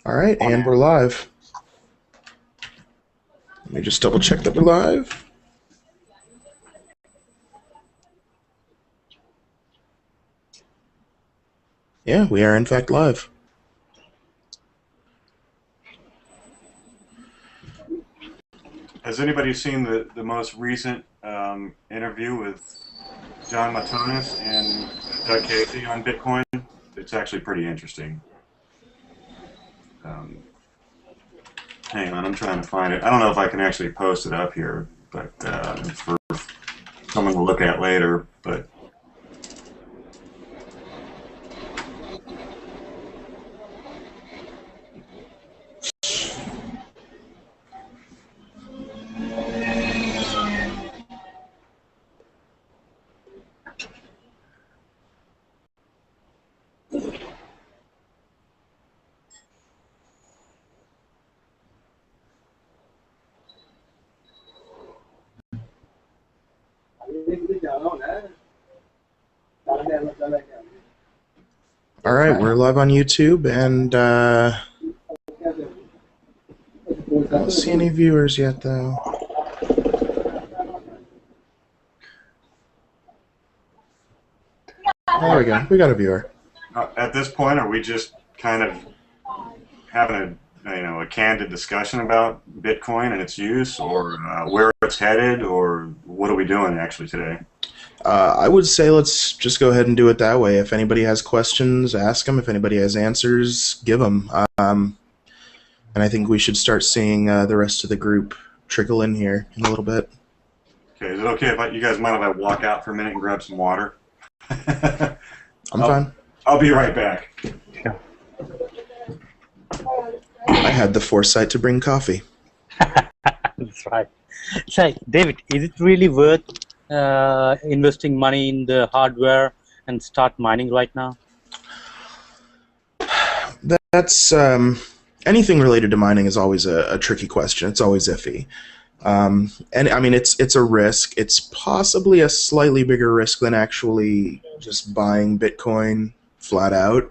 All right, and we're live. Let me just double check that we're live. Yeah, we are in fact live. Has anybody seen the most recent interview with John Matonis and Doug Casey on Bitcoin? It's actually pretty interesting. Hang on, I'm trying to find it. I don't know if I can actually post it up here, but for someone to look at later. But All right, we're live on YouTube, and I don't see any viewers yet, though. There we go. We got a viewer. at this point, are we just kind of having a candid discussion about Bitcoin and its use, or where it's headed, or what are we doing actually today? I would say let's just go ahead and do it that way. If anybody has questions, ask them. If anybody has answers, give them. And I think we should start seeing the rest of the group trickle in here in a little bit. Okay, is it okay if you guys mind if I walk out for a minute and grab some water? I'm fine. I'll be right back. Yeah. I had the foresight to bring coffee. That's right. So, David, is it really worth investing money in the hardware and start mining right now? That's anything related to mining is always a tricky question. It's always iffy. And I mean, it's a risk. It's possibly a slightly bigger risk than actually just buying Bitcoin flat out.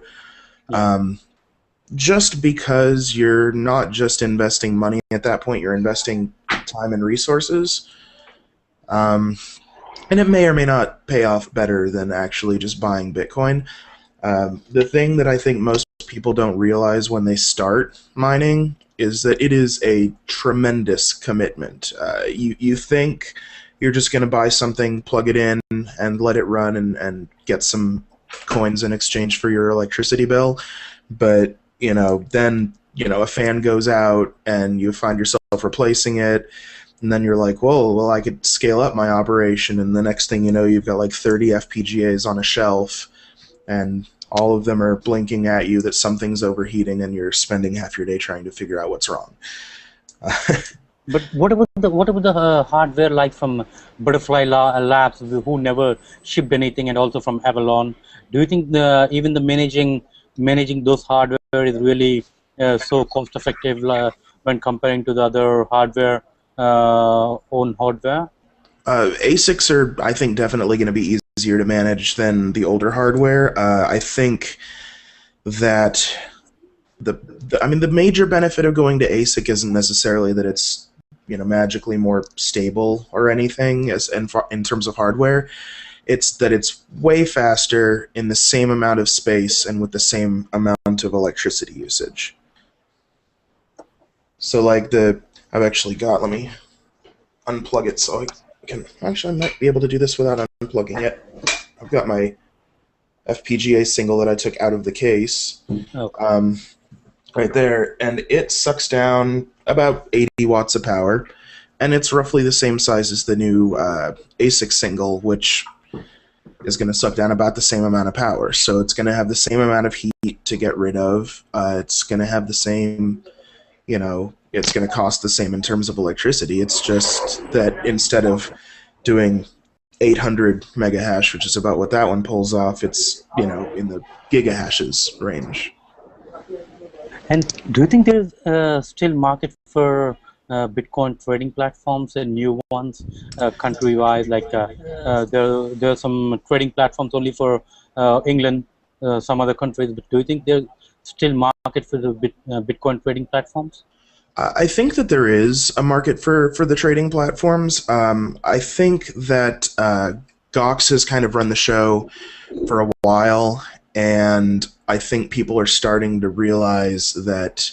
Just because you're not just investing money at that point, you're investing time and resources. And it may or may not pay off better than actually just buying Bitcoin. The thing that I think most people don't realize when they start mining is that it is a tremendous commitment. You think you're just going to buy something, plug it in, and let it run and get some coins in exchange for your electricity bill. But, then, a fan goes out and you find yourself replacing it. And then you're like, well, I could scale up my operation. And the next thing you know, you've got like 30 FPGAs on a shelf. And all of them are blinking at you that something's overheating, and you're spending half your day trying to figure out what's wrong. But what about the hardware like from Butterfly Labs, who never shipped anything, and also from Avalon? Do you think even the managing those hardware is really so cost effective when comparing to the other hardware own hardware? ASICs are, I think, definitely going to be easier to manage than the older hardware. I think that the major benefit of going to ASIC isn't necessarily that it's magically more stable or anything in terms of hardware. It's that it's way faster in the same amount of space and with the same amount of electricity usage. So like I've actually got, let me unplug it so I can, actually I might be able to do this without unplugging it. I've got my FPGA single that I took out of the case. Okay. Right there, and it sucks down about 80 watts of power, and it's roughly the same size as the new ASIC single, which is going to suck down about the same amount of power. So it's going to have the same amount of heat to get rid of. It's going to have the same, it's going to cost the same in terms of electricity. It's just that instead of doing 800 megahash, which is about what that one pulls off, it's, in the gigahashes range. And do you think there's still market for Bitcoin trading platforms and new ones, country-wise? Like there are some trading platforms only for England, some other countries. But do you think there's still market market for the Bitcoin trading platforms? I think that there is a market for the trading platforms. I think that Gox has kind of run the show for a while, and I think people are starting to realize that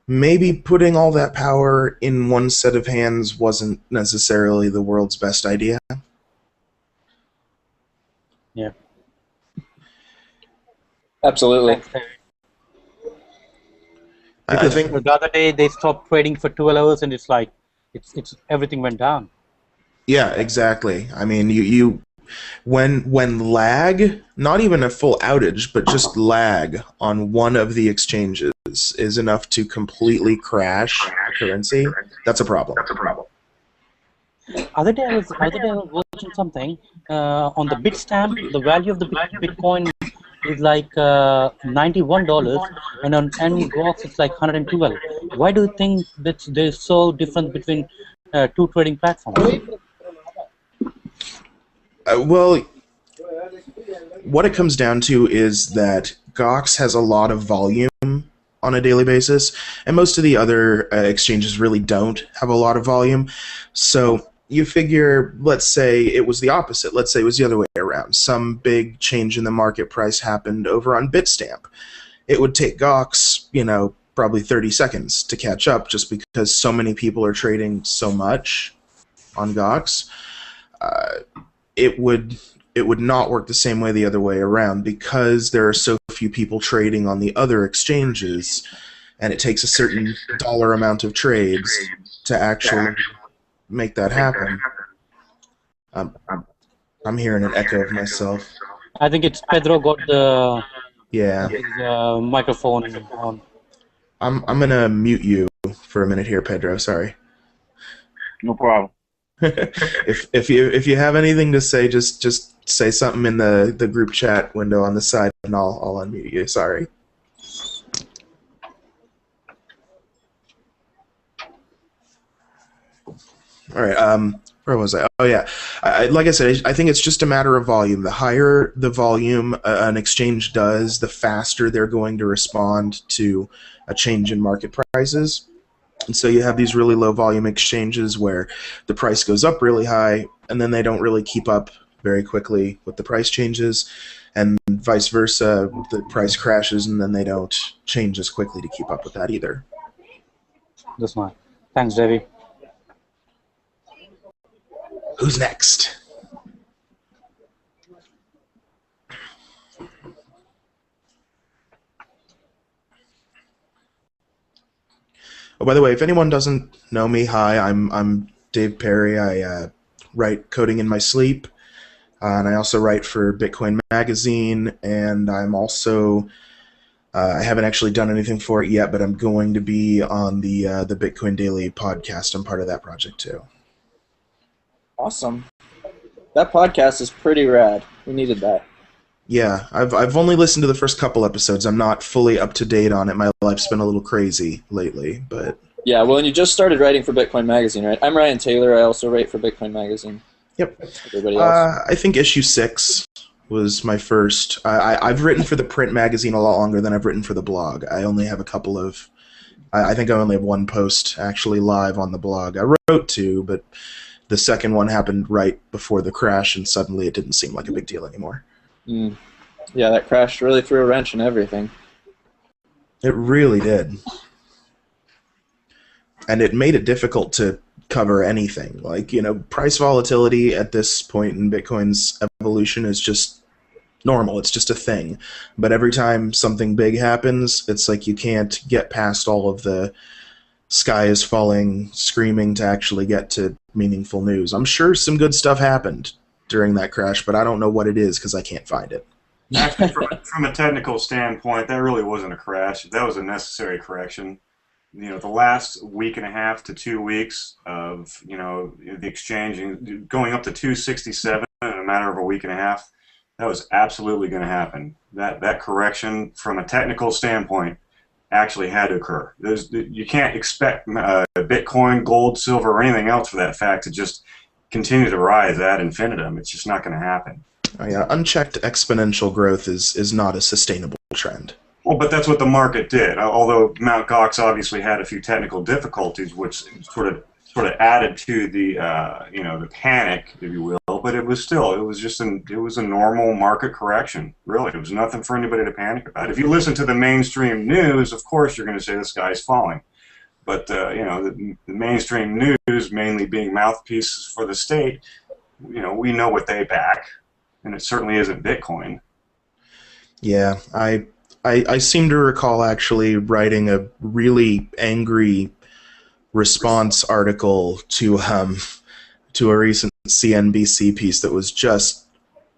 maybe putting all that power in one set of hands wasn't necessarily the world's best idea. Yeah. Absolutely. Thanks, Terry. I Because think the other day they stopped trading for 12 hours, and it's like it's everything went down. yeah, exactly. I mean, you when lag, not even a full outage, but just lag on one of the exchanges is enough to completely crash a currency, that's a problem. Other day I was watching something on the Bitstamp. The value of the Bitcoin is like $91, and on Gox it's like 112. Why do you think that there's so difference between two trading platforms? Well, what it comes down to is that Gox has a lot of volume on a daily basis, and most of the other exchanges really don't have a lot of volume. So you figure, let's say it was the opposite. Let's say it was the other way around. Some big change in the market price happened over on Bitstamp. It would take Gox, probably 30 seconds to catch up, just because so many people are trading so much on Gox. It would not work the same way the other way around, because there are so few people trading on the other exchanges, and it takes a certain dollar amount of trades to actually make that happen. I'm hearing an echo of myself. I think it's Pedro got Yeah. his microphone on. I'm gonna mute you for a minute here, Pedro. Sorry. No problem. if you have anything to say, just say something in the group chat window on the side, and I'll unmute you. Sorry. All right. Where was I? Oh yeah. Like I said, I think it's just a matter of volume. The higher the volume an exchange does, the faster they're going to respond to a change in market prices. And so you have these really low volume exchanges where the price goes up really high, and then they don't really keep up very quickly with the price changes, and vice versa. The price crashes, and then they don't change as quickly to keep up with that either. That's fine. Thanks, Devi. Who's next? Oh, by the way, if anyone doesn't know me, hi, I'm Dave Perry. I write coding in my sleep, and I also write for Bitcoin Magazine, and I'm also I haven't actually done anything for it yet, but I'm going to be on the Bitcoin Daily podcast. I'm part of that project too. Awesome. That podcast is pretty rad. We needed that. Yeah, I've only listened to the first couple episodes. I'm not fully up to date on it. My life's been a little crazy lately, but Yeah, well, and you just started writing for Bitcoin Magazine, right? I'm Ryan Taylor. I also write for Bitcoin Magazine. yep. Everybody else. I think issue 6 was my first. I've written for the print magazine a lot longer than I've written for the blog. I only have a couple of. I think I only have one post actually live on the blog. I wrote 2, but the second one happened right before the crash, and suddenly it didn't seem like a big deal anymore. Yeah, that crash really threw a wrench in everything. It really did. And it made it difficult to cover anything. Like, price volatility at this point in Bitcoin's evolution is just normal. It's just a thing. But every time something big happens, it's like you can't get past all of the sky is falling, screaming to actually get to meaningful news. I'm sure some good stuff happened during that crash, but I don't know what it is because I can't find it. Actually, from a technical standpoint, that really wasn't a crash. That was a necessary correction. The last week and a half to 2 weeks of, the exchange going up to 267 in a matter of a week and a half, that was absolutely going to happen. That correction from a technical standpoint actually had to occur. You can't expect Bitcoin, gold, silver, or anything else for that fact to just continue to rise ad infinitum. It's just not going to happen. Oh, yeah, unchecked exponential growth is not a sustainable trend. Well, but that's what the market did. Although Mt. Gox obviously had a few technical difficulties, which sort of added to the the panic, if you will. But it was just it was a normal market correction. Really, it was nothing for anybody to panic about. If you listen to the mainstream news, of course you're going to say the sky's falling. But the mainstream news, mainly being mouthpieces for the state, we know what they back, and it certainly isn't Bitcoin. Yeah, I seem to recall actually writing a really angry response article to a recent CNBC piece that was just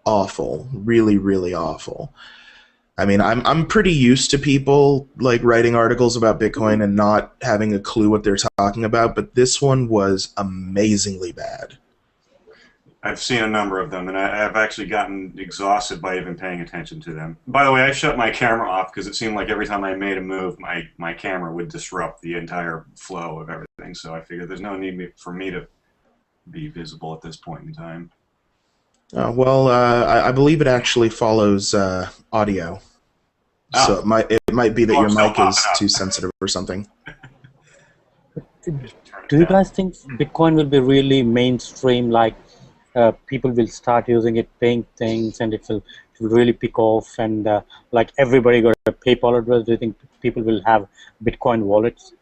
awful, really, really awful. I mean, I'm pretty used to people like writing articles about Bitcoin and not having a clue what they're talking about, but this one was amazingly bad. I've seen a number of them, and I've actually gotten exhausted by even paying attention to them. By the way, I shut my camera off because it seemed like every time I made a move, my camera would disrupt the entire flow of everything. So I figured there's no need for me to be visible at this point in time. I believe it actually follows audio, so it might be that your mic is too sensitive or something. Do you guys think Bitcoin will be really mainstream, like people will start using it, paying things, and it will really pick off, and like everybody got a PayPal address? Do you think people will have Bitcoin wallets?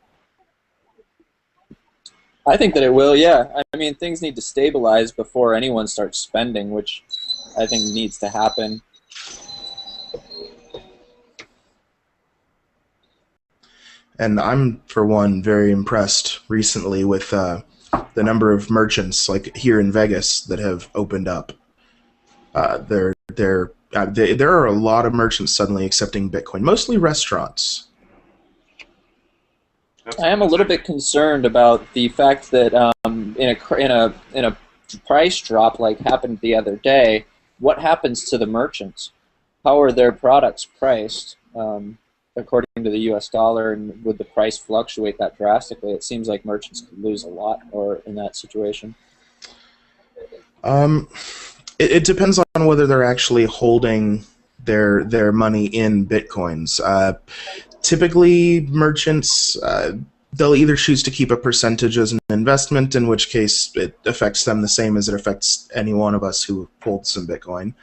I think that it will, yeah. I mean, things need to stabilize before anyone starts spending, which I think needs to happen. And I'm, for one, very impressed recently with the number of merchants, like here in Vegas, that have opened up. There are a lot of merchants suddenly accepting Bitcoin, mostly restaurants. I am a little bit concerned about the fact that in a price drop like happened the other day, what happens to the merchants? How are their products priced according to the U.S. dollar, and would the price fluctuate that drastically? It seems like merchants could lose a lot or in that situation. It depends on whether they're actually holding their money in Bitcoins. Typically, merchants, they'll either choose to keep a percentage as an investment, in which case it affects them the same as it affects any one of us who holds some Bitcoin.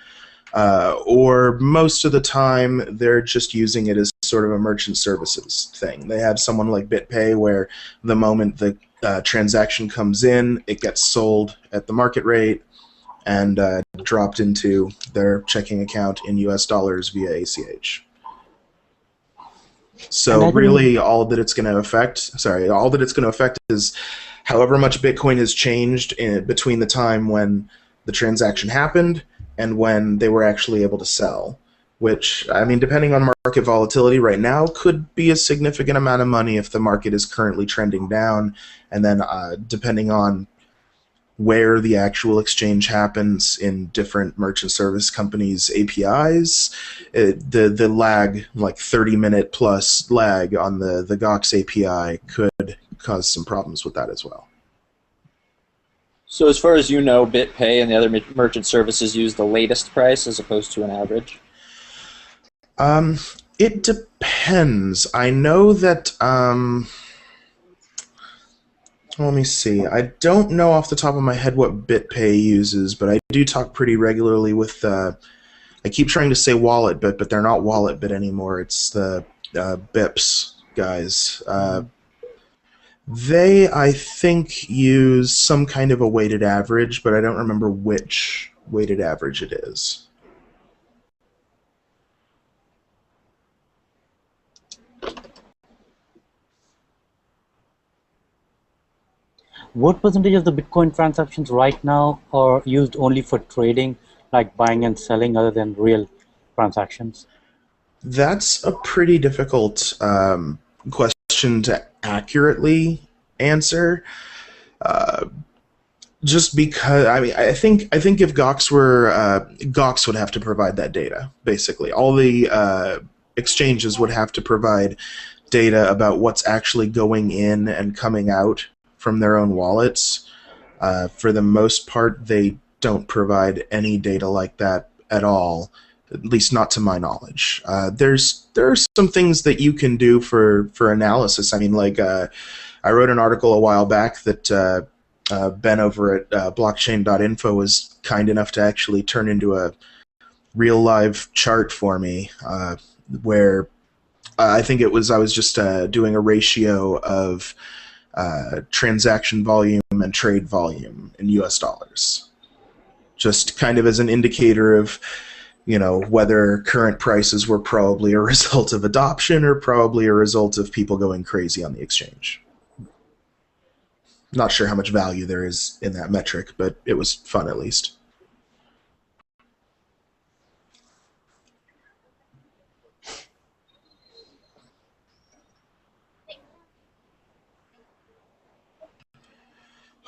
Or most of the time, they're just using it as sort of a merchant services thing. They have someone like BitPay where the moment the transaction comes in, it gets sold at the market rate and dropped into their checking account in US dollars via ACH. So really, all that it's going to affect is however much Bitcoin has changed between the time when the transaction happened and when they were actually able to sell. Which, I mean, depending on market volatility right now, could be a significant amount of money if the market is currently trending down, and then depending on where the actual exchange happens in different merchant service companies' APIs, the lag, like 30-minute plus lag on the Gox API, could cause some problems with that as well. So as far as you know, BitPay and the other merchant services use the latest price as opposed to an average? It depends. I know that let me see. I don't know off the top of my head what BitPay uses, but I do talk pretty regularly with I keep trying to say WalletBit, but they're not WalletBit anymore. It's the BIPs guys. They, I think, use some kind of a weighted average, but I don't remember which weighted average it is. What percentage of the Bitcoin transactions right now are used only for trading, like buying and selling, other than real transactions? That's a pretty difficult question to accurately answer. Just because, I mean, I think if Gox were Gox would have to provide that data. Basically, all the exchanges would have to provide data about what's actually going in and coming out from their own wallets. For the most part, they don't provide any data like that at all. At least not to my knowledge. There are some things that you can do for analysis. I mean, like I wrote an article a while back that Ben over at blockchain.info was kind enough to actually turn into a real live chart for me, where I think it was I was just doing a ratio of transaction volume and trade volume in US dollars, just kind of as an indicator of, you know, whether current prices were probably a result of adoption or probably a result of people going crazy on the exchange. Not sure how much value there is in that metric, but it was fun at least.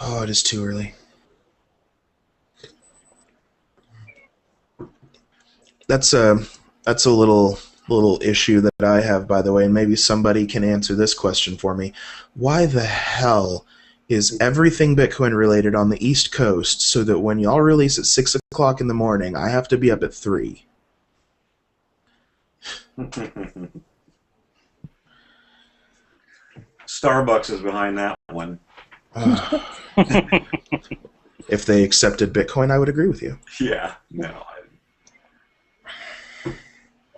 Oh, it is too early. That's a little issue that I have, by the way, and maybe somebody can answer this question for me. Why the hell is everything Bitcoin related on the East Coast so that when y'all release at 6 o'clock in the morning, I have to be up at 3? Starbucks is behind that one. If they accepted Bitcoin, I would agree with you. Yeah, no.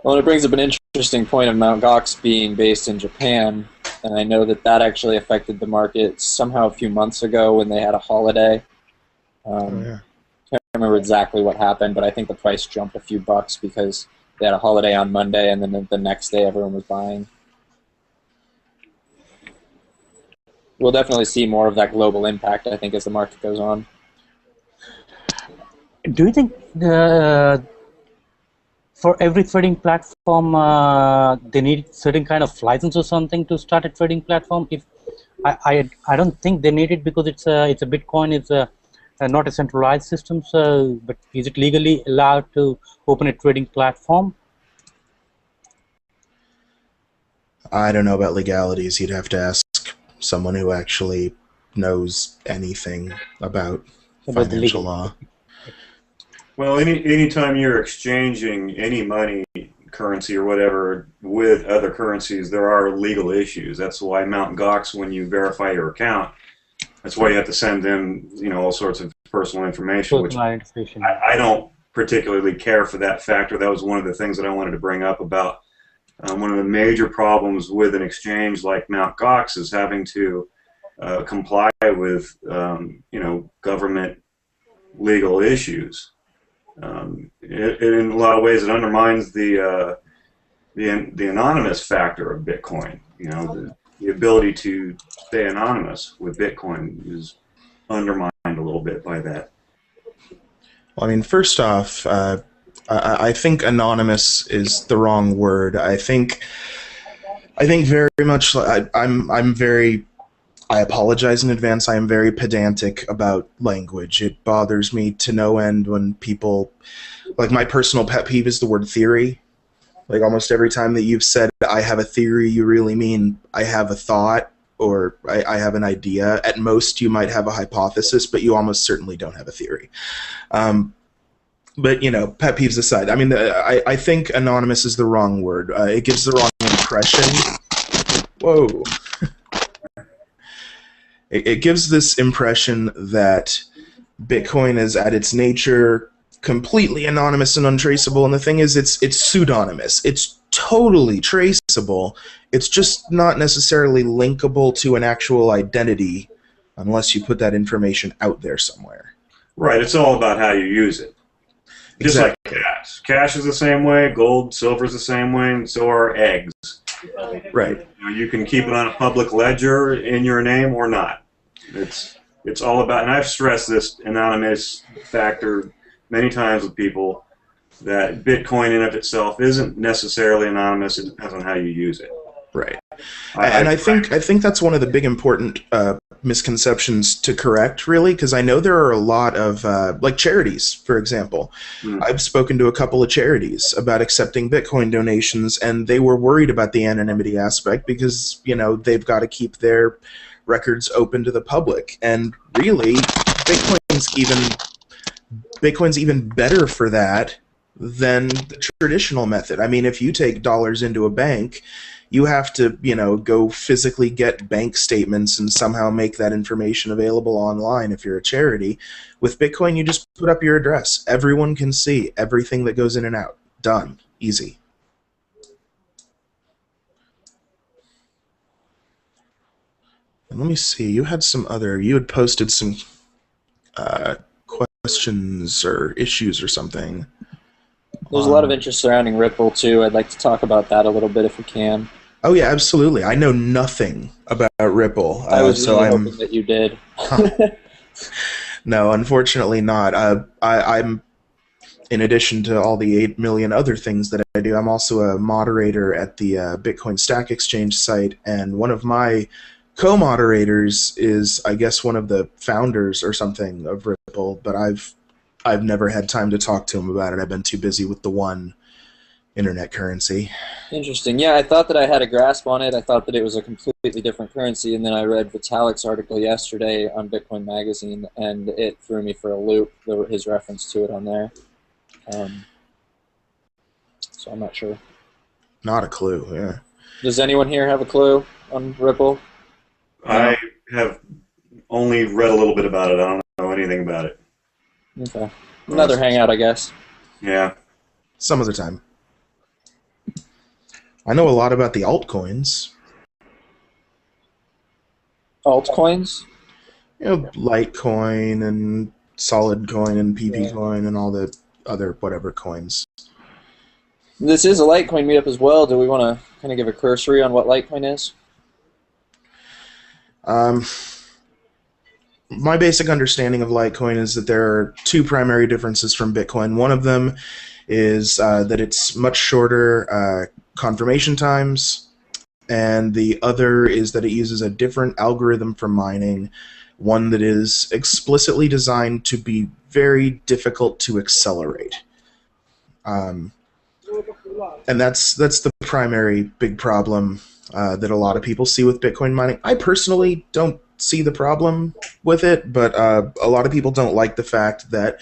Well, it brings up an interesting point of Mt. Gox being based in Japan, and I know that that actually affected the market somehow a few months ago when they had a holiday. Yeah. Can't remember exactly what happened, but I think the price jumped a few bucks because they had a holiday on Monday, and then the next day everyone was buying. We'll definitely see more of that global impact, I think, as the market goes on. Do you think for every trading platform they need certain kind of license or something to start a trading platform? If I don't think they need it because it's a Bitcoin, it's not a centralized system. So, but is it legally allowed to open a trading platform? I don't know about legalities. You'd have to ask someone who actually knows anything about financial law. Well, anytime you're exchanging any money, currency or whatever, with other currencies, there are legal issues. That's why Mt. Gox, when you verify your account, that's why you have to send them, you know, all sorts of personal information, which I don't particularly care for that factor. That was one of the things that I wanted to bring up about one of the major problems with an exchange like Mt. Gox is having to comply with, you know, government legal issues. In a lot of ways, it undermines the anonymous factor of Bitcoin. You know, the ability to stay anonymous with Bitcoin is undermined a little bit by that. Well, I mean, first off, I think anonymous is the wrong word. I think very much. I apologize in advance. I am very pedantic about language. It bothers me to no end when people, like, my personal pet peeve is the word theory. Like, almost every time that you've said, I have a theory, you really mean I have a thought or I have an idea. At most, you might have a hypothesis, but you almost certainly don't have a theory. But, you know, pet peeves aside, I mean, I think anonymous is the wrong word. It gives the wrong impression. Whoa. It gives this impression that Bitcoin is at its nature completely anonymous and untraceable, and the thing is it's pseudonymous. It's totally traceable. It's just not necessarily linkable to an actual identity unless you put that information out there somewhere. Right, it's all about how you use it. Just exactly. Like cash. Cash is the same way, gold, silver is the same way, and so are eggs. Right. You can keep it on a public ledger in your name or not. It's all about, and I've stressed this anonymous factor many times with people, that Bitcoin in of itself isn't necessarily anonymous. It depends on how you use it. Right. I think that's one of the big important misconceptions to correct, really, because I know there are a lot of like charities, for example. I've spoken to a couple of charities about accepting Bitcoin donations, and they were worried about the anonymity aspect because, you know, they've got to keep their records open to the public. And really, Bitcoin's even better for that than the traditional method. I mean, if you take dollars into a bank, you have to, go physically get bank statements and somehow make that information available online if you're a charity. With Bitcoin, you just put up your address. Everyone can see everything that goes in and out. Done. Easy. And let me see. You had posted some questions or issues or something. There's a lot of interest surrounding Ripple, too. I'd like to talk about that a little bit if we can. Oh, yeah, absolutely. I know nothing about Ripple. I was really hoping that you did. No, unfortunately not. I'm, in addition to all the 8 million other things that I do, I'm also a moderator at the Bitcoin Stack Exchange site, and one of my co-moderators is, I guess, one of the founders or something of Ripple, but I've never had time to talk to him about it. I've been too busy with the one internet currency. Interesting. Yeah, I thought that I had a grasp on it. I thought that it was a completely different currency, and then I read Vitalik's article yesterday on Bitcoin Magazine, and it threw me for a loop, his reference to it on there. So I'm not sure. Not a clue, yeah. Does anyone here have a clue on Ripple? I have only read a little bit about it. I don't know anything about it. Okay. Another hangout, I guess. Yeah. Some other time. I know a lot about the altcoins. Altcoins? Litecoin and Solidcoin and PPCoin and all the other whatever coins. This is a Litecoin meetup as well. Do we want to kind of give a cursory on what Litecoin is? My basic understanding of Litecoin is that there are two primary differences from Bitcoin. One of them is that it's much shorter confirmation times, and the other is that it uses a different algorithm for mining, one that is explicitly designed to be very difficult to accelerate. And that's the primary big problem that a lot of people see with Bitcoin mining. I personally don't see the problem with it, but a lot of people don't like the fact that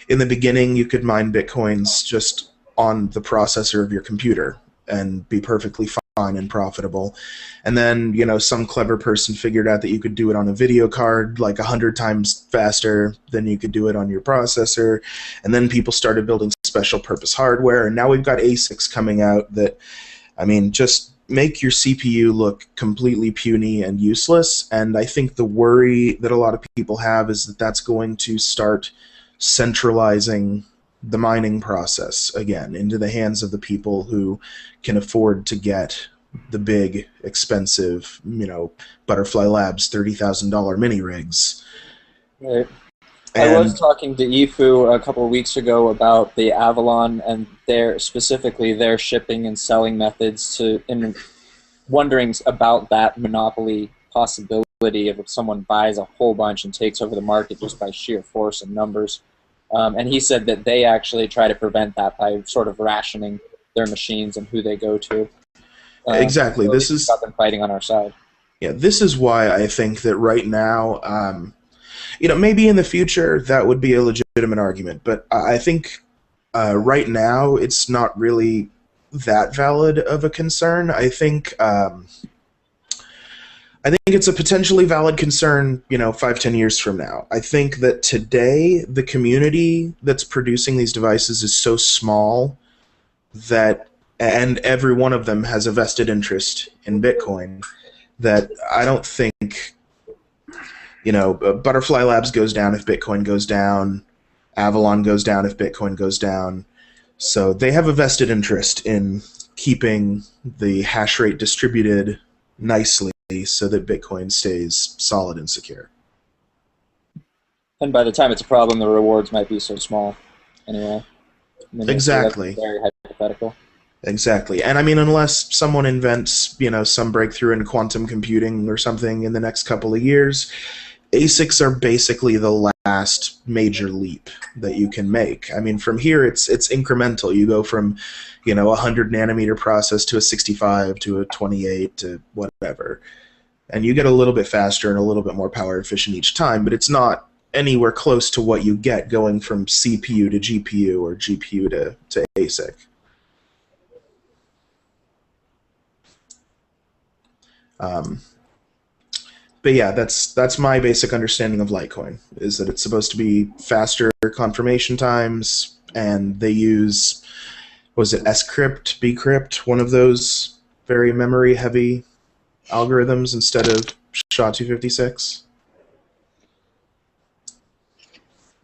in the beginning you could mine Bitcoins just on the processor of your computer and be perfectly fine and profitable. And then, some clever person figured out that you could do it on a video card like 100 times faster than you could do it on your processor. And then people started building special purpose hardware, and now we've got ASICs coming out that, just make your CPU look completely puny and useless. And I think the worry that a lot of people have is that that's going to start centralizing the mining process again into the hands of the people who can afford to get the big, expensive, Butterfly Labs $30,000 mini rigs. Right. I was talking to Ifu a couple of weeks ago about the Avalon and specifically their shipping and selling methods and wondering about that monopoly possibility of if someone buys a whole bunch and takes over the market just by sheer force and numbers. And he said that they actually try to prevent that by sort of rationing their machines and who they go to. Exactly. So this is got them fighting on our side. Yeah, this is why I think that right now, maybe in the future that would be a legitimate argument, but I think right now it's not really that valid of a concern. I think it's a potentially valid concern, 5-10 years from now. I think that today the community that's producing these devices is so small that, and every one of them has a vested interest in Bitcoin, that I don't think, Butterfly Labs goes down if Bitcoin goes down, Avalon goes down if Bitcoin goes down. So they have a vested interest in keeping the hash rate distributed nicely so that Bitcoin stays solid and secure. And by the time it's a problem, the rewards might be so small anyway. Exactly. Very hypothetical. Exactly. And unless someone invents, some breakthrough in quantum computing or something in the next couple of years, ASICs are basically the last major leap that you can make. From here it's incremental. You go from, 100 nanometer process to a 65 to a 28 to whatever. And you get a little bit faster and a little bit more power efficient each time, but it's not anywhere close to what you get going from CPU to GPU or GPU to ASIC. But yeah, that's my basic understanding of Litecoin, is that it's supposed to be faster confirmation times, and they use, was it scrypt, bcrypt, one of those very memory-heavy algorithms instead of SHA-256.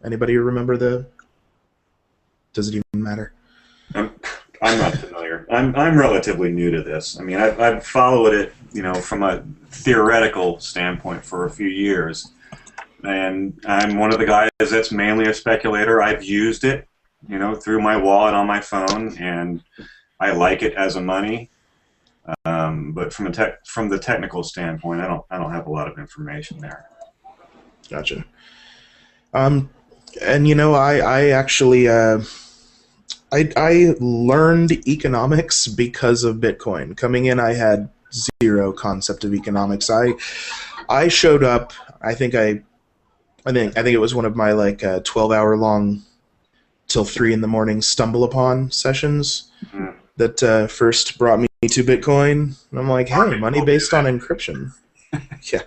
Anybody remember does it even matter? I'm not familiar. I'm relatively new to this. I mean, I've followed it, from a theoretical standpoint for a few years, and I'm one of the guys that's mainly a speculator. I've used it, through my wallet on my phone, and I like it as a money. But from the technical standpoint, I don't have a lot of information there. Gotcha. And I actually I learned economics because of Bitcoin. Coming in, I had zero concept of economics. I showed up. I think it was one of my 12-hour long till 3 in the morning stumble upon sessions that first brought me to Bitcoin. And I'm like, hey, money based on encryption. Yeah.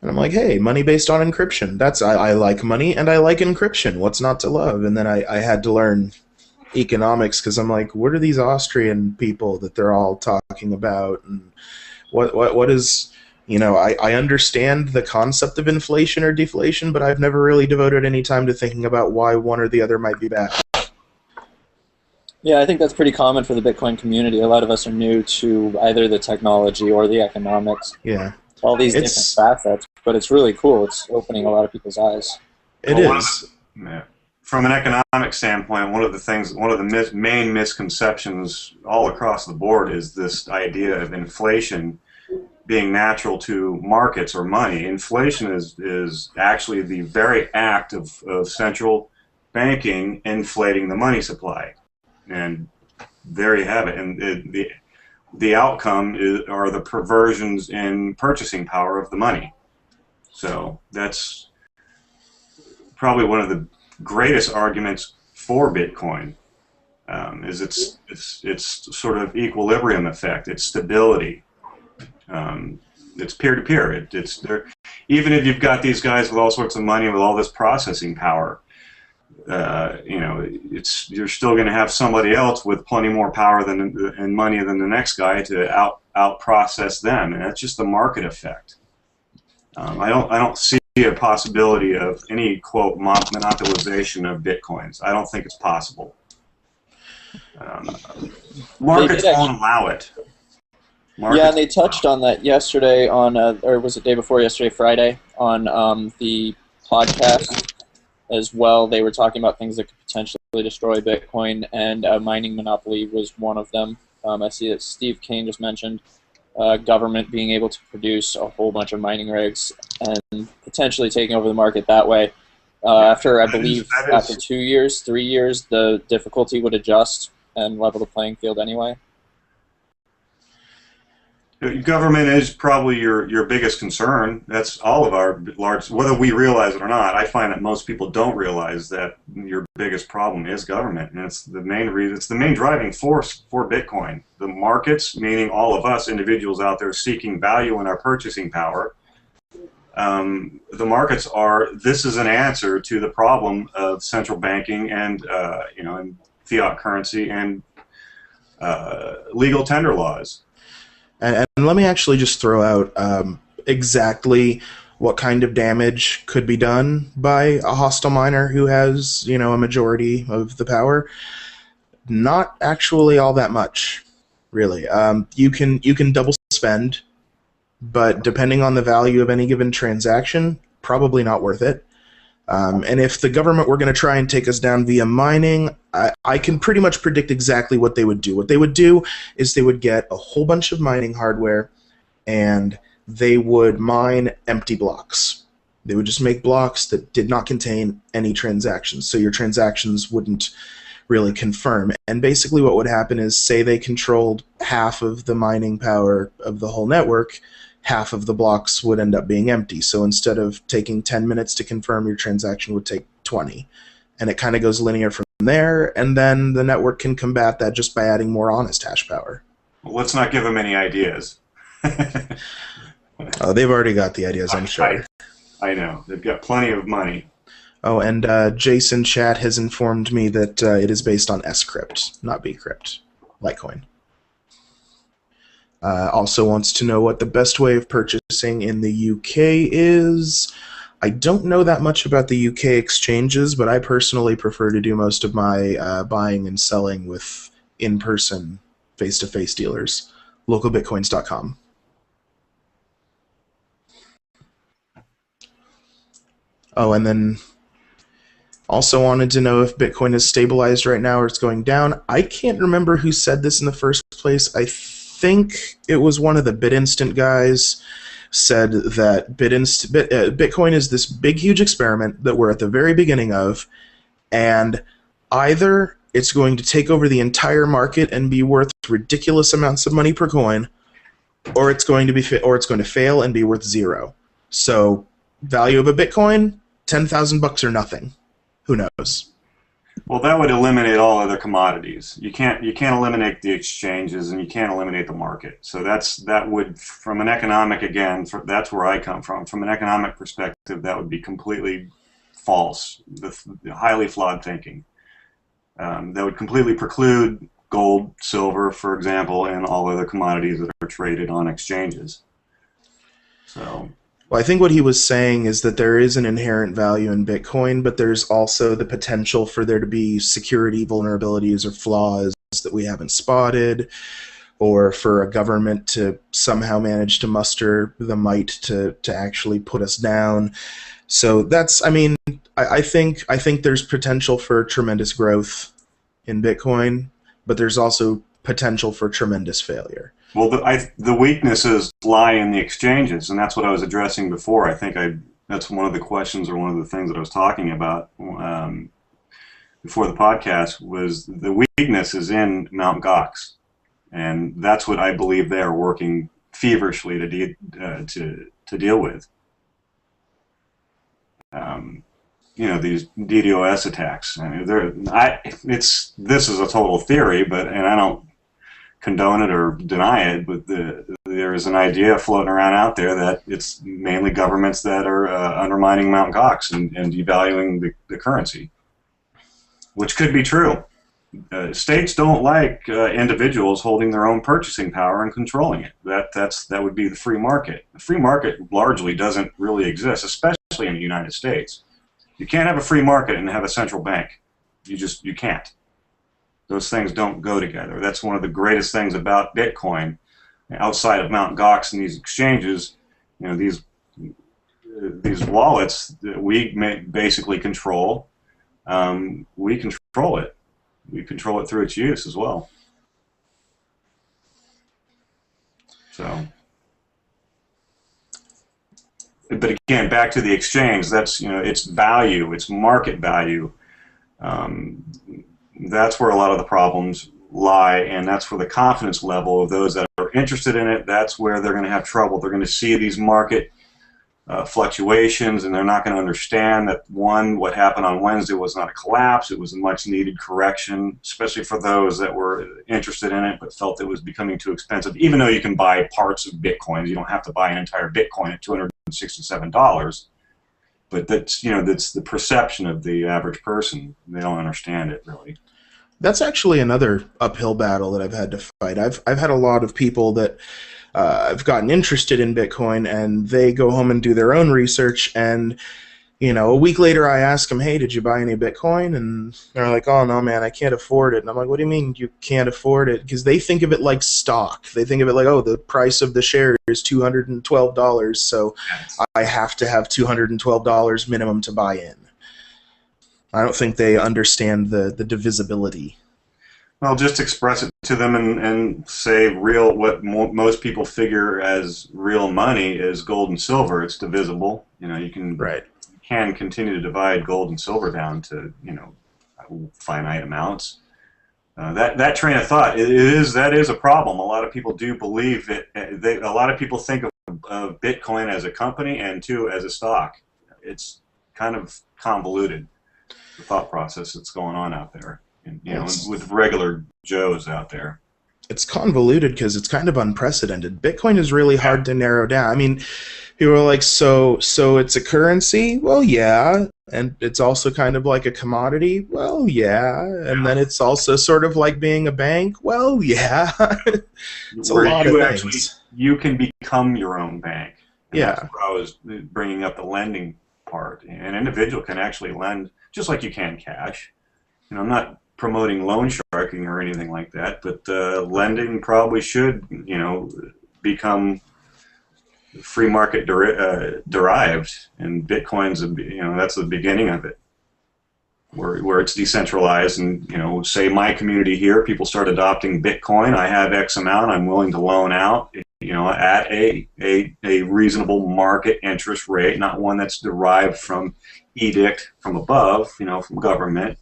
And I'm like, hey, money based on encryption. I like money and I like encryption. What's not to love? And then I had to learn economics because I'm like, what are these Austrian people that they're all talking about? And what is, I understand the concept of inflation or deflation, but I've never really devoted any time to thinking about why one or the other might be bad. Yeah, I think that's pretty common for the Bitcoin community. A lot of us are new to either the technology or the economics. Yeah. All these different facets, but it's really cool. It's opening a lot of people's eyes. It is. From an economic standpoint, one of the main misconceptions all across the board is this idea of inflation being natural to markets or money. Inflation is actually the very act of central banking inflating the money supply. And there you have it. And the outcome are the perversions in purchasing power of the money. So that's probably one of the greatest arguments for Bitcoin. Is its sort of equilibrium effect, its stability. It's peer-to-peer. It's there. Even if you've got these guys with all sorts of money with all this processing power, you're still going to have somebody else with plenty more power and money than the next guy to out process them, and that's just the market effect. I don't see a possibility of any quote monopolization of bitcoins. I don't think it's possible. Markets won't allow it. Yeah, and they touched on that yesterday or was it day before yesterday, Friday, on the podcast as well. They were talking about things that could potentially destroy Bitcoin, and a mining monopoly was one of them. I see that Steve Kane just mentioned government being able to produce a whole bunch of mining rigs and potentially taking over the market that way. After 2 years, 3 years, the difficulty would adjust and level the playing field anyway. Government is probably your biggest concern. That's all of our large, whether we realize it or not. I find that most people don't realize that your biggest problem is government, and it's the main reason. It's the main driving force for Bitcoin. The markets, meaning all of us individuals out there seeking value in our purchasing power. The markets are. This is an answer to the problem of central banking and and fiat currency and legal tender laws. And let me actually just throw out exactly what kind of damage could be done by a hostile miner who has, a majority of the power. Not actually all that much, really. You can double spend, but depending on the value of any given transaction, probably not worth it. And if the government were going to try and take us down via mining, I can pretty much predict exactly what they would do. What they would do is they would get a whole bunch of mining hardware, and they would mine empty blocks. They would just make blocks that did not contain any transactions, so your transactions wouldn't really confirm. And basically what would happen is, say they controlled half of the mining power of the whole network, half of the blocks would end up being empty. So instead of taking 10 minutes to confirm, your transaction would take 20. And it kind of goes linear from there, and then the network can combat that just by adding more honest hash power. Well, let's not give them any ideas. Oh, they've already got the ideas, I'm sure. I know. They've got plenty of money. Oh, and Jason Chat has informed me that it is based on scrypt, not bcrypt, Litecoin. Also wants to know what the best way of purchasing in the UK is. I don't know that much about the UK exchanges, but I personally prefer to do most of my buying and selling with in-person, face-to-face dealers. Localbitcoins.com. Oh, and then also wanted to know if Bitcoin is stabilized right now or it's going down. I can't remember who said this in the first place. I think it was one of the BitInstant guys said that Bitcoin is this big, huge experiment that we're at the very beginning of, and either it's going to take over the entire market and be worth ridiculous amounts of money per coin, or it's going to fail and be worth zero. So, value of a Bitcoin, $10,000 or nothing. Who knows? Well, that would eliminate all other commodities. You can't eliminate the exchanges, and you can't eliminate the market. So that would, from an economic, that's where I come from. From an economic perspective, that would be completely false, highly flawed thinking. That would completely preclude gold, silver, for example, and all other commodities that are traded on exchanges. So. Well, I think what he was saying is that there is an inherent value in Bitcoin, but there's also the potential for there to be security vulnerabilities or flaws that we haven't spotted, or for a government to somehow manage to muster the might to actually put us down. So that's, I mean, I think there's potential for tremendous growth in Bitcoin, but there's also potential for tremendous failure. Well, the weaknesses lie in the exchanges, and that's what I was addressing before. I think that's one of the questions, or one of the things that I was talking about before the podcast, was the weakness is in Mt. Gox, and that's what I believe they are working feverishly to deal with. These DDoS attacks. I mean, this is a total theory, and I don't condone it or deny it, but there is an idea floating around out there that it's mainly governments that are undermining Mt. Gox and devaluing the currency, which could be true. States don't like individuals holding their own purchasing power and controlling it. That would be the free market. The free market largely doesn't really exist, especially in the United States. You can't have a free market and have a central bank. You can't. Those things don't go together. That's one of the greatest things about Bitcoin. Outside of Mt. Gox and these exchanges, these wallets that we basically control, we control it. We control it through its use as well. So, but again, back to the exchange. That's its value, its market value. That's where a lot of the problems lie, and that's where the confidence level of those that are interested in it, that's where they're going to have trouble. They're going to see these market fluctuations, and they're not going to understand that, one, what happened on Wednesday was not a collapse. It was a much-needed correction, especially for those that were interested in it but felt it was becoming too expensive. Even though you can buy parts of Bitcoin, you don't have to buy an entire Bitcoin at $267. But that's the perception of the average person. They don't understand it really. That's actually another uphill battle that I've had to fight. I've had a lot of people that have gotten interested in Bitcoin, and they go home and do their own research, and a week later I ask them, hey, did you buy any Bitcoin? And they're like, oh, no, man, I can't afford it. And I'm like, what do you mean you can't afford it? Because they think of it like stock. They think of it like, oh, the price of the share is $212, so I have to have $212 minimum to buy in. I don't think they understand the divisibility. Well, just express it to them and say what most people figure as real money is gold and silver. It's divisible. You can continue to divide gold and silver down to finite amounts. That train of thought that is a problem. A lot of people do believe it. A lot of people think of of Bitcoin as a company and two as a stock. It's kind of convoluted, the thought process that's going on out there, and, with regular Joes out there. It's convoluted because it's kind of unprecedented. Bitcoin is really hard to narrow down. I mean, people are like, so it's a currency? Well, yeah. And it's also kind of like a commodity? Well, yeah. And then it's also sort of like being a bank? Well, yeah. It's a lot of things. You can become your own bank. And Yeah. that's where I was bringing up the lending part. An individual can actually lend just like you can cash. I'm not promoting loan sharking or anything like that, but lending probably should, become free market derived, and Bitcoin's that's the beginning of it, where it's decentralized, and say my community here, people start adopting Bitcoin. I have X amount I'm willing to loan out, at a reasonable market interest rate, not one that's derived from edict from above, from government,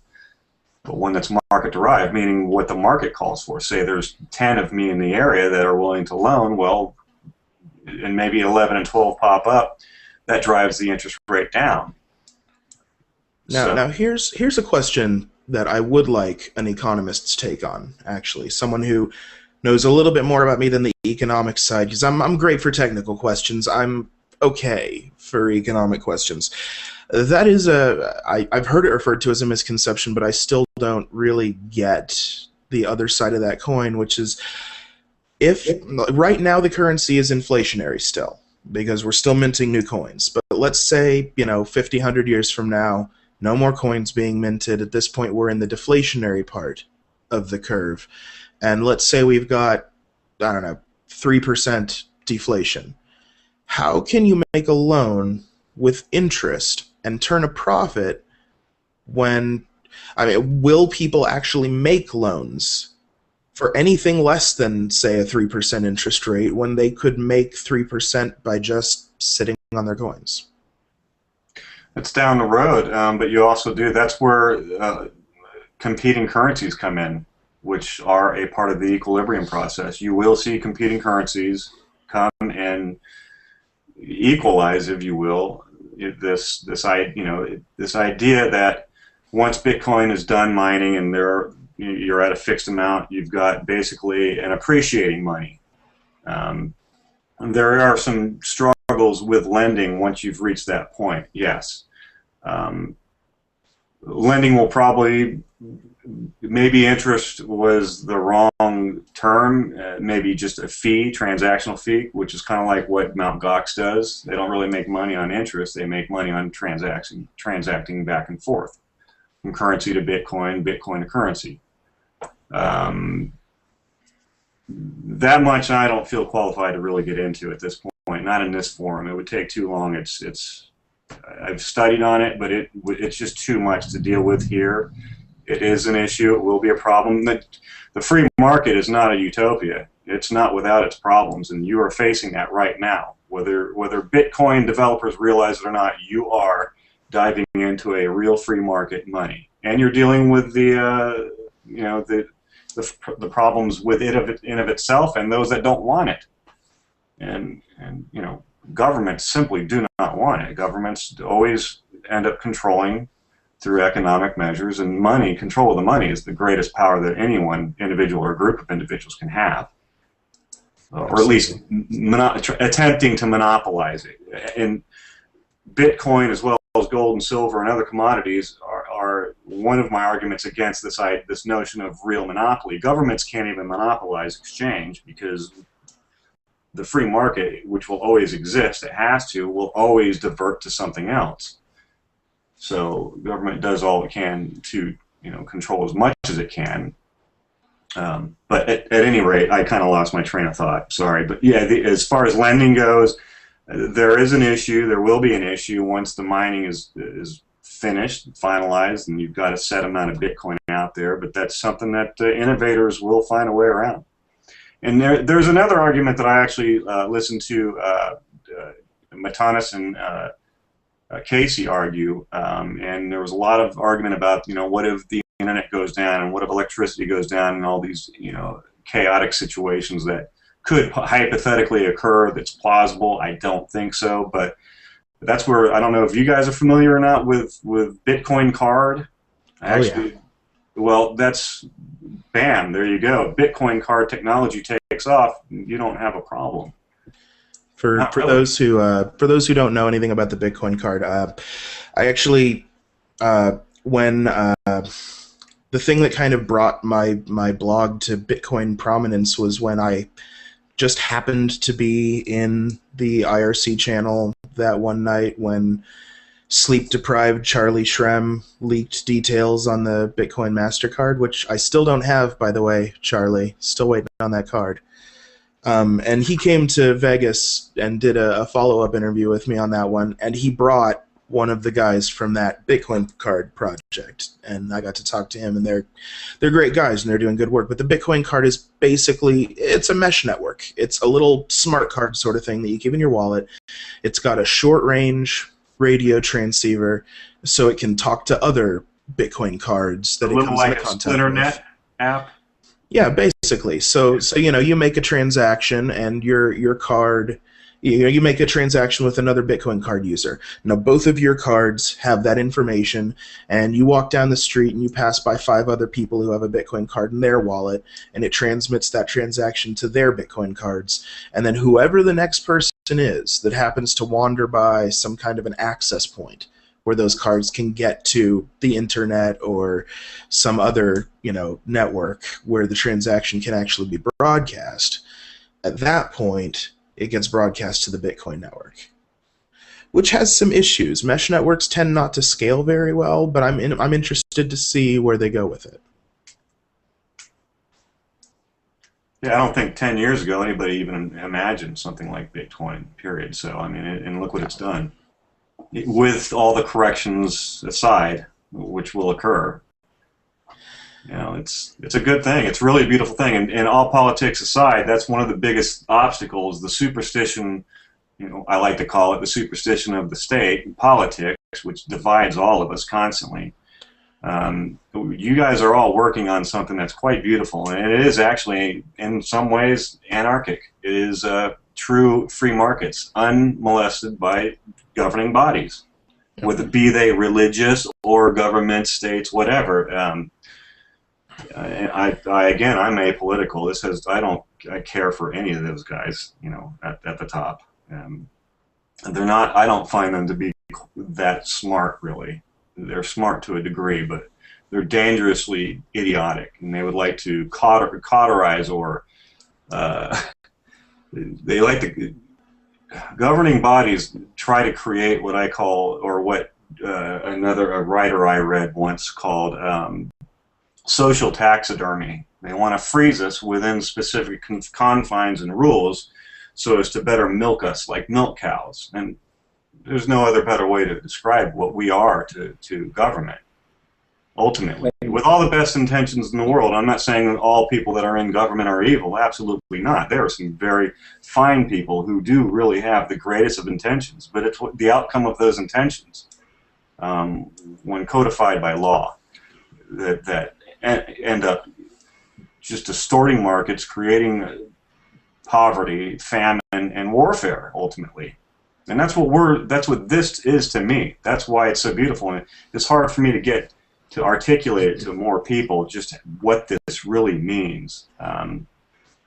but one that's market derived, meaning what the market calls for. Say there's 10 of me in the area that are willing to loan, well, and maybe 11 and 12 pop up, that drives the interest rate down. Now here's a question that I would like an economist's take on, actually. Someone who knows a little bit more about me than the economic side, because I'm great for technical questions. I'm okay for economic questions. That is I've heard it referred to as a misconception, but I still don't really get the other side of that coin, which is, if right now the currency is inflationary still, because we're still minting new coins, but let's say 50, 100 years from now, no more coins being minted. At this point, we're in the deflationary part of the curve, and let's say we've got, I don't know, 3% deflation. How can you make a loan with interest and turn a profit when, will people actually make loans for anything less than, say, a 3% interest rate when they could make 3% by just sitting on their coins? It's down the road, but you also that's where competing currencies come in, which are a part of the equilibrium process. You will see competing currencies come and equalize, if you will, this idea that once Bitcoin is done mining and you're at a fixed amount, you've got basically an appreciating money. There are some struggles with lending once you've reached that point, yes. Lending will probably, maybe interest was the wrong term, maybe just a fee, transactional fee, which is kind of like what Mt. Gox does. They don't really make money on interest, they make money on transacting back and forth, from currency to Bitcoin, Bitcoin to currency. That much I don't feel qualified to really get into at this point, not in this forum. It would take too long. I've studied on it, but it's just too much to deal with here. It is an issue. It will be a problem. The free market is not a utopia. It's not without its problems, and you are facing that right now. Whether Bitcoin developers realize it or not, you are diving into a real free market money, and you're dealing with the problems with it in of itself and those that don't want it. And governments simply do not want it. Governments always end up controlling through economic measures, and control of the money is the greatest power that anyone, individual or group of individuals, can have, or at least attempting to monopolize it. And Bitcoin, as well as gold and silver and other commodities, are one of my arguments against this notion of real monopoly. Governments can't even monopolize exchange, because the free market, which will always exist, it has to, will always divert to something else. So government does all it can to control as much as it can. But at any rate, I kind of lost my train of thought. Sorry, but yeah, as far as lending goes, there is an issue. There will be an issue once the mining is finished, finalized, and you've got a set amount of Bitcoin out there. But that's something that innovators will find a way around. And there's another argument that I actually listened to Matanis and Casey argue, and there was a lot of argument about, what if the internet goes down, and what if electricity goes down, and all these, chaotic situations that could hypothetically occur that's plausible. I don't think so, but that's where, I don't know if you guys are familiar or not with Bitcoin card. Actually, yeah. well, that's, bam, there you go. Bitcoin card technology takes off, you don't have a problem. For Not really. those who don't know anything about the Bitcoin card, I actually when the thing that kind of brought my blog to Bitcoin prominence was when I just happened to be in the IRC channel that one night when sleep-deprived Charlie Shrem leaked details on the Bitcoin MasterCard, which I still don't have, by the way, Charlie. Still waiting on that card. And he came to Vegas and did a follow-up interview with me on that one, and he brought one of the guys from that Bitcoin card project, and I got to talk to him, and they're great guys, and they're doing good work. But the Bitcoin card is basically, it's a mesh network. It's a little smart card sort of thing that you keep in your wallet. It's got a short-range radio transceiver, so it can talk to other Bitcoin cards that A it little comes like into a contact Splinternet with. app. Yeah, basically. So you know, you make a transaction, and your card, you make a transaction with another Bitcoin card user. Now both of your cards have that information, and you walk down the street and you pass by 5 other people who have a Bitcoin card in their wallet, and it transmits that transaction to their Bitcoin cards. And then whoever the next person is that happens to wander by some kind of an access point where those cards can get to the internet or some other, you know, network where the transaction can actually be broadcast, at that point it gets broadcast to the Bitcoin network, which has some issues. Mesh networks tend not to scale very well, but I'm interested to see where they go with it. Yeah, I don't think 10 years ago anybody even imagined something like Bitcoin, period. So, I mean, and look what it's done. With all the corrections aside, which will occur, you know, it's a good thing. It's really a beautiful thing. And all politics aside, that's one of the biggest obstacles, the superstition, you know, I like to call it the superstition of the state and politics, which divides all of us constantly. You guys are all working on something that's quite beautiful, and it is actually, in some ways, anarchic. It is true free markets, unmolested by governing bodies, whether be they religious or government, states, whatever. Again, I'm apolitical. I care for any of those guys, you know, at the top. They're not. I don't find them to be that smart, really. They're smart to a degree, but they're dangerously idiotic, and they would like to cauterize or they like to. Governing bodies try to create what I call, or what a writer I read once called social taxidermy. They want to freeze us within specific confines and rules so as to better milk us like milk cows. And there's no other better way to describe what we are to government, ultimately. With all the best intentions in the world, I'm not saying that all people that are in government are evil. Absolutely not. There are some very fine people who do really have the greatest of intentions, but it's the outcome of those intentions, when codified by law, that end up just distorting markets, creating poverty, famine, and warfare, ultimately. And that's what this is to me. That's why it's so beautiful, and it's hard for me to articulate it to more people just what this really means.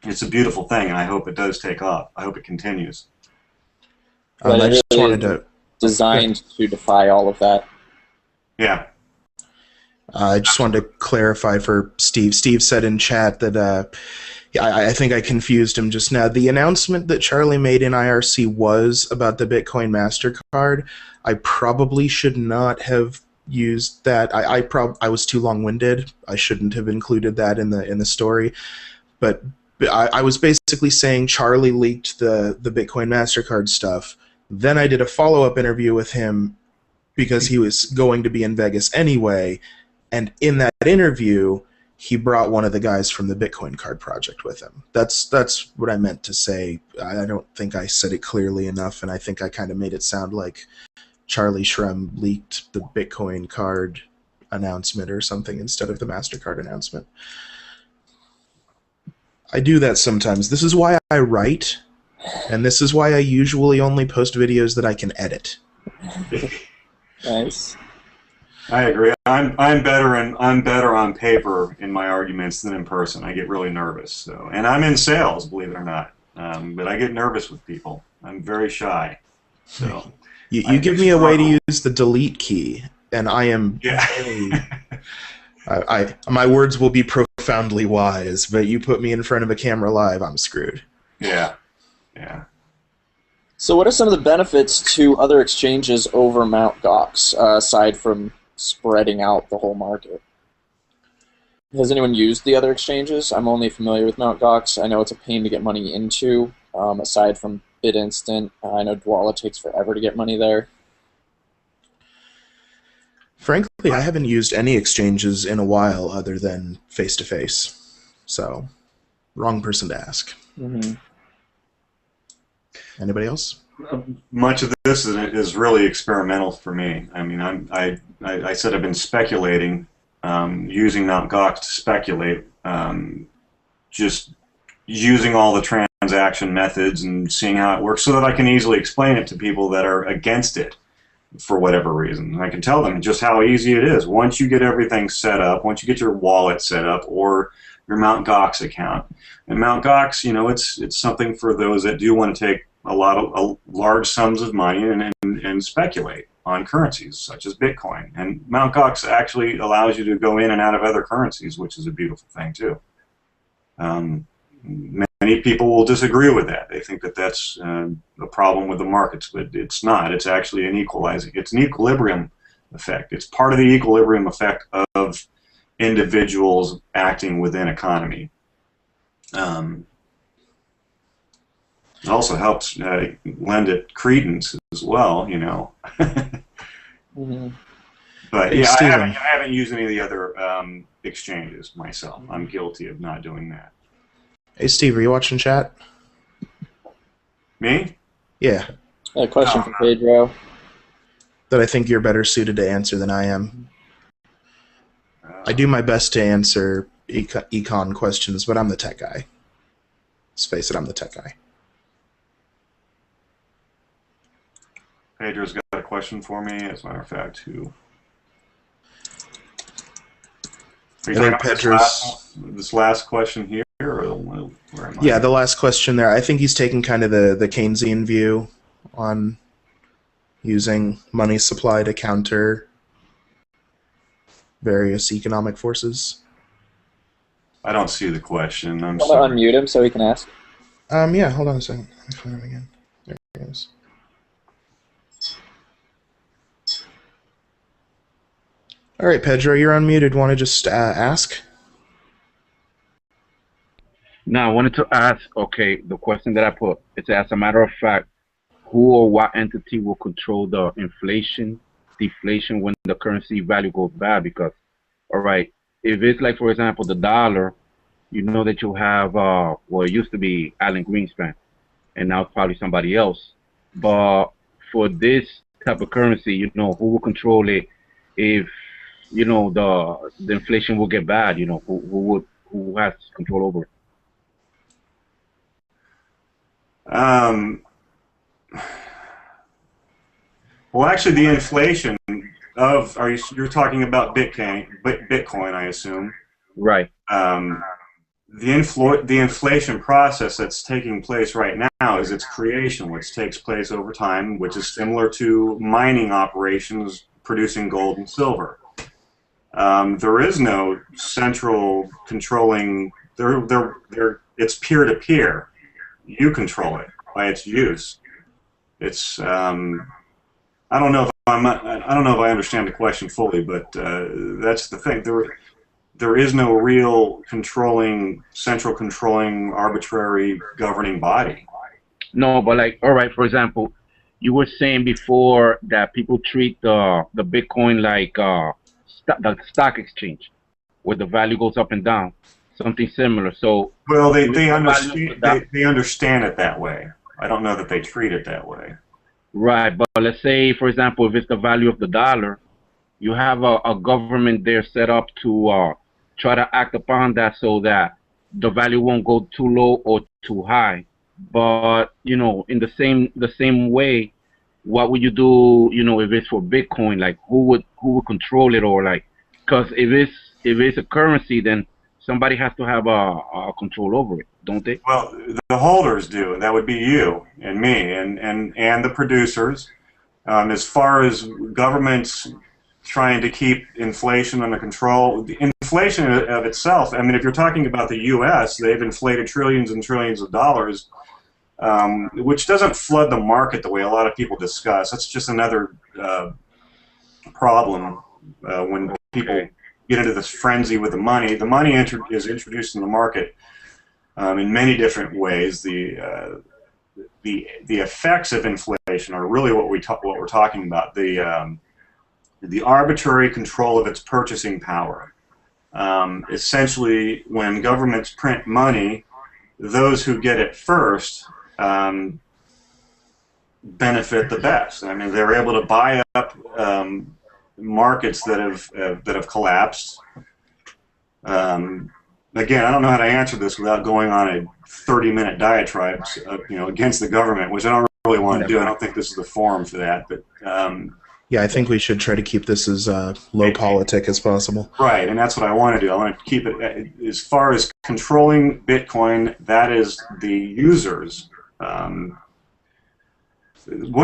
It's a beautiful thing, and I hope it does take off. I hope it continues. But I it just really wanted to designed to defy all of that. Yeah. I just wanted to clarify for Steve. Steve said in chat that I think I confused him just now. The announcement that Charlie made in IRC was about the Bitcoin MasterCard. I probably should not have used that. I was too long-winded. I shouldn't have included that in the story. But I was basically saying Charlie leaked the Bitcoin MasterCard stuff. Then I did a follow-up interview with him because he was going to be in Vegas anyway. And in that interview, he brought one of the guys from the Bitcoin card project with him. That's what I meant to say. I don't think I said it clearly enough, and I think I kind of made it sound like Charlie Shrem leaked the Bitcoin card announcement or something instead of the MasterCard announcement. I do that sometimes. This is why I write, and this is why I usually only post videos that I can edit. Nice. I agree. I'm better on paper in my arguments than in person. I get really nervous. So, and I'm in sales, believe it or not. But I get nervous with people. I'm very shy. So You give me a way to use the delete key, and I am very, my words will be profoundly wise, but you put me in front of a camera live, I'm screwed. Yeah. So what are some of the benefits to other exchanges over Mt. Gox, aside from spreading out the whole market? Has anyone used the other exchanges? I'm only familiar with Mt. Gox. I know it's a pain to get money into, aside from BitInstant. I know Dwala takes forever to get money there. Frankly, I haven't used any exchanges in a while other than face-to-face. So, wrong person to ask. Mm-hmm. Anybody else? Much of this is really experimental for me. I mean, I said I've been speculating, using Mt. Gox to speculate, just using all the transaction methods and seeing how it works so that I can easily explain it to people that are against it for whatever reason. And I can tell them just how easy it is. Once you get everything set up, once you get your wallet set up or your Mt. Gox account. And Mt. Gox, you know, it's something for those that do want to take large sums of money and speculate on currencies such as Bitcoin. And Mt. Gox actually allows you to go in and out of other currencies, which is a beautiful thing too. Many people will disagree with that. They think that that's a problem with the markets, but it's not. It's actually an equalizing. It's an equilibrium effect. It's part of the equilibrium effect of individuals acting within economy. It also helps lend it credence as well, you know. Mm-hmm. But Hey, yeah, I Steven. haven't used any of the other exchanges myself. I'm guilty of not doing that. Hey, Steve, are you watching chat? Me? Yeah. A question from Pedro. That I think you're better suited to answer than I am. I do my best to answer econ questions, but I'm the tech guy. Let's face it, I'm the tech guy. Pedro's got a question for me, as a matter of fact, who... Are you I talking think about this last question here, or where am I? Yeah, the last question there. I think he's taking kind of the Keynesian view on using money supply to counter various economic forces. I don't see the question. I'm I'm going sorry. to unmute him so he can ask. Yeah, hold on a second. Let me find him again. There he is. All right, Pedro, you're unmuted. Want to just ask? Now, I wanted to ask, okay, the question that I put, it's as a matter of fact, who or what entity will control the inflation, deflation when the currency value goes bad? Because, all right, if it's like, for example, the dollar, you know that you have, well, it used to be Alan Greenspan, and now it's probably somebody else. But for this type of currency, you know, who will control it if, you know, the inflation will get bad, you know, who has control over it? Well, actually, the inflation of you're talking about Bitcoin, I assume. Right. The inflation process that's taking place right now is its creation, which takes place over time, which is similar to mining operations producing gold and silver. There is no central controlling. It's peer-to-peer. You control it by its use. It's I don't know if I understand the question fully, but that's the thing. There is no real central controlling, arbitrary governing body. No, but like, all right, for example, you were saying before that people treat the Bitcoin like the stock exchange, where the value goes up and down, something similar. So, well, they understand it that way. I don't know that they treat it that way. right, but let's say, for example, if it's the value of the dollar, you have a government there set up to try to act upon that so that the value won't go too low or too high. But in the same way, what would you do? If it's for Bitcoin, like who would control it, or like, because if it's a currency, then somebody has to have a control over it, don't they? Well, the holders do, and that would be you and me and the producers. As far as governments trying to keep inflation under control, the inflation of itself, I mean, if you're talking about the U.S., they've inflated trillions and trillions of dollars, which doesn't flood the market the way a lot of people discuss. That's just another problem when people get into this frenzy with the money. The money is introduced in the market in many different ways. The effects of inflation are really what we're talking about. The arbitrary control of its purchasing power. Essentially, when governments print money, those who get it first benefit the best. I mean, they're able to buy up markets that have collapsed. Again, I don't know how to answer this without going on a 30-minute diatribe, against the government, which I don't really want to do. I don't think this is the forum for that. But yeah, I think we should try to keep this as low politic as possible. Right, and that's what I want to do. I want to keep it as far as controlling Bitcoin. That is the users. One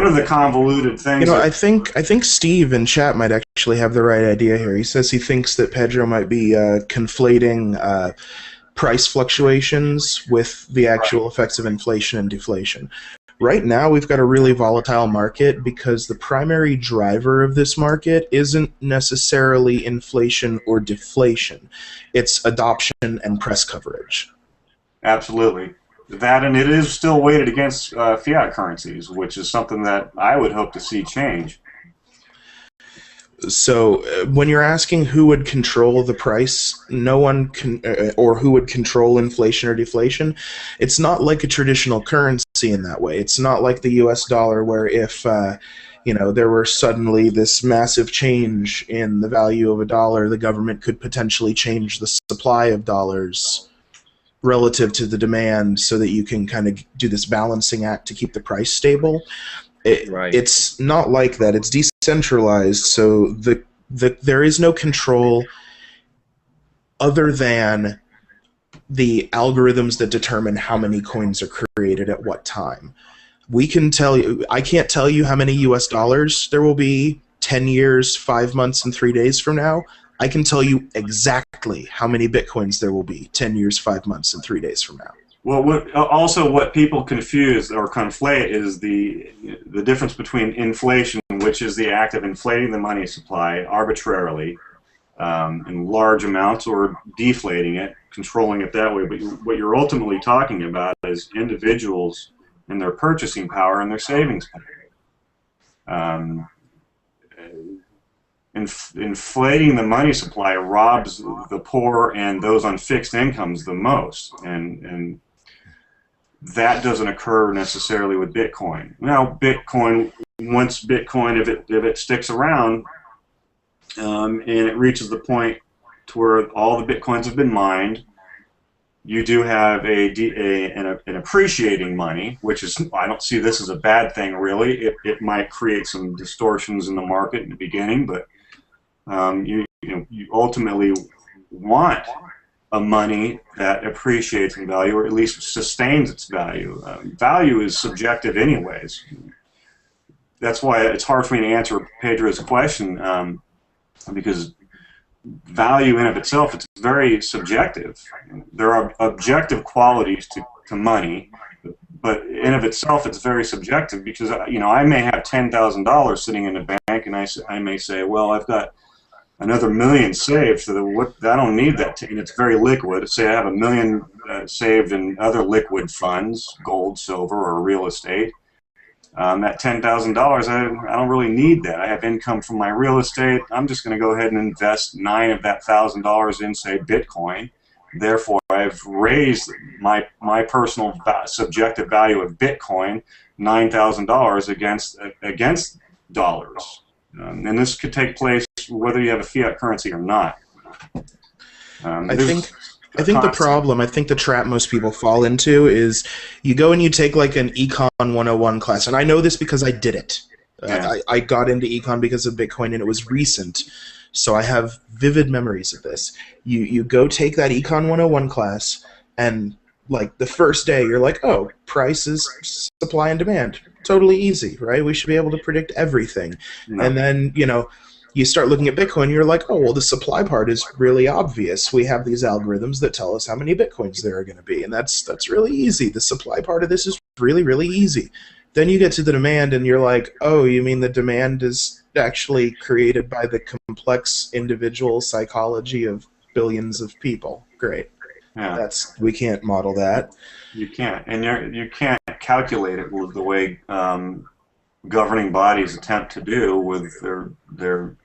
of the convoluted things. I think Steve in chat might actually have the right idea here. He says he thinks that Pedro might be conflating price fluctuations with the actual effects of inflation and deflation. Right now, we've got a really volatile market because the primary driver of this market isn't necessarily inflation or deflation. It's adoption and press coverage. Absolutely. That, and it is still weighted against fiat currencies, which is something that I would hope to see change. So when you're asking who would control the price, no one can, or who would control inflation or deflation, it's not like a traditional currency in that way. It's not like the US dollar where if there were suddenly this massive change in the value of a dollar, the government could potentially change the supply of dollars relative to the demand so that you can kind of do this balancing act to keep the price stable. Right. It's not like that. It's decentralized, so there is no control other than the algorithms that determine how many coins are created at what time. I can't tell you how many US dollars there will be 10 years, 5 months, and 3 days from now. I can tell you exactly how many Bitcoins there will be 10 years, 5 months, and 3 days from now. Well, what people confuse or conflate is the difference between inflation, which is the act of inflating the money supply arbitrarily in large amounts, or deflating it, controlling it that way. But what you're ultimately talking about is individuals and their purchasing power and their savings power. Inflating the money supply robs the poor and those on fixed incomes the most, and that doesn't occur necessarily with Bitcoin. Now, once Bitcoin, if it sticks around, and it reaches the point to where all the Bitcoins have been mined, you do have an appreciating money, which is, I don't see this as a bad thing really. It might create some distortions in the market in the beginning, but you ultimately want a money that appreciates in value, or at least sustains its value. Value is subjective anyways. That's why it's hard for me to answer Pedro's question, because value in of itself, it's very subjective. There are objective qualities to money, but in of itself it's very subjective, because I may have $10,000 sitting in a bank, and I may say, well, I've got another $1 million saved, so I don't need that, and it's very liquid. Say I have $1 million saved in other liquid funds, gold, silver, or real estate. That $10,000, I don't really need that. I have income from my real estate. I'm just going to go ahead and invest $9 of that $1,000 in, say, Bitcoin. Therefore, I've raised my personal subjective value of Bitcoin $9,000 against dollars. And this could take place whether you have a fiat currency or not. I think I think I think the trap most people fall into is you go and you take like an Econ 101 class, and I know this because I did it. Yeah. I got into Econ because of Bitcoin, and it was recent, so I have vivid memories of this. You go take that Econ 101 class, and like the first day, you're like, oh, prices, supply and demand, totally easy, right? We should be able to predict everything. No. And then, you start looking at Bitcoin, you're like, oh, well, the supply part is really obvious. We have these algorithms that tell us how many Bitcoins there are going to be, and that's really easy. The supply part of this is really, really easy. Then you get to the demand, and you're like, oh, you mean the demand is actually created by the complex individual psychology of billions of people. Great. Yeah. We can't model that. You can't, and you can't calculate it with the way governing bodies attempt to do with their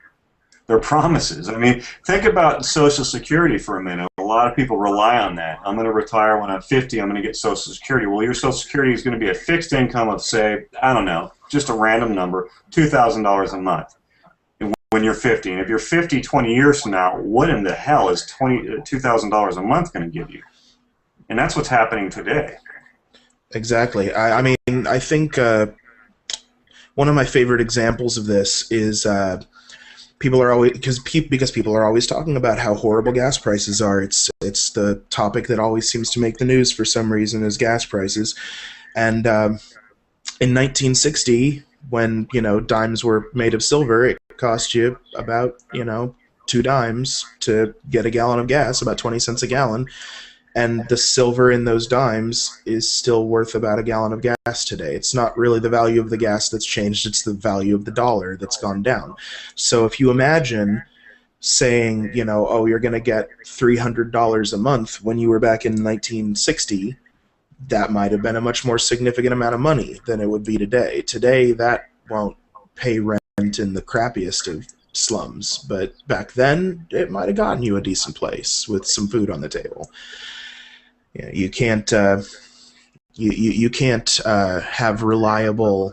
promises. I mean, think about Social Security for a minute. A lot of people rely on that. I'm going to retire when I'm 50. I'm going to get Social Security. Well, your Social Security is going to be a fixed income of, say, I don't know, just a random number, $2,000 a month when you're 50. And if you're 50 20 years from now, what in the hell is $2,000 a month going to give you? And that's what's happening today. Exactly. I mean, I think one of my favorite examples of this is people are always because people are always talking about how horrible gas prices are. It's the topic that always seems to make the news for some reason is gas prices. And in 1960, when dimes were made of silver, it cost you about 2 dimes to get a gallon of gas, about 20 cents a gallon. And the silver in those dimes is still worth about a gallon of gas today. It's not really the value of the gas that's changed, it's the value of the dollar that's gone down. So if you imagine saying, oh, you're going to get $300 a month when you were back in 1960, that might have been a much more significant amount of money than it would be today. Today, that won't pay rent in the crappiest of slums, but back then, it might have gotten you a decent place with some food on the table. You can't you can't have reliable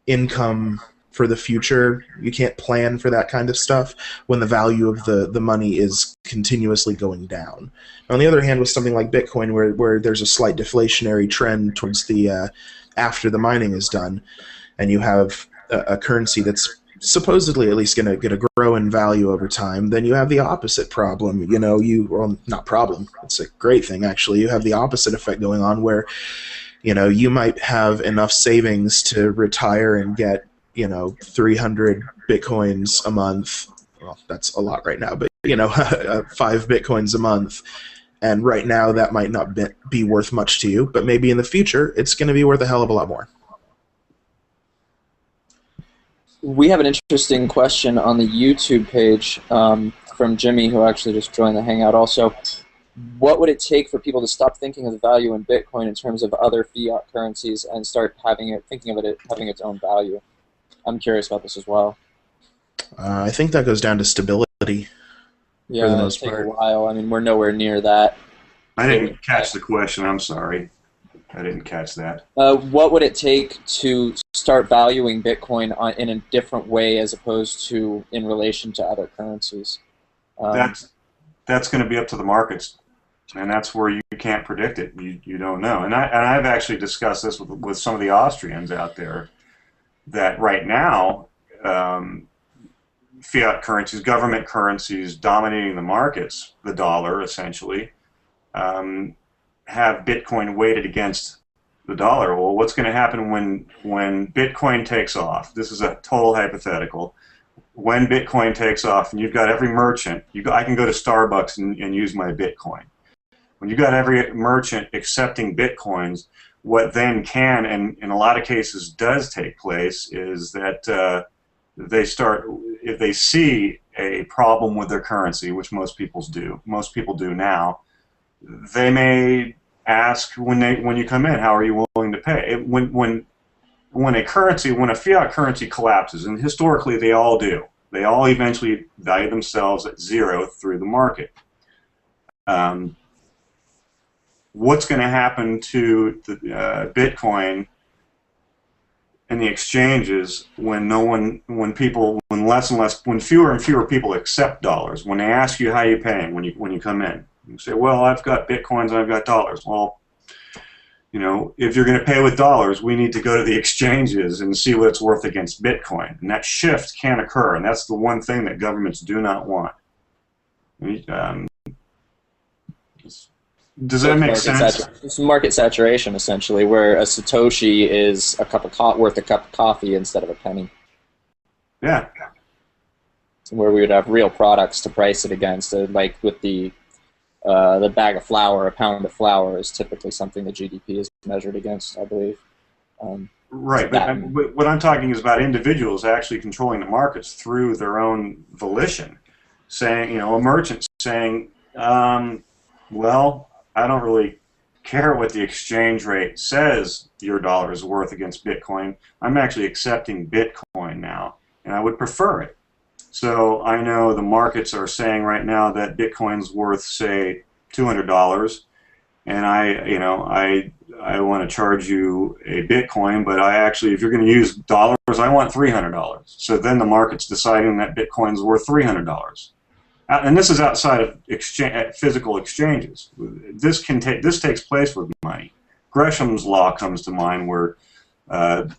income for the future. You can't plan for that kind of stuff when the value of the money is continuously going down. On the other hand, with something like Bitcoin, where there's a slight deflationary trend towards the after the mining is done, and you have a currency that's supposedly at least going to grow in value over time, then you have the opposite problem. Well, not problem, it's a great thing actually. You have the opposite effect going on where you might have enough savings to retire and get 300 Bitcoins a month. Well, that's a lot right now, but 5 Bitcoins a month. And right now that might not be worth much to you, but maybe in the future it's going to be worth a hell of a lot more. We have an interesting question on the YouTube page from Jimmy, who actually just joined the Hangout also. What would it take for people to stop thinking of the value in Bitcoin in terms of other fiat currencies and start thinking of it having its own value? I'm curious about this as well. I think that goes down to stability. Yeah, for the it'll most take part. a while. I mean, we're nowhere near that. I didn't catch the question. I'm sorry. I didn't catch that. What would it take to start valuing Bitcoin in a different way as opposed to in relation to other currencies? That's going to be up to the markets, and that's where you can't predict it. You don't know. And I've actually discussed this with some of the Austrians out there, that right now fiat currencies, government currencies dominating the markets, the dollar essentially, have Bitcoin weighted against the dollar. Well, what's going to happen when Bitcoin takes off? This is a total hypothetical. When Bitcoin takes off and you've got every merchant, I can go to Starbucks and use my Bitcoin. When you've got every merchant accepting Bitcoins, what then can, and in a lot of cases does take place, is that they start, if they see a problem with their currency, which most people do now, they may ask when you come in, how are you willing to pay? When a fiat currency collapses, and historically they all do, they all eventually value themselves at zero through the market. What's going to happen to the Bitcoin and the exchanges when fewer and fewer people accept dollars, when they ask you how you paying when you come in? You say, well, I've got Bitcoins and I've got dollars. Well, you know, if you're going to pay with dollars, we need to go to the exchanges and see what it's worth against Bitcoin. And that shift can occur, and that's the one thing that governments do not want. Does that make sense? It's market saturation, essentially, where a Satoshi is worth a cup of coffee instead of a penny. Yeah. Where we would have real products to price it against, like with the bag of flour, a pound of flour is typically something that GDP is measured against, I believe. Right, but what I'm talking is about individuals actually controlling the markets through their own volition, saying, you know, a merchant saying, well, I don't really care what the exchange rate says your dollar is worth against Bitcoin. I'm actually accepting Bitcoin now, and I would prefer it. So I know the markets are saying right now that Bitcoin's worth, say, $200, and I want to charge you a Bitcoin, but I actually, if you're going to use dollars, I want $300. So then the market's deciding that Bitcoin's worth $300. And this is outside of physical exchanges. This takes place with money. Gresham's law comes to mind, where good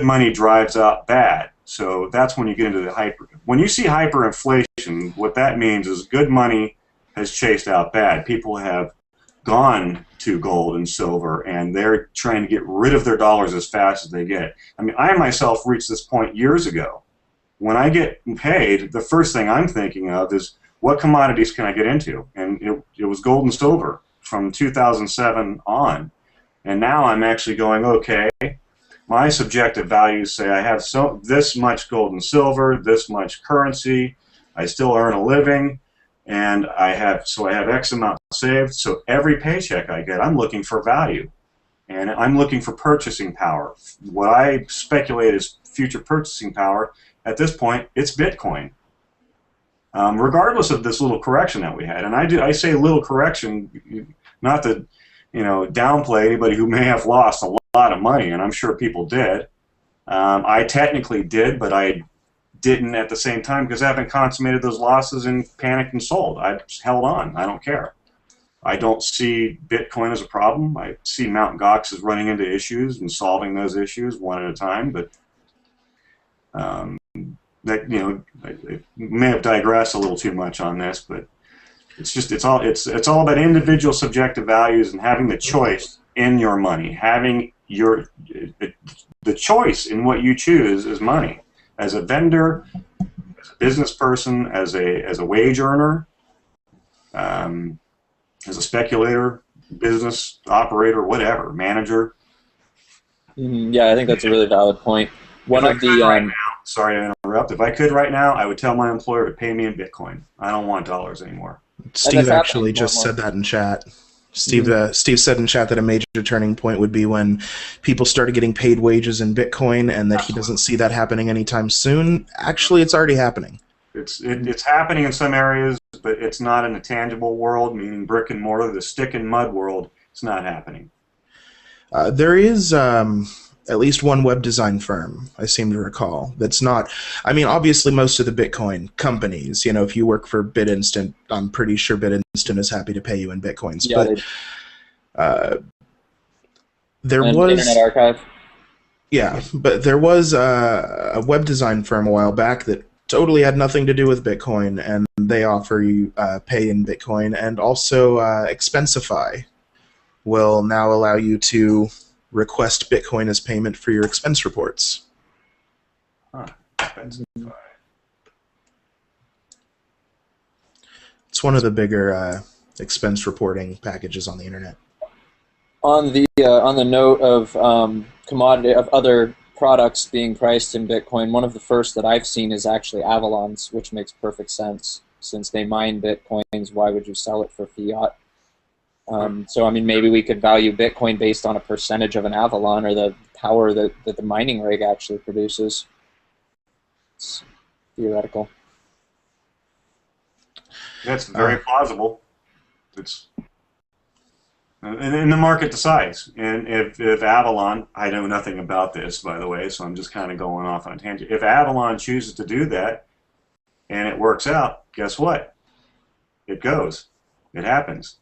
money drives out bad. So that's when you get into the when you see hyperinflation, what that means is good money has chased out bad. People have gone to gold and silver, and they're trying to get rid of their dollars as fast as they get it. I mean, I myself reached this point years ago. When I get paid, the first thing I'm thinking of is, what commodities can I get into? And it was gold and silver from 2007 on. And now I'm actually going, okay, my subjective values say I have this much gold and silver, this much currency, I still earn a living, and I have X amount saved. So every paycheck I get, I'm looking for value, and I'm looking for purchasing power. What I speculate is future purchasing power. At this point, it's Bitcoin. Regardless of this little correction that we had, and I say little correction, not to, you know, downplay anybody who may have lost a lot of money, and I'm sure people did. I technically did, but I didn't at the same time, because I haven't consummated those losses and panicked and sold. I just held on. I don't care. I don't see Bitcoin as a problem. I see Mt. Gox is running into issues and solving those issues one at a time, but that, you know, I may have digressed a little too much on this, but it's all about individual subjective values and having the choice in your money, having the choice in what you choose is money. As a vendor, as a business person, as a wage earner, as a speculator, business operator, whatever, manager. Yeah, I think that's a really valid point. Sorry to interrupt. If I could right now, I would tell my employer to pay me in Bitcoin. I don't want dollars anymore. Steve actually just said that in chat. Steve said in chat that a major turning point would be when people started getting paid wages in Bitcoin, and that he doesn't see that happening anytime soon. Actually, it's already happening. It's happening in some areas, but it's not in the tangible world, meaning brick and mortar, the stick and mud world. It's not happening. There is at least one web design firm, I seem to recall, that's not. I mean, obviously, most of the Bitcoin companies, you know, if you work for BitInstant, I'm pretty sure BitInstant is happy to pay you in Bitcoins. Yeah, but there was Internet Archive. Yeah, but there was a web design firm a while back that totally had nothing to do with Bitcoin, and they offer you pay in Bitcoin, and also Expensify will now allow you to request Bitcoin as payment for your expense reports. Huh. Expensify. It's one of the bigger expense reporting packages on the internet. On the note of other products being priced in Bitcoin, one of the first that I've seen is actually Avalon's, which makes perfect sense. Since they mine Bitcoins, why would you sell it for fiat? So, I mean, maybe we could value Bitcoin based on a percentage of an Avalon, or the power that the mining rig actually produces. It's theoretical. That's very plausible. And the market decides. And if Avalon, I know nothing about this, by the way, so I'm just kind of going off on a tangent. If Avalon chooses to do that, and it works out, guess what? it goes. It happens.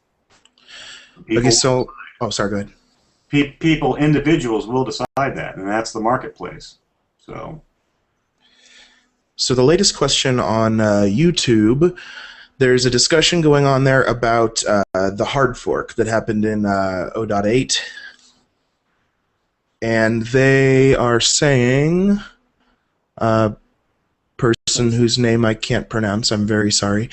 Okay, so sorry, go ahead. People, individuals will decide that, and that's the marketplace. So the latest question on YouTube, there's a discussion going on there about the hard fork that happened in 0.8, and they are saying, person whose name I can't pronounce, I'm very sorry,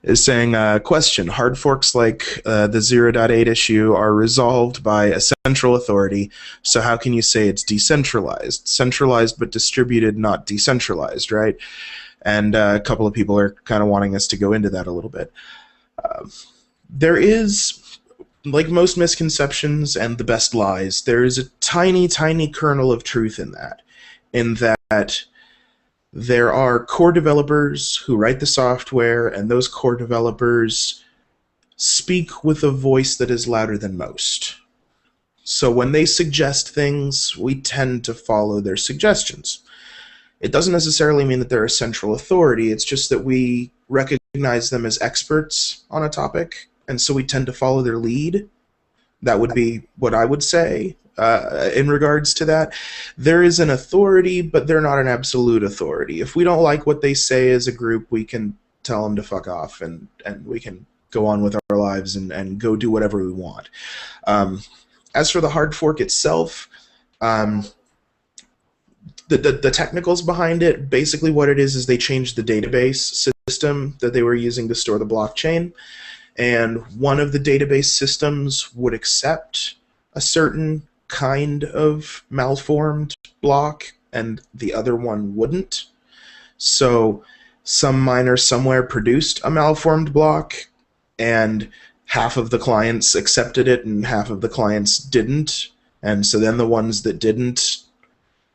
is saying, question, hard forks like the 0.8 issue are resolved by a central authority, so how can you say it's decentralized? Centralized but distributed, not decentralized, right? And a couple of people are kind of wanting us to go into that a little bit. There is, like most misconceptions and the best lies, there is a tiny, tiny kernel of truth in that there are core developers who write the software, and those core developers speak with a voice that is louder than most. So when they suggest things, we tend to follow their suggestions. It doesn't necessarily mean that they're a central authority, it's just that we recognize them as experts on a topic, and so we tend to follow their lead. That would be what I would say. In regards to that, there is an authority, but they're not an absolute authority. If we don't like what they say as a group, we can tell them to fuck off, and we can go on with our lives and go do whatever we want. As for the hard fork itself, the technicals behind it, basically what it is they changed the database system that they were using to store the blockchain, and one of the database systems would accept a certain kind of malformed block, and the other one wouldn't. So some miner somewhere produced a malformed block, and half of the clients accepted it and half of the clients didn't, and so then the ones that didn't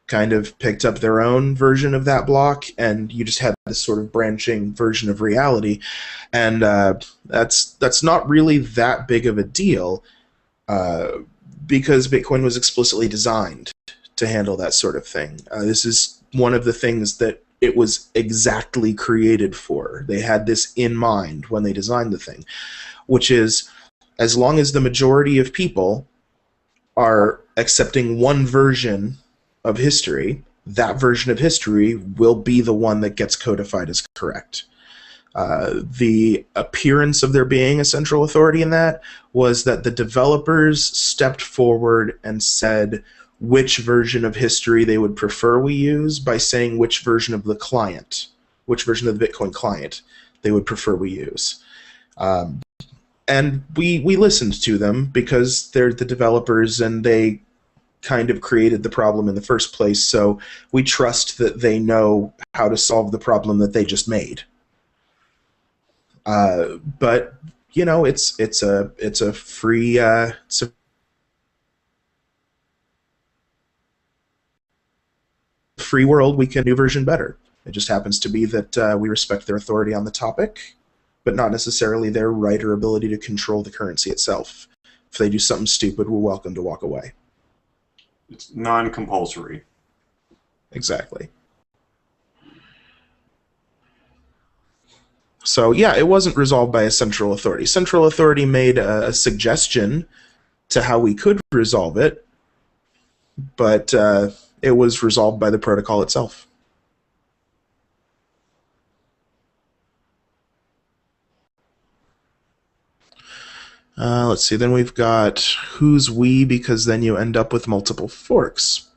kind of picked up their own version of that block, and you just had this sort of branching version of reality. And that's not really that big of a deal, because Bitcoin was explicitly designed to handle that sort of thing. This is one of the things that it was exactly created for. They had this in mind when they designed the thing, which is, as long as the majority of people are accepting one version of history, that version of history will be the one that gets codified as correct. The appearance of there being a central authority in that was that the developers stepped forward and said which version of history they would prefer we use by saying which version of the client, which version of the Bitcoin client they would prefer we use. And we listened to them because they're the developers and they kind of created the problem in the first place, so we trust that they know how to solve the problem that they just made. But you know, it's a free free world. We can do version better. It just happens to be that we respect their authority on the topic, but not necessarily their right or ability to control the currency itself. If they do something stupid, we're welcome to walk away. It's non-compulsory. Exactly. So yeah, it wasn't resolved by a central authority. Central authority made a suggestion to how we could resolve it, but it was resolved by the protocol itself. Let's see, then we've got who's we, because then you end up with multiple forks.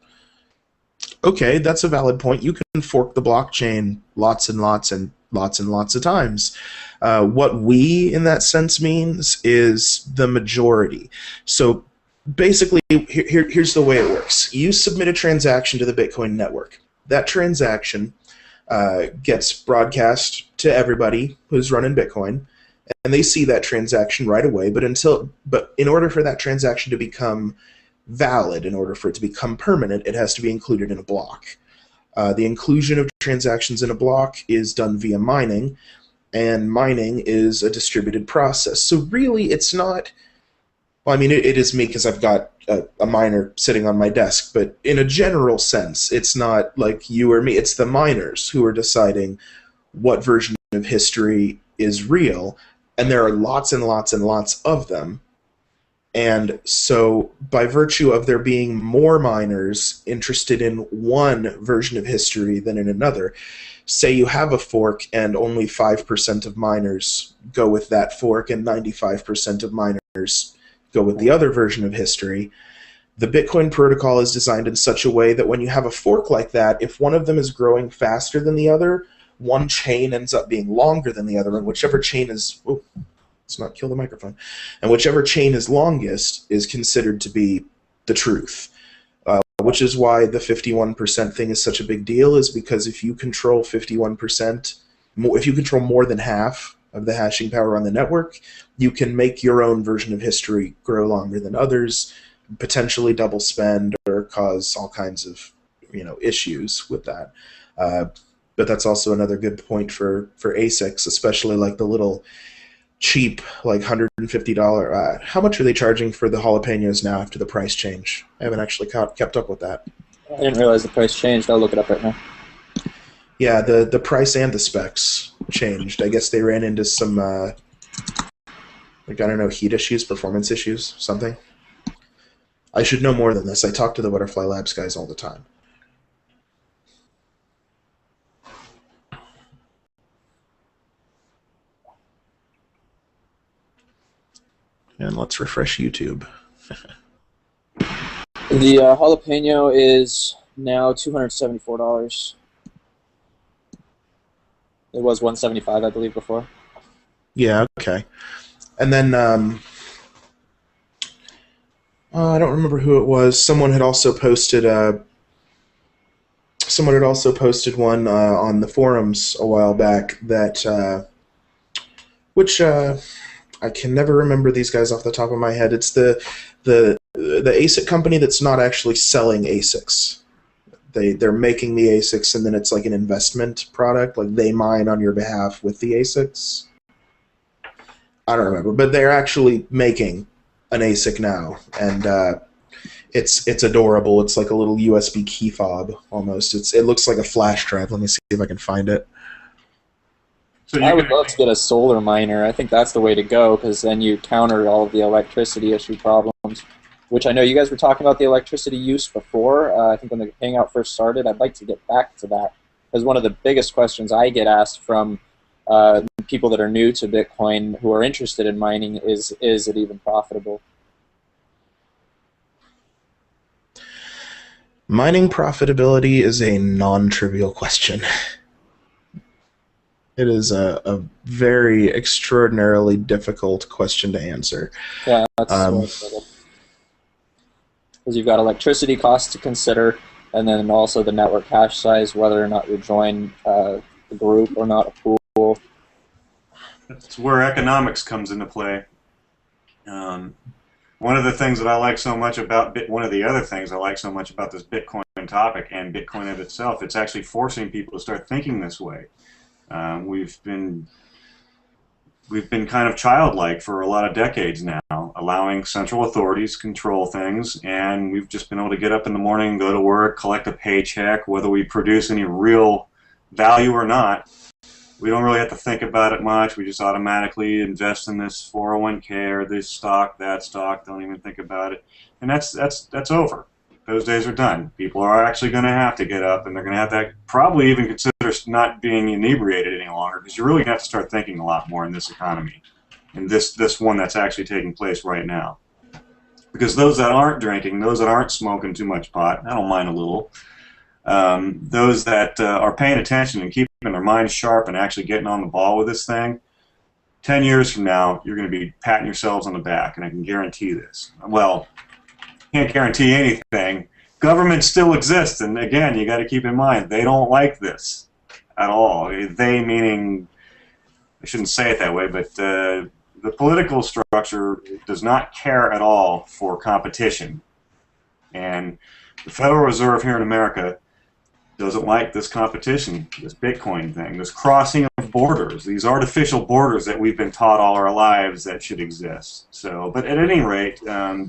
Okay, that's a valid point. You can fork the blockchain lots and lots and lots of times. What we in that sense means is the majority. So basically, here's the way it works. You submit a transaction to the Bitcoin network. That transaction gets broadcast to everybody who's running Bitcoin, and they see that transaction right away. But in order for that transaction to become valid, in order for it to become permanent, it has to be included in a block. The inclusion of transactions in a block is done via mining, and mining is a distributed process. So really, it's not... Well, I mean, it is me because I've got a miner sitting on my desk, but in a general sense, it's not like you or me. It's the miners who are deciding what version of history is real, and there are lots and lots and lots of them. And so, by virtue of there being more miners interested in one version of history than in another, say you have a fork and only 5% of miners go with that fork and 95% of miners go with the other version of history, the Bitcoin protocol is designed in such a way that when you have a fork like that, if one of them is growing faster than the other, one chain ends up being longer than the other, and whichever chain is... Oh, let's not kill the microphone. And whichever chain is longest is considered to be the truth. Which is why the 51% thing is such a big deal, is because if you control 51%, if you control more than half of the hashing power on the network, you can make your own version of history grow longer than others, potentially double spend or cause all kinds of issues with that. But that's also another good point for ASICs, especially like the little cheap, like $150. How much are they charging for the jalapenos now after the price change? I haven't actually kept up with that. I didn't realize the price changed. I'll look it up right now. Yeah, the price and the specs changed. I guess they ran into some, like, I don't know, heat issues, performance issues, something. I should know more than this. I talk to the Butterfly Labs guys all the time. And let's refresh YouTube. The jalapeno is now $274. It was $175, I believe, before. Yeah, okay. And then, I don't remember who it was. Someone had also posted one on the forums a while back that, which I can never remember these guys off the top of my head. It's the ASIC company that's not actually selling ASICs. They're making the ASICs, and then it's like an investment product. Like they mine on your behalf with the ASICs. I don't remember, but they're actually making an ASIC now, and it's adorable. It's like a little USB key fob almost. It looks like a flash drive. Let me see if I can find it. So I would love to get a solar miner. I think that's the way to go, because then you counter all of the electricity issue problems, which I know you guys were talking about the electricity use before. I think when the Hangout first started, I'd like to get back to that, because one of the biggest questions I get asked from people that are new to Bitcoin who are interested in mining is it even profitable? Mining profitability is a non-trivial question. It is a very extraordinarily difficult question to answer. Yeah, that's because you've got electricity costs to consider, and then also the network hash size, whether or not you join a group or not a pool. That's where economics comes into play. One of the things that I like so much about one of the other things I like so much about this Bitcoin topic and Bitcoin of itself, it's actually forcing people to start thinking this way. We've been kind of childlike for a lot of decades now, allowing central authorities to control things, and we've just been able to get up in the morning, go to work, collect a paycheck, whether we produce any real value or not. We don't really have to think about it much. We just automatically invest in this 401k or this stock, that stock, don't even think about it. And that's over. Those days are done. People are actually going to have to get up, and they're going to have to probably even consider not being inebriated any longer, because you're really going to have to start thinking a lot more in this economy, in this one that's actually taking place right now. Because those that aren't drinking, those that aren't smoking too much pot, I don't mind a little, those that are paying attention and keeping their minds sharp and actually getting on the ball with this thing, 10 years from now, you're going to be patting yourselves on the back, and I can guarantee this. Well, can't guarantee anything. Government still exists, and again, you got to keep in mind, they don't like this at all. They meaning, I shouldn't say it that way, but the political structure does not care at all for competition. And the Federal Reserve here in America doesn't like this competition, this Bitcoin thing, this crossing of borders, these artificial borders that we've been taught all our lives that should exist. So, but at any rate, I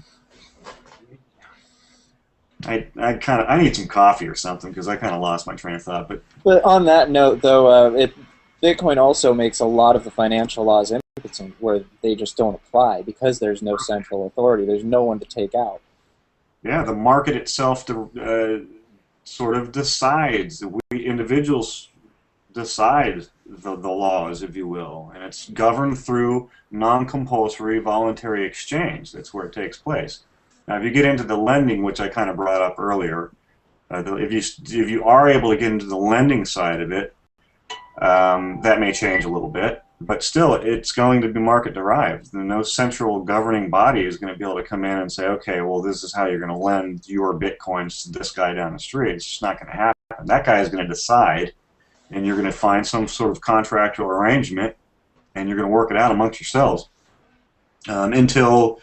need some coffee or something, because I kind of lost my train of thought. But on that note, though, Bitcoin also makes a lot of the financial laws impotent, where they just don't apply because there's no central authority. There's no one to take out. Yeah, the market itself sort of decides. We individuals decide the laws, if you will, and it's governed through non-compulsory voluntary exchange. That's where it takes place. Now, if you get into the lending, which I kind of brought up earlier, if you are able to get into the lending side of it, that may change a little bit, but still, it's going to be market derived. No central governing body is going to be able to come in and say, okay, well, this is how you're going to lend your bitcoins to this guy down the street. It's just not going to happen. That guy is going to decide, and you're going to find some sort of contractual arrangement, and you're going to work it out amongst yourselves until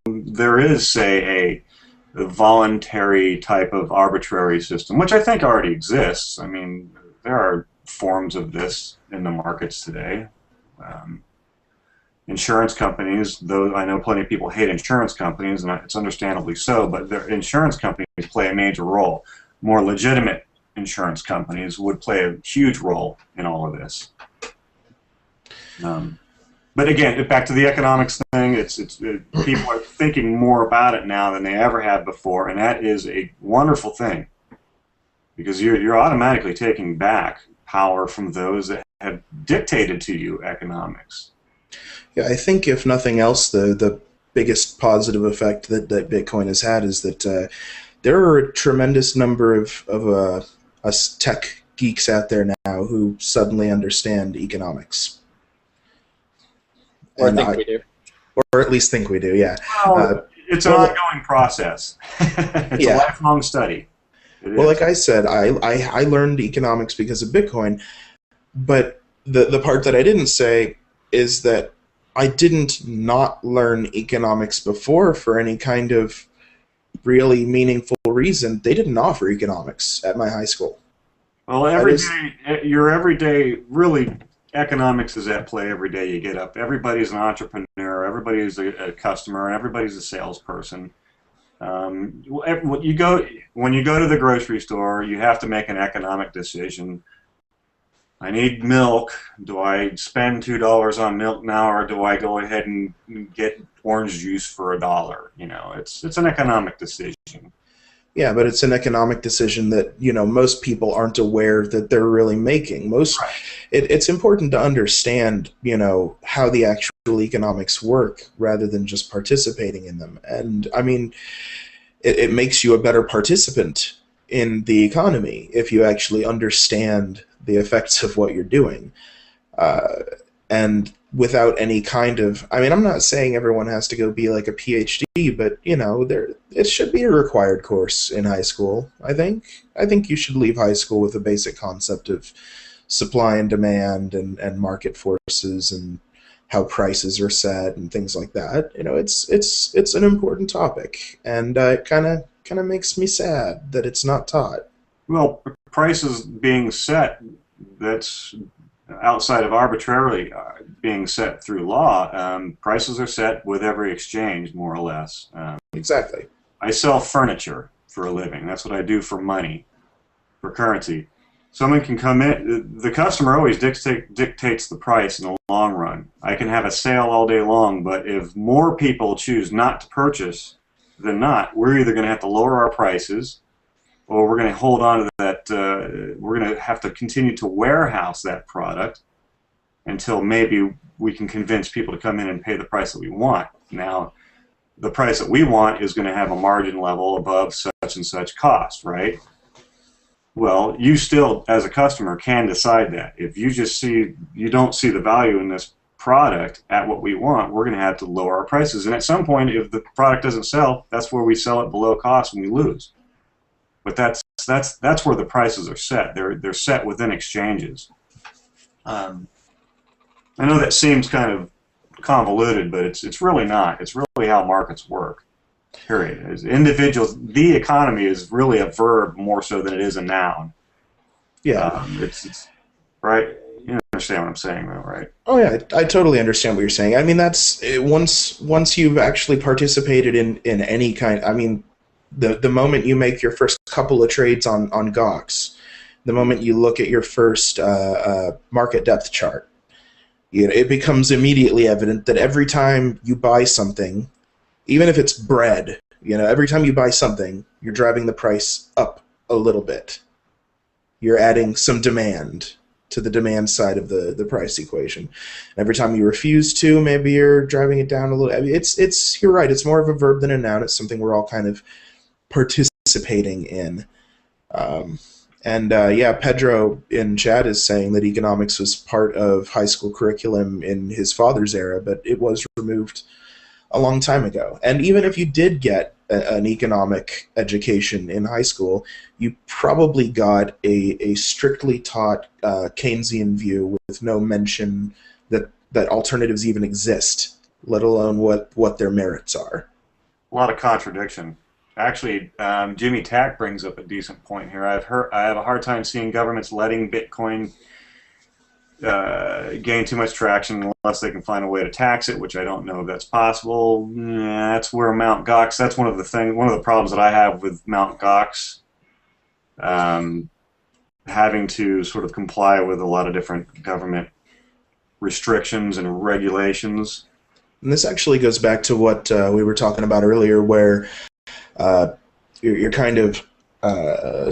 there is, say, a voluntary type of arbitrary system, which I think already exists. I mean, there are forms of this in the markets today. Insurance companies, though I know plenty of people hate insurance companies, and it's understandably so, but their insurance companies play a major role. More legitimate insurance companies would play a huge role in all of this. But again, back to the economics thing, people are thinking more about it now than they ever have before, and that is a wonderful thing, because you're automatically taking back power from those that have dictated to you economics. Yeah, I think if nothing else, the biggest positive effect that Bitcoin has had is that there are a tremendous number of us tech geeks out there now who suddenly understand economics. Or think we do. Or at least think we do, yeah. Well, it's an ongoing process. It's a lifelong study. Well, like I said, I learned economics because of Bitcoin, but the part that I didn't say is that I didn't not learn economics before for any kind of really meaningful reason. They didn't offer economics at my high school. Well, your everyday, really, economics is at play every day you get up. Everybody's an entrepreneur, everybody's a customer, and everybody's a salesperson. When you go to the grocery store, you have to make an economic decision. I need milk. Do I spend $2 on milk now, or do I go ahead and get orange juice for $1? You know, it's an economic decision. Yeah, but it's an economic decision that, you know, most people aren't aware that they're really making. It's important to understand, you know, how the actual economics work rather than just participating in them. And I mean, it makes you a better participant in the economy if you actually understand the effects of what you're doing. And without any kind of, I mean, I'm not saying everyone has to go be like a PhD, but, you know, it should be a required course in high school, I think. I think you should leave high school with a basic concept of supply and demand and market forces and how prices are set and things like that. You know, it's an important topic, and it kind of makes me sad that it's not taught. Well, prices being set, that's outside of arbitrarily being set through law. Prices are set with every exchange, more or less. Exactly. I sell furniture for a living. That's what I do for money, for currency. Someone can come in. The customer always dictates the price in the long run. I can have a sale all day long, but if more people choose not to purchase than not, we're either going to have to lower our prices, or we're going to hold on to that. We're going to have to continue to warehouse that product until maybe we can convince people to come in and pay the price that we want. Now, the price that we want is going to have a margin level above such and such cost, right? Well, you still, as a customer, can decide that. If you don't see the value in this product at what we want, we're going to have to lower our prices. And at some point, if the product doesn't sell, that's where we sell it below cost and we lose. But that's where the prices are set. They're set within exchanges. I know that seems kind of convoluted, but it's really not. It's really how markets work. Period. As individuals, the economy is really a verb more so than it is a noun. Yeah. It's right. You understand what I'm saying, though, right? Oh yeah, I totally understand what you're saying. I mean, that's once you've actually participated in any kind. I mean, the moment you make your first couple of trades on Gox, the moment you look at your first market depth chart, it becomes immediately evident that every time you buy something, even if it's bread, every time you buy something, you're driving the price up a little bit. You're adding some demand to the demand side of the price equation. Every time you refuse to, maybe you're driving it down a little. I mean, you're right. It's more of a verb than a noun. It's something we're all kind of participating in. Pedro in chat is saying that economics was part of high school curriculum in his father's era, but it was removed a long time ago. And even if you did get an economic education in high school, you probably got a strictly taught Keynesian view with no mention that alternatives even exist, let alone what their merits are. A lot of contradiction. Actually, Jimmy Tack brings up a decent point here. I have a hard time seeing governments letting Bitcoin gain too much traction unless they can find a way to tax it, which I don't know if that's possible. That's where Mt. Gox. That's one of the problems that I have with Mt. Gox, having to sort of comply with a lot of different government restrictions and regulations. And this actually goes back to what we were talking about earlier, where you're kind of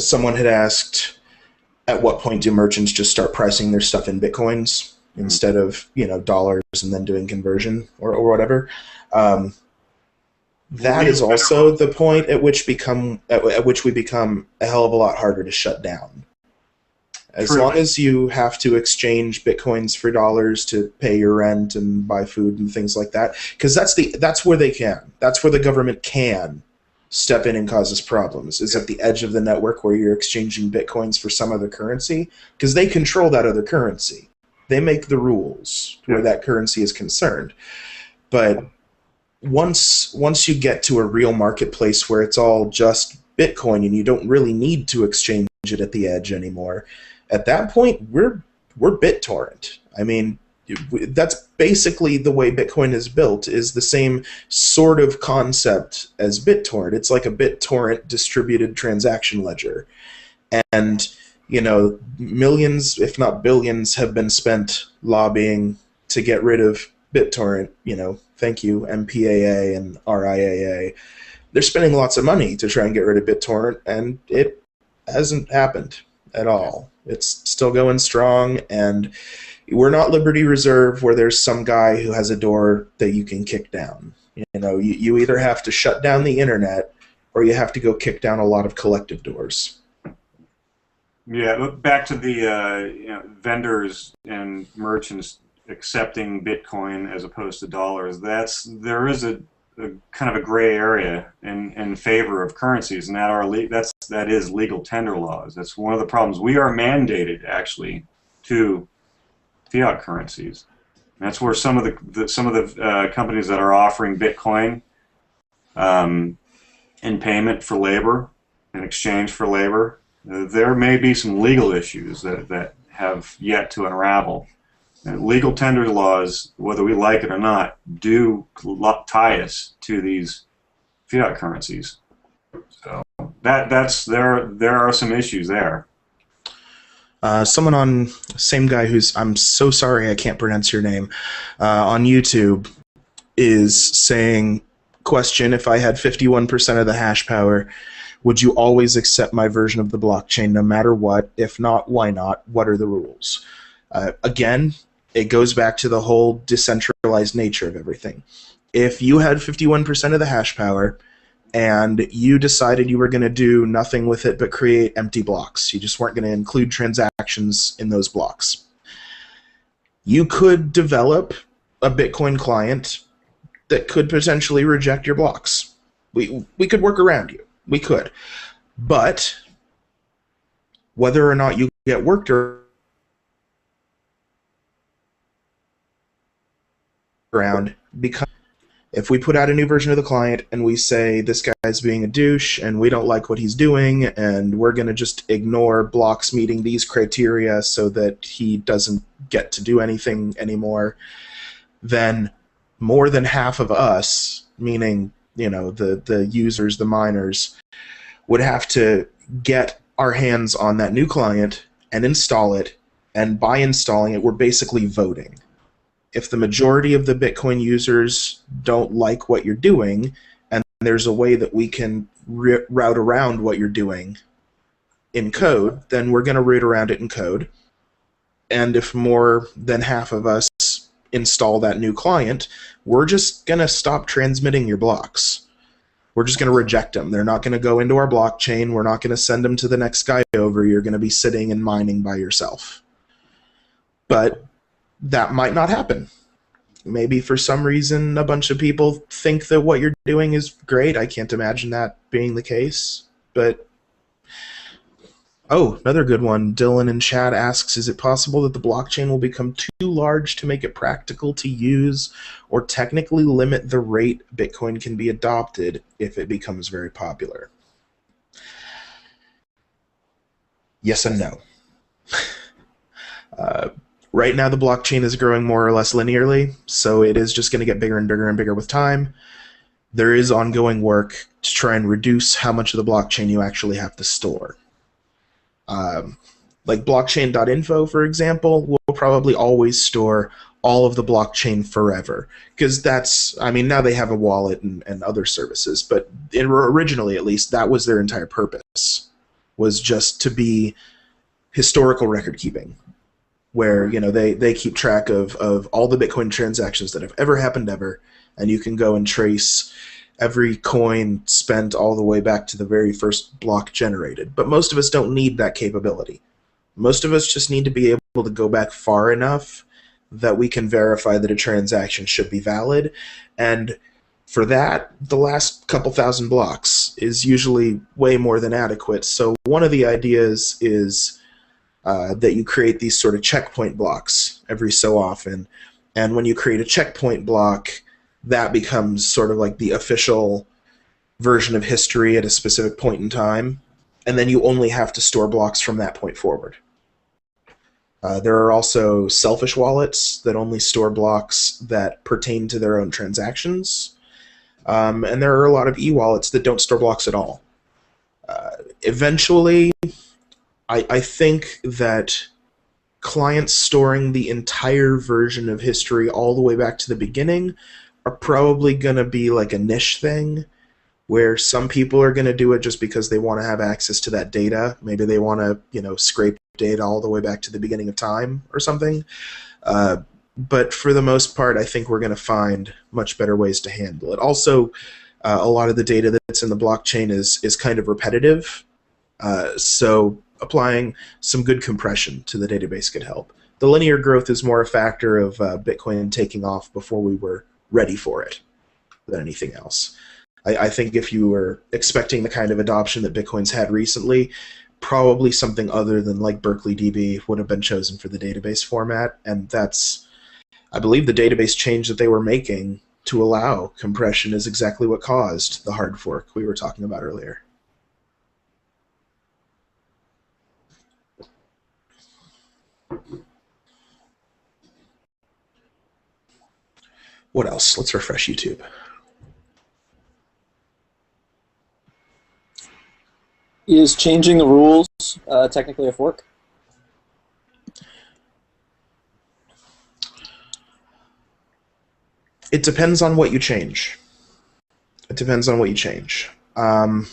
someone had asked, at what point do merchants just start pricing their stuff in bitcoins instead of dollars and then doing conversion or whatever? That is also the point at which we become a hell of a lot harder to shut down. As long as you have to exchange bitcoins for dollars to pay your rent and buy food and things like that, because that's where they can. That's where the government can step in and causes problems, is at the edge of the network where you're exchanging bitcoins for some other currency, because they control that other currency. They make the rules where that currency is concerned. But once you get to a real marketplace where it's all just Bitcoin and you don't really need to exchange it at the edge anymore, at that point we're BitTorrent. I mean, that's basically the way Bitcoin is built, is the same sort of concept as BitTorrent. It's like a BitTorrent distributed transaction ledger. And, millions, if not billions, have been spent lobbying to get rid of BitTorrent. Thank you, MPAA and RIAA. They're spending lots of money to try and get rid of BitTorrent, and it hasn't happened at all. It's still going strong, and we're not Liberty Reserve where there's some guy who has a door that you can kick down. You either have to shut down the internet or you have to go kick down a lot of collective doors. Yeah, back to the vendors and merchants accepting Bitcoin as opposed to dollars. There is a kind of a gray area in favor of currencies, and that is legal tender laws. That's one of the problems. We are mandated actually to fiat currencies. And that's where some of the companies that are offering Bitcoin in payment for labor, in exchange for labor, there may be some legal issues that have yet to unravel. And legal tender laws, whether we like it or not, do tie us to these fiat currencies. So there are some issues there. Someone on, same guy who's, I'm so sorry I can't pronounce your name, on YouTube is saying, question, if I had 51% of the hash power, would you always accept my version of the blockchain no matter what? If not, why not? What are the rules? Again, it goes back to the whole decentralized nature of everything. If you had 51% of the hash power, and you decided you were going to do nothing with it but create empty blocks, you just weren't going to include transactions in those blocks, you could develop a Bitcoin client that could potentially reject your blocks. We could work around you. We could. But whether or not you get worked around, because if we put out a new version of the client and we say this guy's being a douche and we don't like what he's doing and we're going to just ignore blocks meeting these criteria so that he doesn't get to do anything anymore, then more than half of us, meaning the users, the miners, would have to get our hands on that new client and install it, and by installing it, we're basically voting. If the majority of the Bitcoin users don't like what you're doing, and there's a way that we can route around what you're doing in code, then we're going to route around it in code. And if more than half of us install that new client, we're just going to stop transmitting your blocks. We're just going to reject them. They're not going to go into our blockchain. We're not going to send them to the next guy over. You're going to be sitting and mining by yourself. But that might not happen. Maybe for some reason a bunch of people think that what you're doing is great. I can't imagine that being the case. But, oh, another good one. Dylan in chat asks, is it possible that the blockchain will become too large to make it practical to use, or technically limit the rate Bitcoin can be adopted if it becomes very popular? Yes and no. Right now, the blockchain is growing more or less linearly, so it is just going to get bigger and bigger and bigger with time. There is ongoing work to try and reduce how much of the blockchain you actually have to store. Like blockchain.info, for example, will probably always store all of the blockchain forever, because that's, I mean, now they have a wallet and other services, but originally, at least, that was their entire purpose, was just to be historical record keeping, where, you know, they keep track of all the Bitcoin transactions that have ever happened ever, and you can go and trace every coin spent all the way back to the very first block generated. But most of us don't need that capability. Most of us just need to be able to go back far enough that we can verify that a transaction should be valid, and for that, the last couple thousand blocks is usually way more than adequate. So one of the ideas is that you create these sort of checkpoint blocks every so often, and when you create a checkpoint block, that becomes sort of like the official version of history at a specific point in time, and then you only have to store blocks from that point forward. There are also selfish wallets that only store blocks that pertain to their own transactions, and there are a lot of e-wallets that don't store blocks at all. Eventually, I think that clients storing the entire version of history all the way back to the beginning are probably going to be like a niche thing, where some people are going to do it just because they want to have access to that data. Maybe they want to, you know, scrape data all the way back to the beginning of time or something. But for the most part, I think we're going to find much better ways to handle it. Also, a lot of the data that's in the blockchain is kind of repetitive, so applying some good compression to the database could help. The linear growth is more a factor of Bitcoin taking off before we were ready for it than anything else. I think if you were expecting the kind of adoption that Bitcoin's had recently, probably something other than like Berkeley DB would have been chosen for the database format, and that's, I believe, the database change that they were making to allow compression is exactly what caused the hard fork we were talking about earlier. What else? Let's refresh YouTube. Is changing the rules technically a fork? It depends on what you change. It depends on what you change. In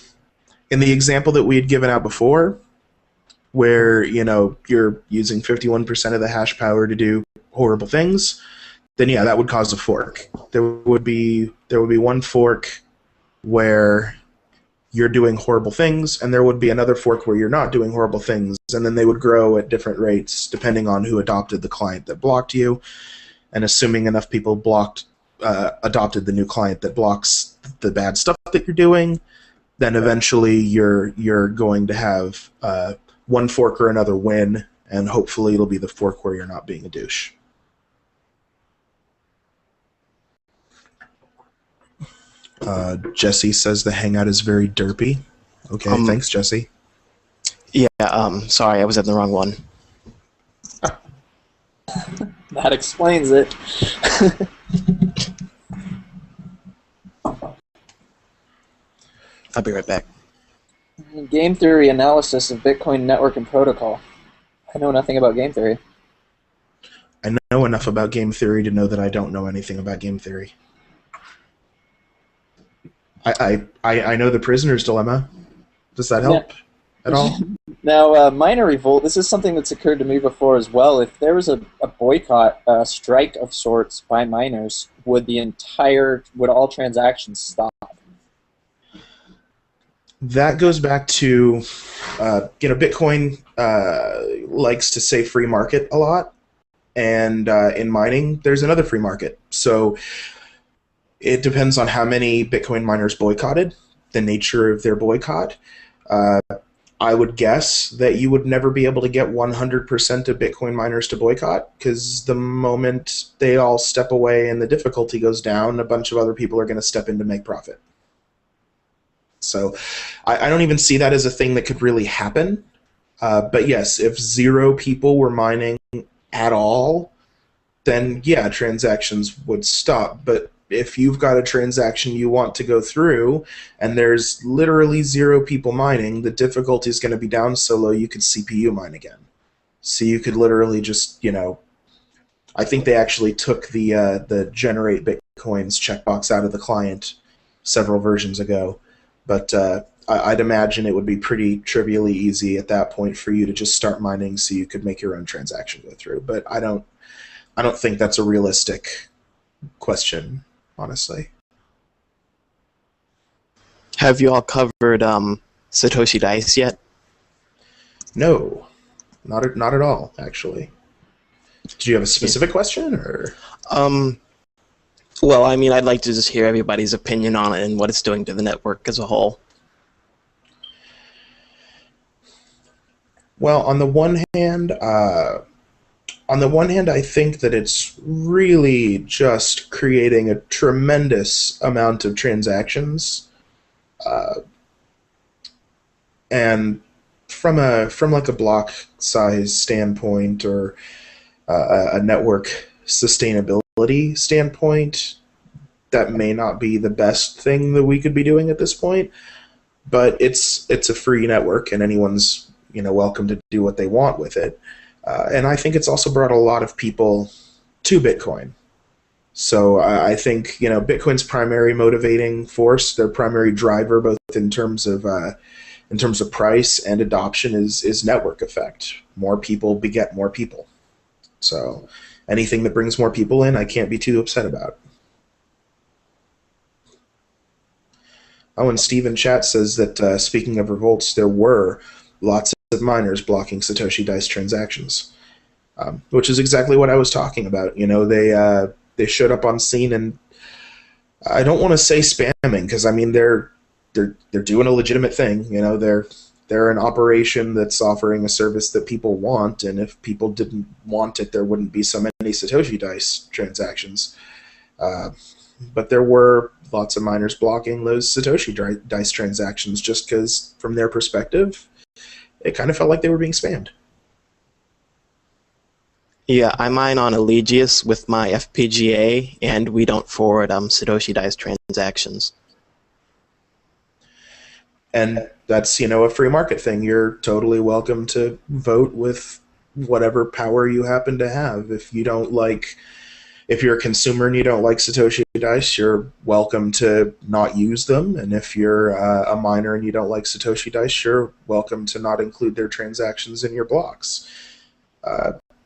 the example that we had given out before, where, you know, you're using 51% of the hash power to do horrible things, then yeah, that would cause a fork. There would be one fork where you're doing horrible things, and there would be another fork where you're not doing horrible things, and then they would grow at different rates depending on who adopted the client that blocked you, and assuming enough people adopted the new client that blocks the bad stuff that you're doing, then eventually you're going to have one fork or another win, and hopefully it'll be the fork where you're not being a douche. Jesse says the Hangout is very derpy. Okay, thanks, Jesse. Yeah, sorry, I was at the wrong one. That explains it. I'll be right back. Game theory analysis of Bitcoin network and protocol. I know nothing about game theory. I know enough about game theory to know that I don't know anything about game theory. I know the prisoner's dilemma. Does that help at all? Now, miner revolt, this is something that's occurred to me before as well. If there was a boycott, a strike of sorts by miners, would all transactions stop? That goes back to, Bitcoin likes to say free market a lot, and in mining, there's another free market. So it depends on how many Bitcoin miners boycotted, the nature of their boycott. I would guess that you would never be able to get 100% of Bitcoin miners to boycott, because the moment they all step away and the difficulty goes down, a bunch of other people are going to step in to make profit. So I don't even see that as a thing that could really happen. But yes, if 0 people were mining at all, then yeah, transactions would stop. But if you've got a transaction you want to go through and there's literally 0 people mining, the difficulty is going to be down so low you could CPU mine again. So you could literally just, I think they actually took the generate bitcoins checkbox out of the client several versions ago. But I'd imagine it would be pretty trivially easy at that point for you to just start mining so you could make your own transaction go through. But I don't think that's a realistic question, honestly. Have you all covered Satoshi Dice yet? No, not at all, actually. Do you have a specific question, or? Well, I mean, I'd like to just hear everybody's opinion on it and what it's doing to the network as a whole. Well, on the one hand, I think that it's really just creating a tremendous amount of transactions, and from like a block size standpoint or a network sustainability standpoint, that may not be the best thing that we could be doing at this point. But it's a free network, and anyone's welcome to do what they want with it. And I think it's also brought a lot of people to Bitcoin. So I think Bitcoin's primary motivating force, their primary driver, both in terms of price and adoption, is network effect. More people beget more people. So anything that brings more people in, I can't be too upset about. Oh, and Steve in chat says that speaking of revolts, there were lots of miners blocking Satoshi Dice transactions, which is exactly what I was talking about. They showed up on scene, and I don't want to say spamming, because I mean they're doing a legitimate thing. They're an operation that's offering a service that people want, and if people didn't want it, there wouldn't be so many Satoshi Dice transactions. But there were lots of miners blocking those Satoshi Dice transactions just because, from their perspective, it kind of felt like they were being spammed. Yeah, I mine on Allegius with my FPGA, and we don't forward Satoshi Dice transactions. And that's, a free market thing. You're totally welcome to vote with whatever power you happen to have. If you're a consumer and you don't like Satoshi Dice, you're welcome to not use them. And if you're a miner and you don't like Satoshi Dice, you're welcome to not include their transactions in your blocks.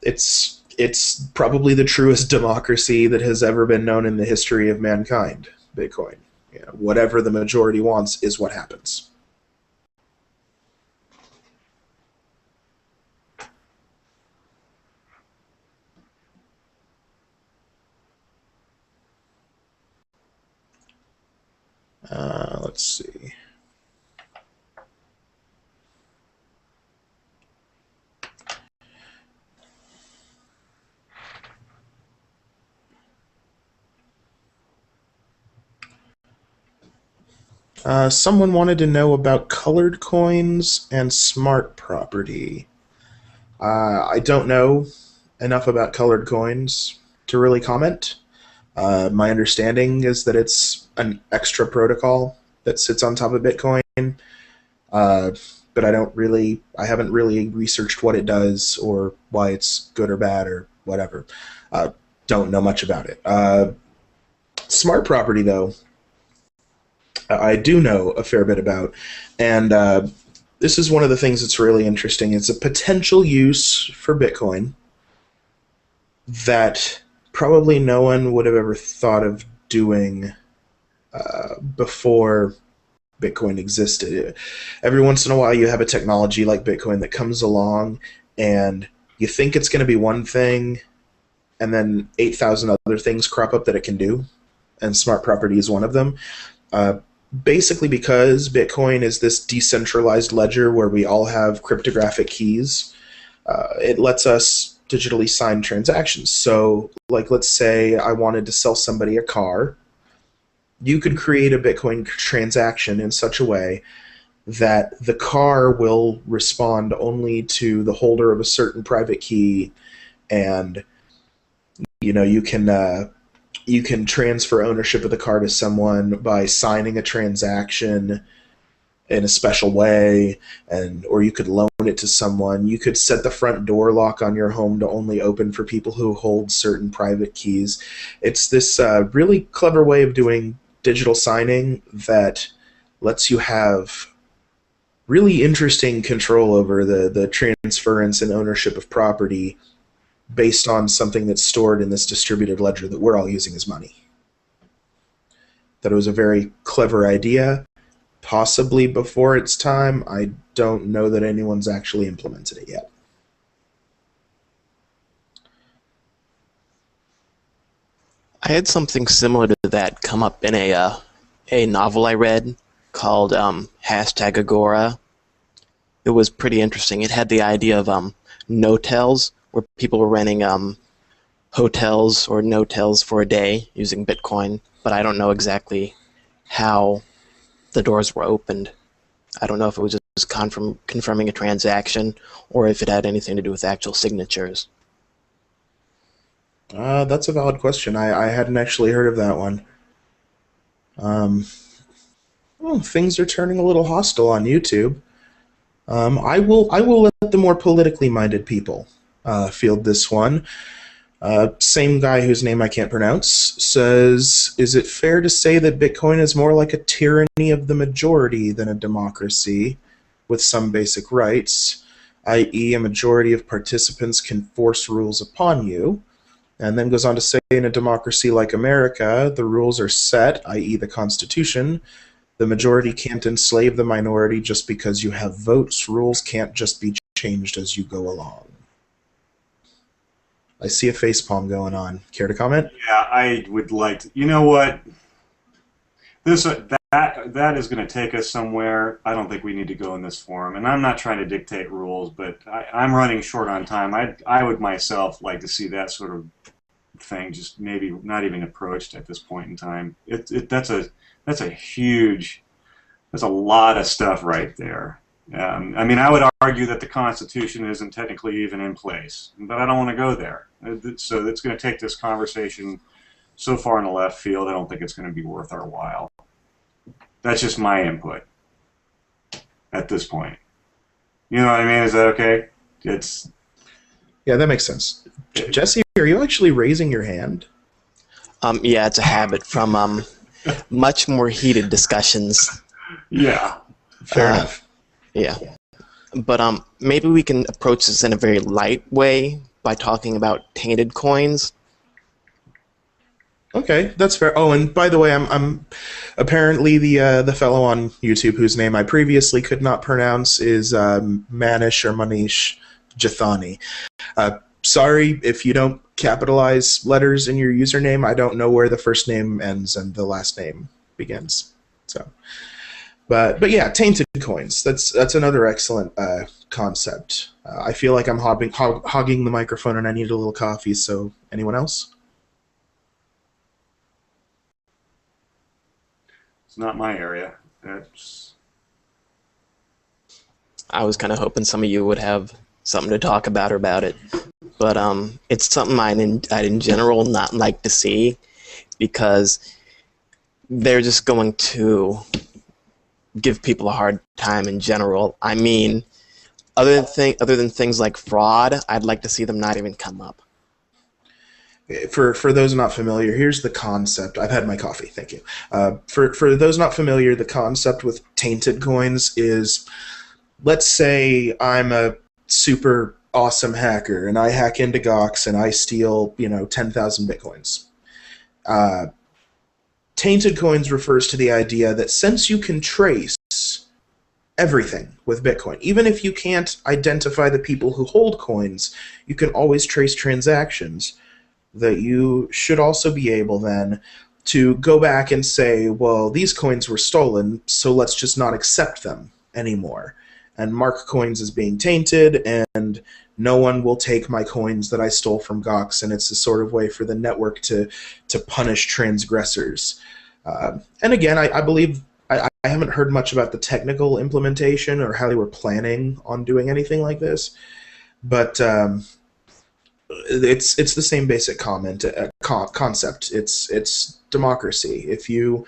It's probably the truest democracy that has ever been known in the history of mankind, Bitcoin. Whatever the majority wants is what happens. Let's see. Someone wanted to know about colored coins and smart property. I don't know enough about colored coins to really comment. My understanding is that it's an extra protocol that sits on top of Bitcoin. but I haven't really researched what it does or why it's good or bad or whatever. Don't know much about it. Smart property, though, I do know a fair bit about, and this is one of the things that's really interesting. It's a potential use for Bitcoin that probably no one would have ever thought of doing before Bitcoin existed. Every once in a while you have a technology like Bitcoin that comes along and you think it's going to be one thing and then 8,000 other things crop up that it can do, and smart property is one of them. Basically because Bitcoin is this decentralized ledger where we all have cryptographic keys, it lets us digitally sign transactions. So, like, let's say I wanted to sell somebody a car. You could create a Bitcoin transaction in such a way that the car will respond only to the holder of a certain private key, and you can transfer ownership of the car to someone by signing a transaction in a special way, or you could loan it to someone. You could set the front door lock on your home to only open for people who hold certain private keys. It's this really clever way of doing digital signing that lets you have really interesting control over the transference and ownership of property based on something that's stored in this distributed ledger that we're all using as money. That it was a very clever idea, possibly before its time. I don't know that anyone's actually implemented it yet. I had something similar to that come up in a novel I read called #Agora. It was pretty interesting. It had the idea of no-tels, where people were renting hotels or no-tels for a day using Bitcoin, but I don't know exactly how the doors were opened. I don't know if it was just confirming a transaction or if it had anything to do with actual signatures. That's a valid question. I hadn't actually heard of that one. Things are turning a little hostile on YouTube. I will let the more politically minded people field this one. Same guy whose name I can't pronounce says, is it fair to say that Bitcoin is more like a tyranny of the majority than a democracy with some basic rights, i.e. a majority of participants can force rules upon you? And then goes on to say, in a democracy like America, the rules are set, i.e. the Constitution. The majority can't enslave the minority just because you have votes. Rules can't just be changed as you go along. I see a facepalm going on. Care to comment? Yeah, I would like to. You know what? That is going to take us somewhere. I don't think we need to go in this forum. And I'm not trying to dictate rules, but I'm running short on time. I would myself like to see that sort of thing just maybe not even approached at this point in time. That's a huge. There's a lot of stuff right there. I mean, I would argue that the Constitution isn't technically even in place, but I don't want to go there. So it's going to take this conversation so far in the left field, I don't think it's going to be worth our while. That's just my input at this point. You know what I mean? Is that okay? Yeah, that makes sense. Jesse, are you actually raising your hand? Yeah, it's a habit from much more heated discussions. Yeah. Fair enough. Yeah. But maybe we can approach this in a very light way by talking about tainted coins. Okay, that's fair. Oh, and by the way, I'm apparently the fellow on YouTube whose name I previously could not pronounce is Manish or Manish Jathani. Sorry if you don't capitalize letters in your username. I don't know where the first name ends and the last name begins. So, but yeah, tainted coins. That's another excellent concept. I feel like I'm hogging the microphone and I need a little coffee. So, anyone else? It's not my area. I was kind of hoping some of you would have something to talk about it. But it's something I'd in general not like to see, because they're just going to give people a hard time in general. I mean, other than things like fraud, I'd like to see them not even come up. For those not familiar, here's the concept. I've had my coffee, thank you. For those not familiar, the concept with tainted coins is, let's say I'm a super awesome hacker and I hack into Gox and I steal 10,000 bitcoins. Tainted coins refers to the idea that since you can trace everything with Bitcoin, even if you can't identify the people who hold coins, you can always trace transactions, that you should also be able then to go back and say, well, these coins were stolen, so let's just not accept them anymore, and mark coins as being tainted, and no one will take my coins that I stole from Gox, and it's a sort of way for the network to punish transgressors. And again, I believe I haven't heard much about the technical implementation or how they were planning on doing anything like this, but it's the same basic concept. It's democracy. If you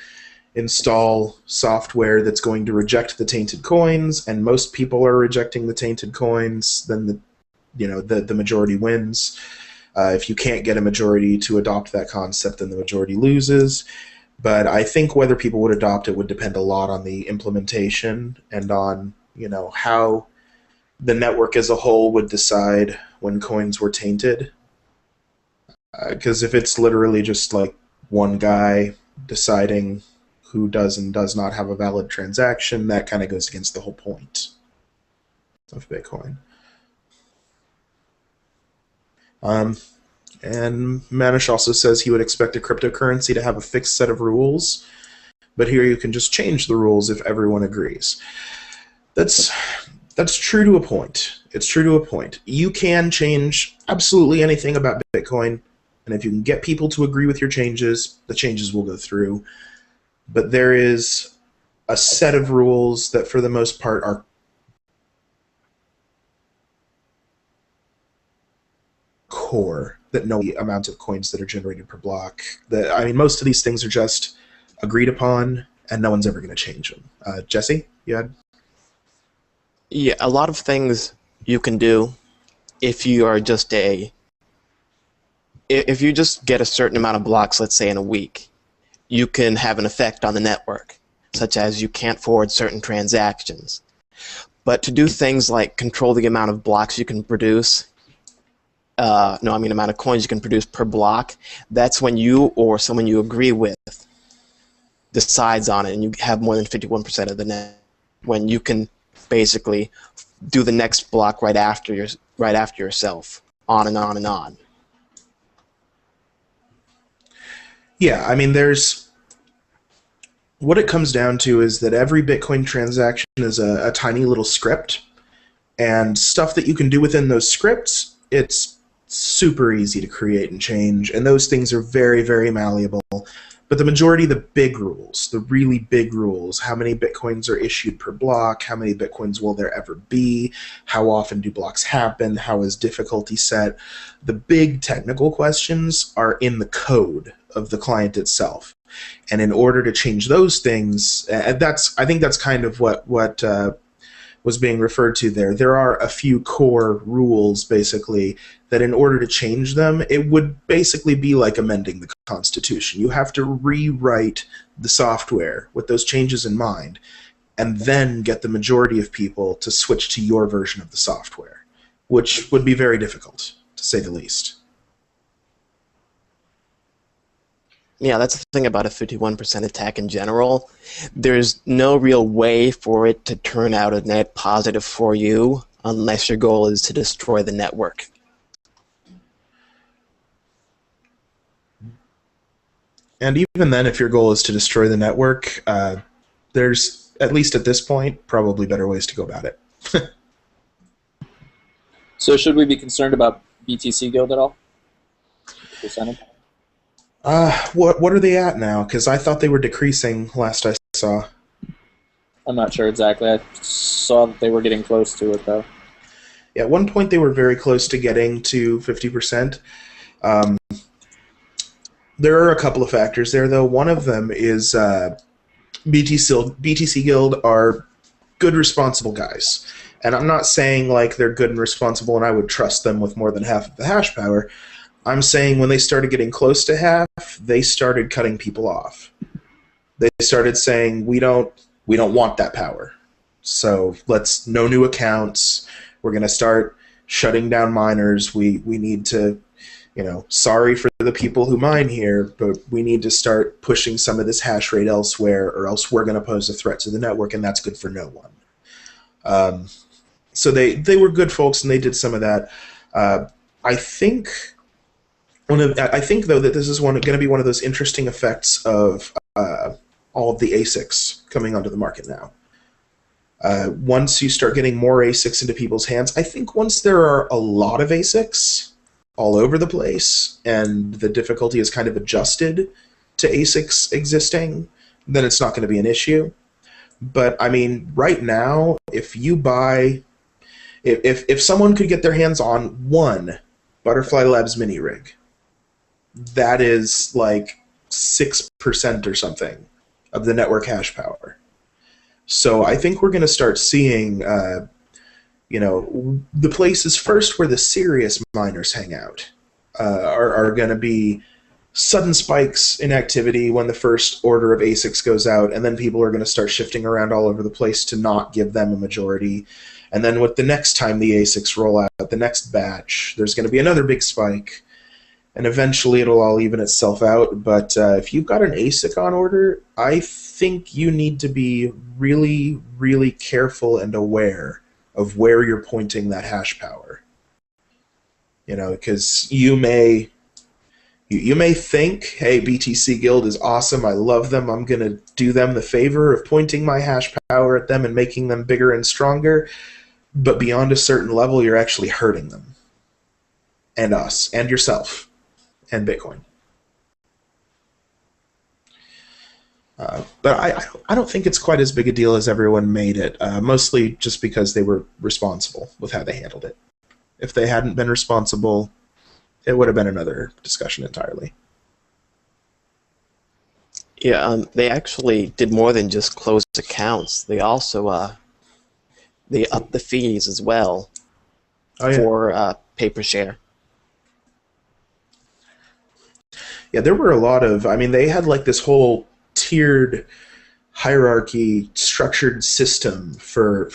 install software that's going to reject the tainted coins, and most people are rejecting the tainted coins, then the majority wins. If you can't get a majority to adopt that concept, then the majority loses. But I think whether people would adopt it would depend a lot on the implementation and on how the network as a whole would decide when coins were tainted. Because if it's literally just like one guy deciding who does and does not have a valid transaction, that kind of goes against the whole point of Bitcoin. And Manish also says he would expect a cryptocurrency to have a fixed set of rules, but here you can just change the rules if everyone agrees. That's true to a point. It's true to a point. You can change absolutely anything about Bitcoin, and if you can get people to agree with your changes, the changes will go through. But there is a set of rules that, for the most part, are core, that know the amount of coins that are generated per block. Most of these things are just agreed upon, and no one's ever going to change them. Jesse, you had? Yeah, a lot of things you can do if you are just if you just get a certain amount of blocks, let's say in a week, you can have an effect on the network, such as you can't forward certain transactions. But to do things like control the amount of blocks you can produce, amount of coins you can produce per block, that's when you or someone you agree with decides on it, and you have more than 51% of the net, when you can basically do the next block right after yourself, on and on and on. Yeah, there's what it comes down to is that every Bitcoin transaction is a tiny little script, and stuff that you can do within those scripts, it's super easy to create and change, and those things are very, very malleable. But the majority of the big rules, the really big rules, how many Bitcoins are issued per block, how many Bitcoins will there ever be, how often do blocks happen, how is difficulty set, the big technical questions are in the code of the client itself. And in order to change those things, I think that's kind of what was being referred to there. There are a few core rules, basically, that in order to change them, it would basically be like amending the Constitution. You have to rewrite the software with those changes in mind, and then get the majority of people to switch to your version of the software, which would be very difficult, to say the least. Yeah, that's the thing about a 51% attack in general. There's no real way for it to turn out a net positive for you unless your goal is to destroy the network. And even then, if your goal is to destroy the network, there's, at least at this point, probably better ways to go about it. So should we be concerned about BTC Guild at all? Percentage? What are they at now? Because I thought they were decreasing last I saw. I'm not sure exactly. I saw that they were getting close to it, though. Yeah, at one point they were very close to getting to 50%. There are a couple of factors there, though. One of them is BTC Guild are good, responsible guys. And I'm not saying like they're good and responsible and I would trust them with more than half of the hash power. I'm saying when they started getting close to half, they started cutting people off. They started saying, we don't want that power. So let's no new accounts. We're going to start shutting down miners. We need to, sorry for the people who mine here, but we need to start pushing some of this hash rate elsewhere, or else we're going to pose a threat to the network, and that's good for no one. So they were good folks, and they did some of that. I think though that this is going to be one of those interesting effects of all of the ASICs coming onto the market now. Once you start getting more ASICs into people's hands, I think once there are a lot of ASICs all over the place and the difficulty is kind of adjusted to ASICs existing, then it's not going to be an issue. But I mean, right now, if you buy, if someone could get their hands on one Butterfly Labs mini rig, that is like 6% or something of the network hash power. So I think we're going to start seeing, the places first where the serious miners hang out are going to be sudden spikes in activity when the first order of ASICs goes out, and then people are going to start shifting around all over the place to not give them a majority. And then with the next time the ASICs roll out, the next batch, there's going to be another big spike. And eventually it'll all even itself out. But if you've got an ASIC on order, I think you need to be really, really careful and aware of where you're pointing that hash power. Because you may think, hey, BTC Guild is awesome, I love them, I'm going to do them the favor of pointing my hash power at them and making them bigger and stronger. But beyond a certain level, you're actually hurting them. And us. And yourself. And Bitcoin. But I don't think it's quite as big a deal as everyone made it, mostly just because they were responsible with how they handled it. If they hadn't been responsible, it would have been another discussion entirely. Yeah, they actually did more than just close accounts. They also they upped the fees as well for pay-per-share. Yeah, there were a lot of, they had like this whole tiered hierarchy structured system for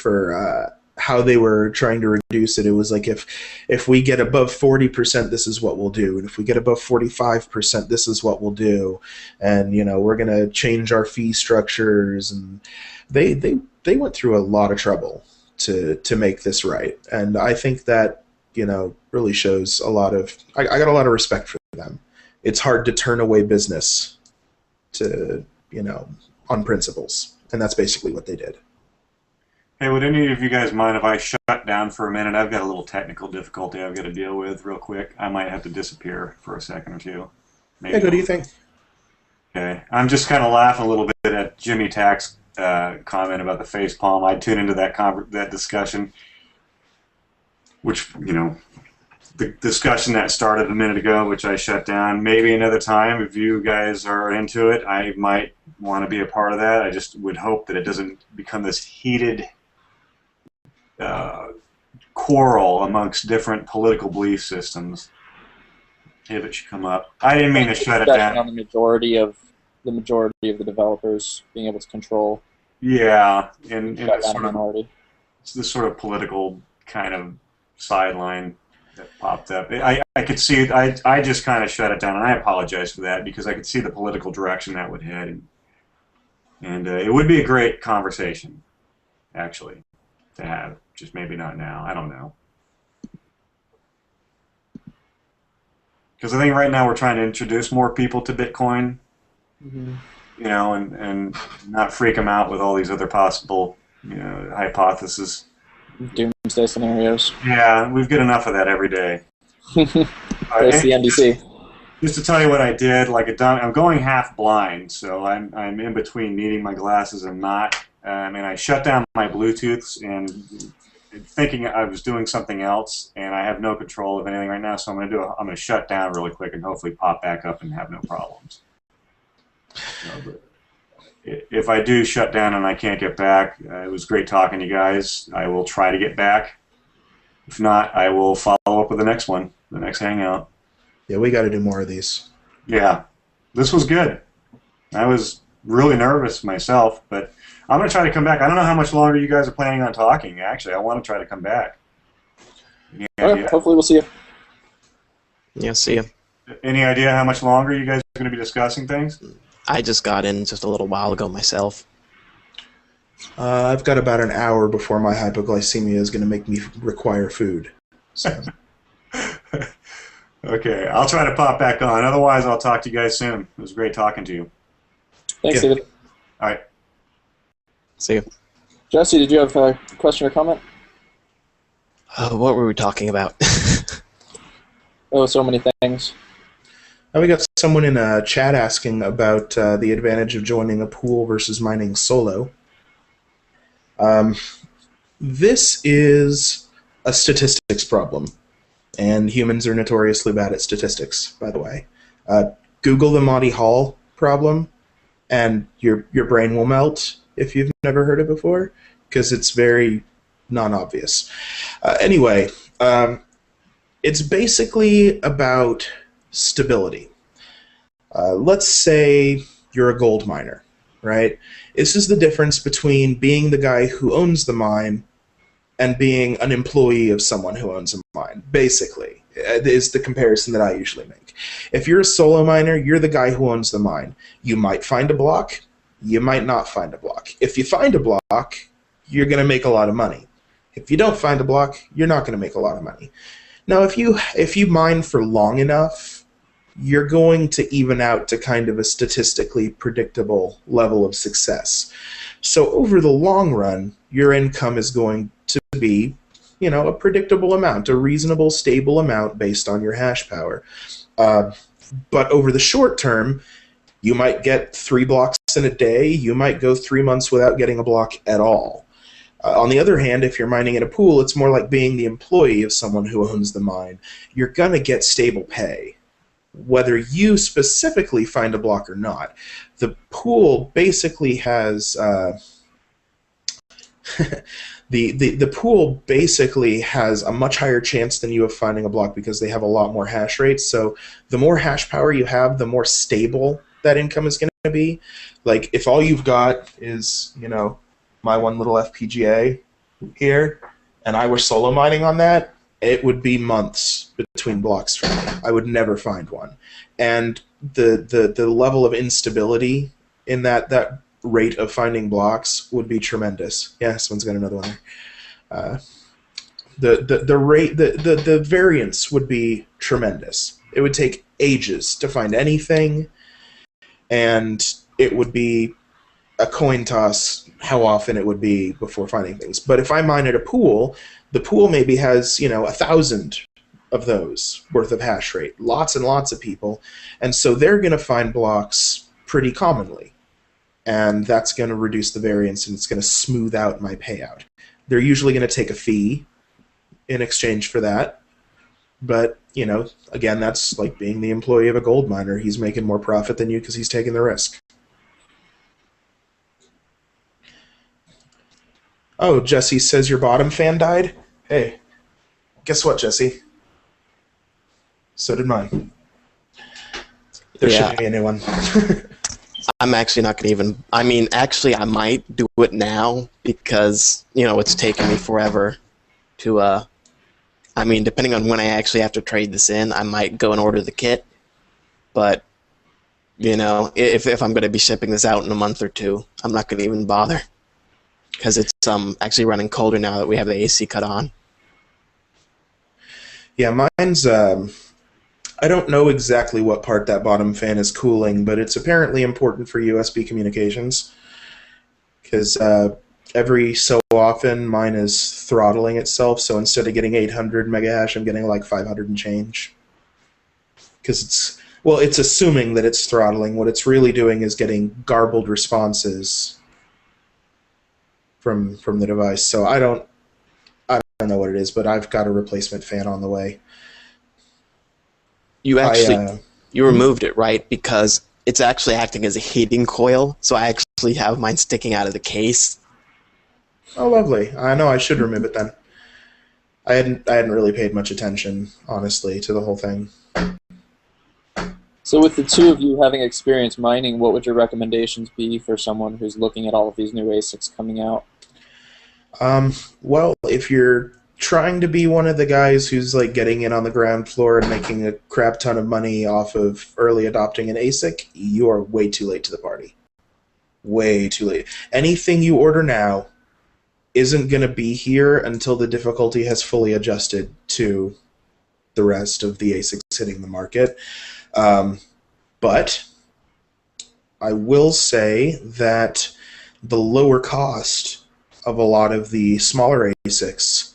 how they were trying to reduce it. It was like if we get above 40%, this is what we'll do. And if we get above 45%, this is what we'll do. And, we're going to change our fee structures. And they went through a lot of trouble to make this right. And I think that, really shows a lot of, I got a lot of respect for them. It's hard to turn away business to, on principles. And that's basically what they did. Hey, would any of you guys mind if I shut down for a minute? I've got a little technical difficulty I've got to deal with real quick. I might have to disappear for a second or two. Maybe. Hey, what do you think? Okay. I'm just kind of laughing a little bit at Jimmy Tack's comment about the facepalm. I tuned into that discussion, which, the discussion that started a minute ago, which I shut down. Maybe another time, if you guys are into it, I might want to be a part of that. I just would hope that it doesn't become this heated quarrel amongst different political belief systems. If it should come up, I didn't mean to shut it down. On the majority of the developers being able to control. Yeah, and it's this sort of political kind of sideline that popped up. I could see it. I just kind of shut it down, and I apologize for that because I could see the political direction that would head, and it would be a great conversation, actually, to have. Just maybe not now. I don't know. Because I think right now we're trying to introduce more people to Bitcoin, and not freak them out with all these other possible, hypotheses. Doomsday scenarios. Yeah, we've got enough of that every day. There's the NDC. Just to tell you what I did, I'm going half blind, so I'm in between needing my glasses and not. I shut down my Bluetooths and thinking I was doing something else, and I have no control of anything right now. So I'm going to shut down really quick and hopefully pop back up and have no problems. if I do shut down and I can't get back, it was great talking to you guys. I will try to get back. If not, I will follow up with the next one, the next Hangout. Yeah, we got to do more of these. Yeah, this was good. I was really nervous myself, but I'm going to try to come back. I don't know how much longer you guys are planning on talking, actually. I want to try to come back. Any All idea? right, hopefully we'll see you. Yeah, see ya. Any idea how much longer you guys are going to be discussing things? I just got in just a little while ago myself. I've got about an hour before my hypoglycemia is going to make me require food. So. Okay, I'll try to pop back on. Otherwise, I'll talk to you guys soon. It was great talking to you. Thanks, Yeah. David. All right. See ya. Jesse, did you have a question or comment? What were we talking about? Oh, so many things. We got someone in a chat asking about the advantage of joining a pool versus mining solo. This is a statistics problem, and humans are notoriously bad at statistics, by the way. Google the Monty Hall problem, and your brain will melt if you've never heard it before, because it's very non-obvious. Anyway, it's basically about stability. Let's say you're a gold miner, right? This is the difference between being the guy who owns the mine and being an employee of someone who owns a mine, basically, is the comparison that I usually make. If you're a solo miner, you're the guy who owns the mine. You might find a block, you might not find a block. If you find a block, you're going to make a lot of money. If you don't find a block, you're not going to make a lot of money. Now, if you mine for long enough, you're going to even out to kind of a statistically predictable level of success. So over the long run, your income is going to be, a predictable amount, a reasonable, stable amount based on your hash power. But over the short term, you might get 3 blocks in a day. You might go 3 months without getting a block at all. On the other hand, if you're mining in a pool, it's more like being the employee of someone who owns the mine. You're going to get stable pay, whether you specifically find a block or not. The pool basically has the pool basically has a much higher chance than you of finding a block because they have a lot more hash rates. So the more hash power you have, the more stable that income is going to be. Like if all you've got is, my one little FPGA here, and I were solo mining on that, it would be months between blocks for me. I would never find one. And the level of instability in that rate of finding blocks would be tremendous. Yeah, someone's got another one there. The variance would be tremendous. It would take ages to find anything, and it would be a coin toss how often it would be before finding things. But if I mine at a pool, the pool maybe has 1,000 of those worth of hash rate, lots and lots of people, and so they're going to find blocks pretty commonly, and that's going to reduce the variance and it's going to smooth out my payout. They're usually going to take a fee in exchange for that, but again, that's like being the employee of a gold miner. He's making more profit than you because he's taking the risk. Oh, Jesse says your bottom fan died? Hey, guess what, Jesse? So did mine. There should be a new one. I'm actually not going to even... actually, I might do it now because, it's taken me forever to... depending on when I actually have to trade this in, I might go and order the kit. But, if I'm going to be shipping this out in a month or two, I'm not going to even bother. Because it's actually running colder now that we have the AC cut on. Yeah, mine's... I don't know exactly what part that bottom fan is cooling, but it's apparently important for USB communications. Because every so often, mine is throttling itself, so instead of getting 800 megahash, I'm getting like 500 and change. Because it's assuming that it's throttling. What it's really doing is getting garbled responses from the device. So I don't know what it is, but I've got a replacement fan on the way. You actually you removed it, right? Because it's actually acting as a heating coil, so I actually have mine sticking out of the case. Oh, lovely. I know I should remove it then. I hadn't really paid much attention, honestly, to the whole thing. So with the two of you having experience mining, what would your recommendations be for someone who's looking at all of these new ASICs coming out? Well, if you're trying to be one of the guys who's like getting in on the ground floor and making a crap ton of money off of early adopting an ASIC, you are way too late to the party. Way too late. Anything you order now isn't going to be here until the difficulty has fully adjusted to the rest of the ASICs hitting the market. But I will say that the lower cost of a lot of the smaller ASICs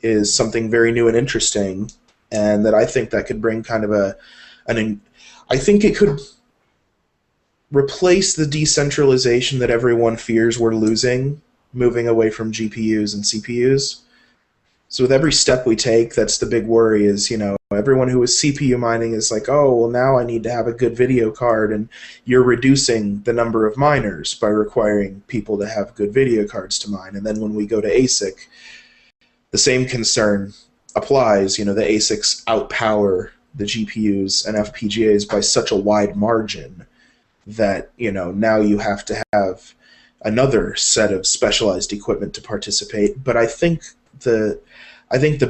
is something very new and interesting, and that I think that could bring kind of I think it could replace the decentralization that everyone fears we're losing, moving away from GPUs and CPUs. So with every step we take, that's the big worry is, everyone who was CPU mining is like, oh, well, now I need to have a good video card, and you're reducing the number of miners by requiring people to have good video cards to mine. And then when we go to ASIC, the same concern applies. The ASICs outpower the GPUs and FPGAs by such a wide margin that, now you have to have another set of specialized equipment to participate. But I think the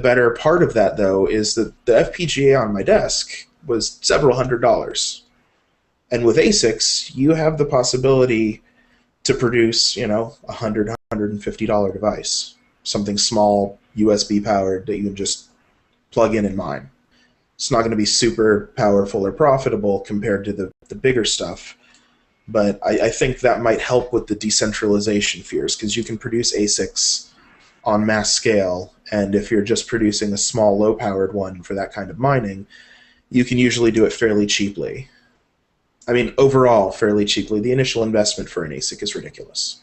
better part of that, though, is that the FPGA on my desk was several $100s. And with ASICs, you have the possibility to produce, $100, $150 device. Something small, USB powered, that you can just plug in and mine. It's not going to be super powerful or profitable compared to the bigger stuff. But I think that might help with the decentralization fears, because you can produce ASICs on mass scale, and if you're just producing a small, low-powered one for that kind of mining, you can usually do it fairly cheaply. I mean, overall, fairly cheaply. The initial investment for an ASIC is ridiculous.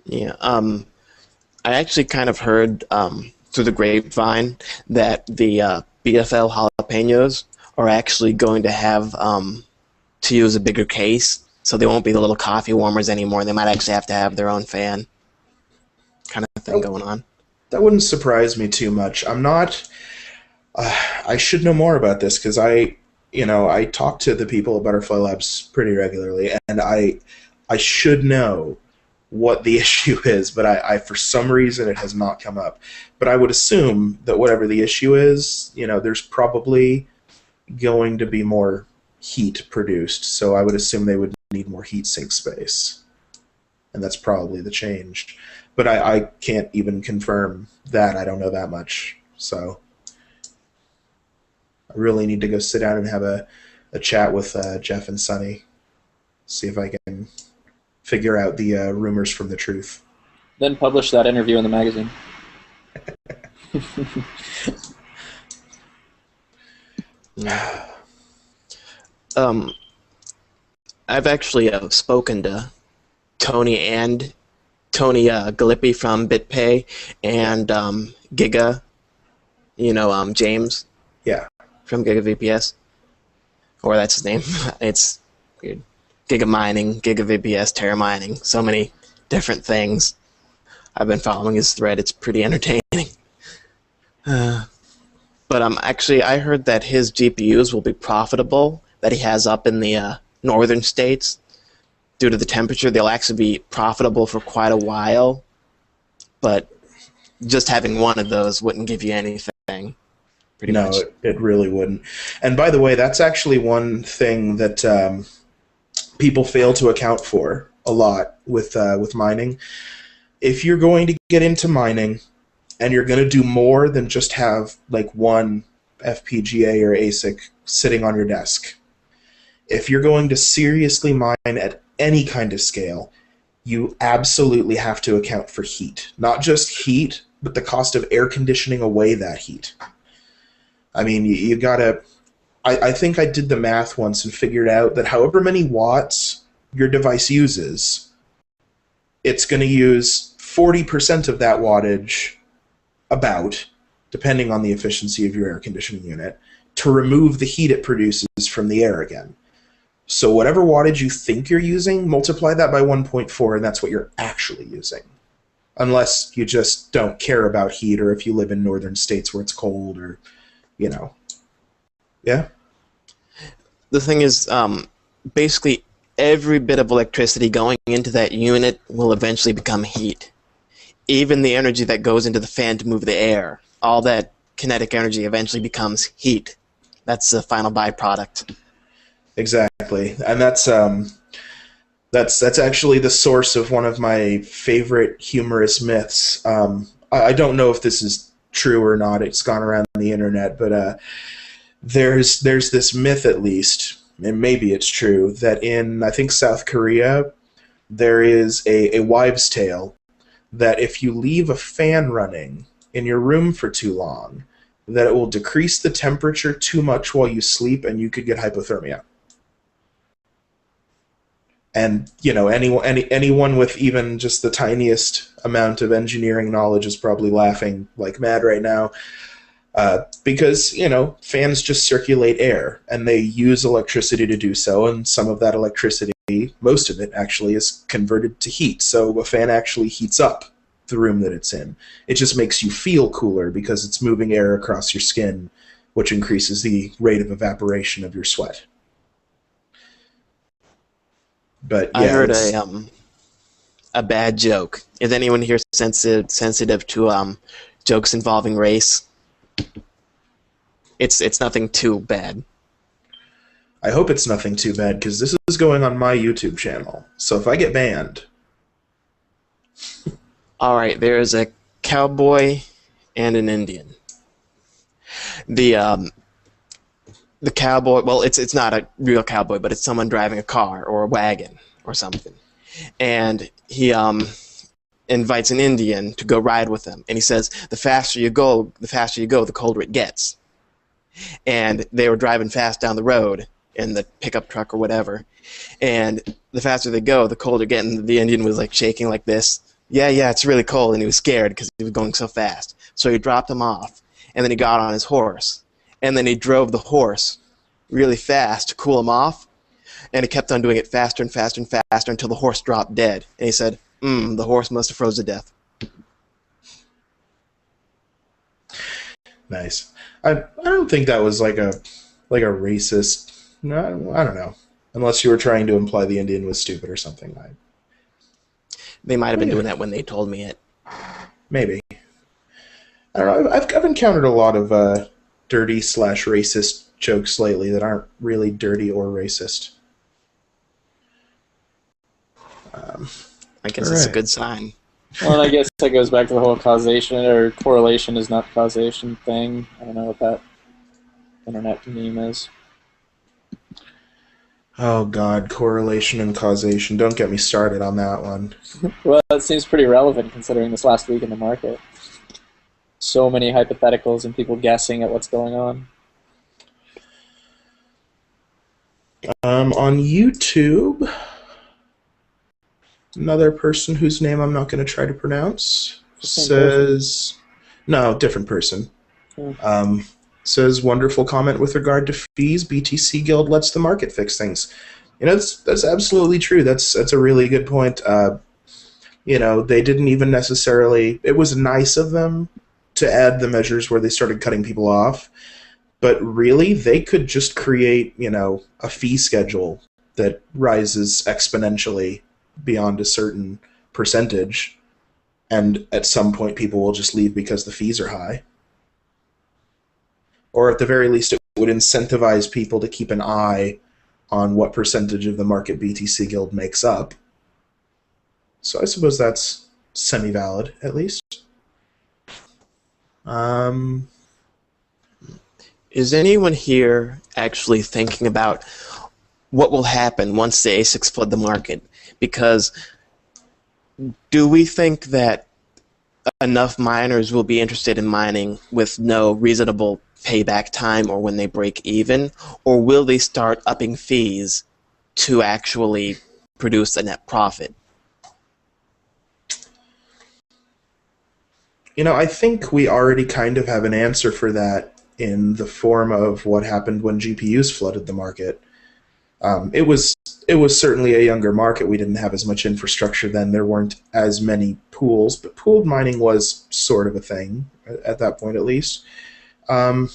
Yeah, I actually kind of heard through the grapevine that the BFL jalapenos are actually going to have to use a bigger case, so they won't be the little coffee warmers anymore. They might actually have to have their own fan kind of thing going on. That wouldn't surprise me too much. I'm not... I should know more about this, because I talk to the people at Butterfly Labs pretty regularly, and I should know what the issue is, but I for some reason it has not come up. But I would assume that whatever the issue is, there's probably going to be more heat produced, so I would assume they would need more heat sink space, and that's probably the change. But I can't even confirm that. I don't know that much, so I really need to go sit down and have a chat with Jeff and Sunny, see if I can figure out the rumors from the truth. Then publish that interview in the magazine. I've actually spoken to Tony Galippi from BitPay and Giga, James. Yeah. From Giga VPS, or that's his name. It's weird. Giga Mining, Giga VPS, Terra Mining, so many different things. I've been following his thread. It's pretty entertaining. But actually, I heard that his GPUs will be profitable, that he has up in the northern states. Due to the temperature, they'll actually be profitable for quite a while. But just having one of those wouldn't give you anything. Pretty much. No, it really wouldn't. And by the way, that's actually one thing that people fail to account for a lot with mining. If you're going to get into mining and you're going to do more than just have like one FPGA or ASIC sitting on your desk, if you're going to seriously mine at any kind of scale, you absolutely have to account for heat. Not just heat, but the cost of air conditioning away that heat. I mean, you gotta... I think I did the math once and figured out that however many watts your device uses, it's going to use 40% of that wattage, about, depending on the efficiency of your air conditioning unit, to remove the heat it produces from the air again. So whatever wattage you think you're using, multiply that by 1.4, and that's what you're actually using. Unless you just don't care about heat, or if you live in northern states where it's cold, or, you know. Yeah? The thing is, basically every bit of electricity going into that unit will eventually become heat. Even the energy that goes into the fan to move the air, all that kinetic energy eventually becomes heat. That's the final byproduct. Exactly. And that's actually the source of one of my favorite humorous myths. I don't know if this is true or not. It's gone around the internet, but there's this myth, at least, and maybe it's true, that in, I think, South Korea, there is a wives' tale that if you leave a fan running in your room for too long, that it will decrease the temperature too much while you sleep, and you could get hypothermia. And, you know, anyone with even just the tiniest amount of engineering knowledge is probably laughing like mad right now. Because, you know, fans just circulate air, and they use electricity to do so, and some of that electricity, most of it actually, is converted to heat. So a fan actually heats up the room that it's in. It just makes you feel cooler because it's moving air across your skin, which increases the rate of evaporation of your sweat. But yeah, I heard a bad joke. Is anyone here sensitive to jokes involving race? It's nothing too bad. I hope it's nothing too bad, because this is going on my YouTube channel. So if I get banned... All right, there is a cowboy and an Indian. The cowboy, well, it's not a real cowboy, but it's someone driving a car or a wagon or something. And he invites an Indian to go ride with him. And he says, the faster you go, the colder it gets. And they were driving fast down the road in the pickup truck or whatever. And the faster they go, the colder it gets. And the Indian was like shaking like this. Yeah, it's really cold. And he was scared because he was going so fast. So he dropped him off. And then he got on his horse. And then he drove the horse really fast to cool him off. And he kept on doing it faster and faster and faster until the horse dropped dead. And he said, the horse must have froze to death. Nice. I don't think that was like a racist... No, I don't know. Unless you were trying to imply the Indian was stupid or something. They might have been doing that when they told me it. Maybe. I don't know. I've encountered a lot of dirty/racist jokes lately that aren't really dirty or racist. I guess it's a good sign. Well, and I guess that goes back to the whole causation or correlation is not causation thing. I don't know what that internet meme is. Oh God, correlation and causation. Don't get me started on that one. Well, that seems pretty relevant considering this last week in the market. So many hypotheticals and people guessing at what's going on. On YouTube, another person whose name I'm not going to try to pronounce says... No, different person. Says, wonderful comment with regard to fees. BTC Guild lets the market fix things. You know, that's absolutely true. That's a really good point. You know, they didn't even necessarily... It was nice of them to add the measures where they started cutting people off. But really, they could just create, you know, a fee schedule that rises exponentially beyond a certain percentage. And at some point, people will just leave because the fees are high. Or at the very least, it would incentivize people to keep an eye on what percentage of the market BTC Guild makes up. So I suppose that's semi-valid, at least. Is anyone here actually thinking about what will happen once the ASICs flood the market? Because do we think that enough miners will be interested in mining with no reasonable payback time or when they break even? Or will they start upping fees to actually produce a net profit? You know, I think we already kind of have an answer for that in the form of what happened when GPUs flooded the market. It was certainly a younger market. We didn't have as much infrastructure then. There weren't as many pools, but pooled mining was sort of a thing at that point, at least. Um,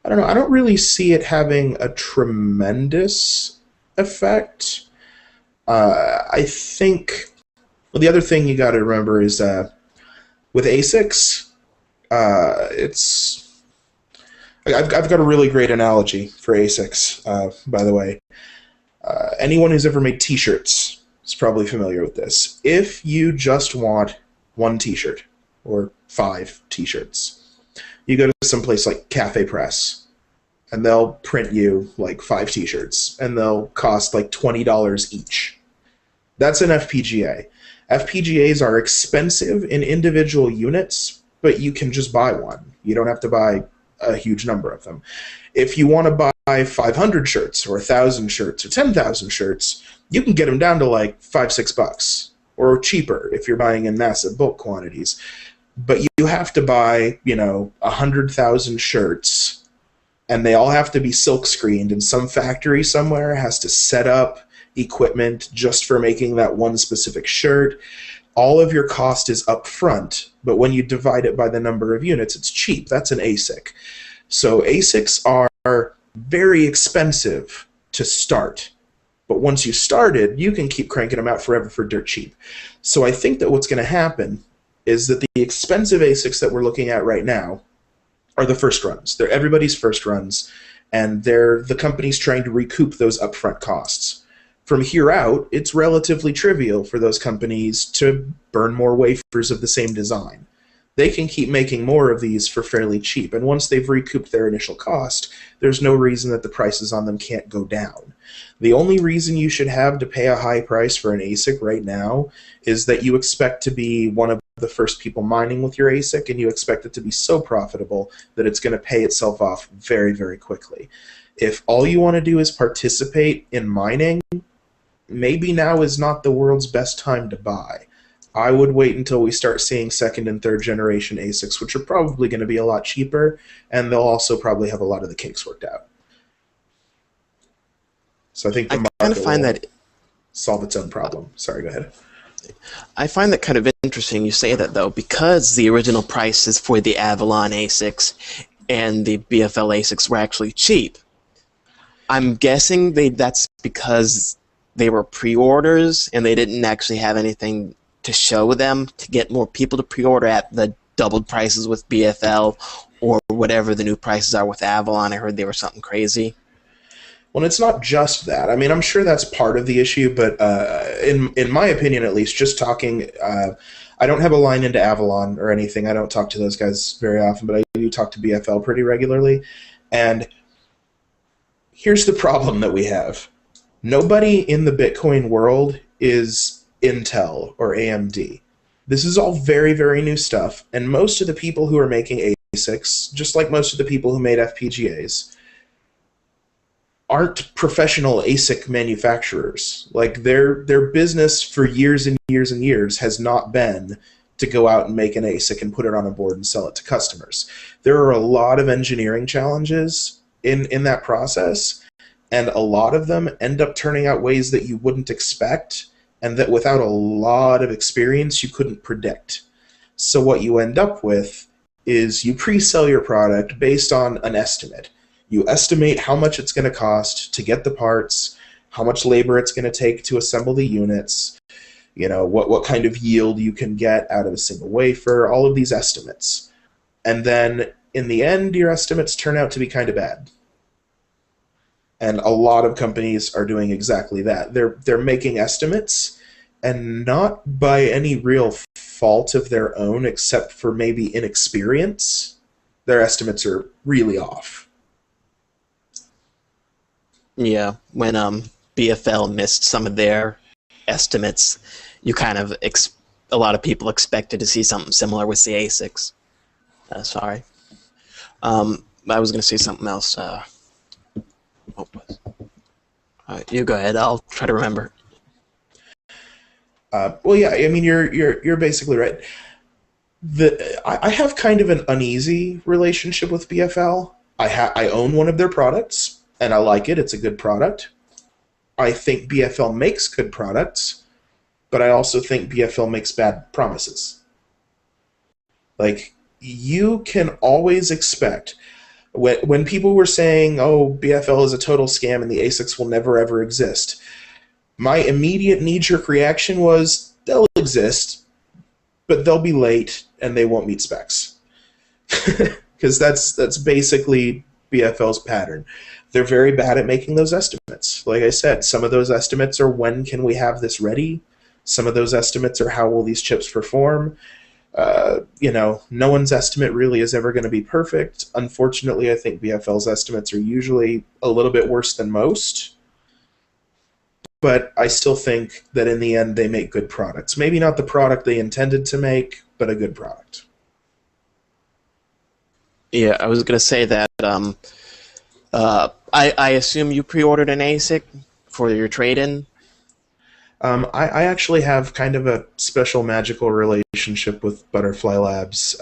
I don't know. I don't really see it having a tremendous effect. I think, well, the other thing you got to remember is with ASICs, it's I've got a really great analogy for ASICs, by the way. Anyone who's ever made T-shirts is probably familiar with this. If you just want one T-shirt or 5 T-shirts, you go to some place like Cafe Press, and they'll print you like 5 T-shirts, and they'll cost like $20 each. That's an FPGA. FPGAs are expensive in individual units, but you can just buy one. You don't have to buy a huge number of them. If you want to buy 500 shirts or 1,000 shirts or 10,000 shirts, you can get them down to like $5-6 or cheaper if you're buying in massive bulk quantities. But you have to buy, 100,000 shirts, and they all have to be silk screened, and some factory somewhere has to set up equipment just for making that one specific shirt. All of your cost is up front, but when you divide it by the number of units, it's cheap. That's an ASIC. So ASICs are very expensive to start, but once you started, you can keep cranking them out forever for dirt cheap. So I think that what's going to happen is that the expensive ASICs that we're looking at right now are the first runs. They're everybody's first runs, and they're the companies trying to recoup those upfront costs. From here out, it's relatively trivial for those companies to burn more wafers of the same design. They can keep making more of these for fairly cheap, and once they've recouped their initial cost, there's no reason that the prices on them can't go down. The only reason you should have to pay a high price for an ASIC right now is that you expect to be one of the first people mining with your ASIC, and you expect it to be so profitable that it's going to pay itself off very, very quickly. If all you want to do is participate in mining, maybe now is not the world's best time to buy. I would wait until we start seeing second and third generation ASICs, which are probably going to be a lot cheaper, and they'll also probably have a lot of the kinks worked out. So I think the market will solve its own problem. Sorry, go ahead. I find that kind of interesting you say that, though, because the original prices for the Avalon ASICs and the BFL ASICs were actually cheap. I'm guessing that's because they were pre-orders and they didn't actually have anything to show them to get more people to pre-order at the doubled prices with BFL or whatever the new prices are with Avalon. I heard they were something crazy. Well, it's not just that. I mean, I'm sure that's part of the issue, but in my opinion, at least, just talking, I don't have a line into Avalon or anything. I don't talk to those guys very often, but I do talk to BFL pretty regularly. And here's the problem that we have. Nobody in the Bitcoin world is Intel or AMD. This is all very, very new stuff, and most of the people who are making ASICs, just like most of the people who made FPGAs, aren't professional ASIC manufacturers. Like their business for years and years and years has not been to go out and make an ASIC and put it on a board and sell it to customers. There are a lot of engineering challenges in that process, and a lot of them end up turning out ways that you wouldn't expect, and that without a lot of experience you couldn't predict. So what you end up with is you pre-sell your product based on an estimate. You estimate how much it's going to cost to get the parts, how much labor it's going to take to assemble the units, what kind of yield you can get out of a single wafer, all of these estimates. And then in the end, your estimates turn out to be kind of bad. And a lot of companies are doing exactly that. They're making estimates, and not by any real fault of their own, except for maybe inexperience. Their estimates are really off. Yeah, when BFL missed some of their estimates, you kind of a lot of people expected to see something similar with the ASICs. Sorry, I was going to say something else. You go ahead. I'll try to remember. Well, yeah. I mean, you're basically right. I have kind of an uneasy relationship with BFL. I own one of their products, and I like it. It's a good product. I think BFL makes good products, but I also think BFL makes bad promises. Like, you can always expect, when people were saying, oh, BFL is a total scam and the ASICs will never ever exist, my immediate knee-jerk reaction was, they'll exist, but they'll be late and they won't meet specs. Because that's basically BFL's pattern. They're very bad at making those estimates. Like I said, some of those estimates are when can we have this ready? Some of those estimates are how will these chips perform? No one's estimate really is ever going to be perfect. Unfortunately, I think BFL's estimates are usually a little bit worse than most. But I still think that in the end they make good products. Maybe not the product they intended to make, but a good product. Yeah, I was going to say that I assume you pre-ordered an ASIC for your trade-in? I actually have kind of a special magical relationship with Butterfly Labs,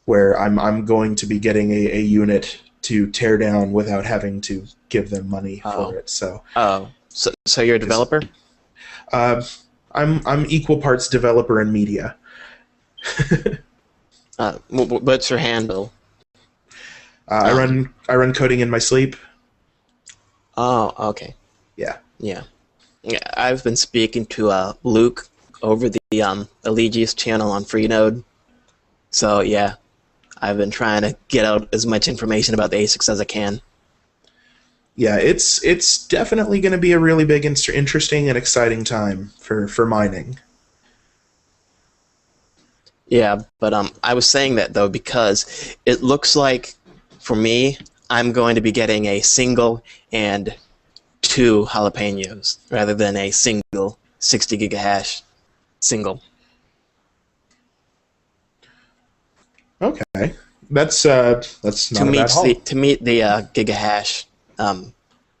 where I'm going to be getting a unit to tear down without having to give them money for it. So you're a developer? I'm equal parts developer and media. What's your handle? I run coding in my sleep. Oh, okay. Yeah. Yeah. I've been speaking to Luke over the Allegius channel on Freenode. So yeah, I've been trying to get out as much information about the ASICs as I can. Yeah, it's definitely going to be a really big, interesting, and exciting time for mining. Yeah, but I was saying that though because it looks like, for me, I'm going to be getting a single and 2 jalapenos rather than a single 60 gigahash single. Okay, that's not a bad haul. To meet the gigahash,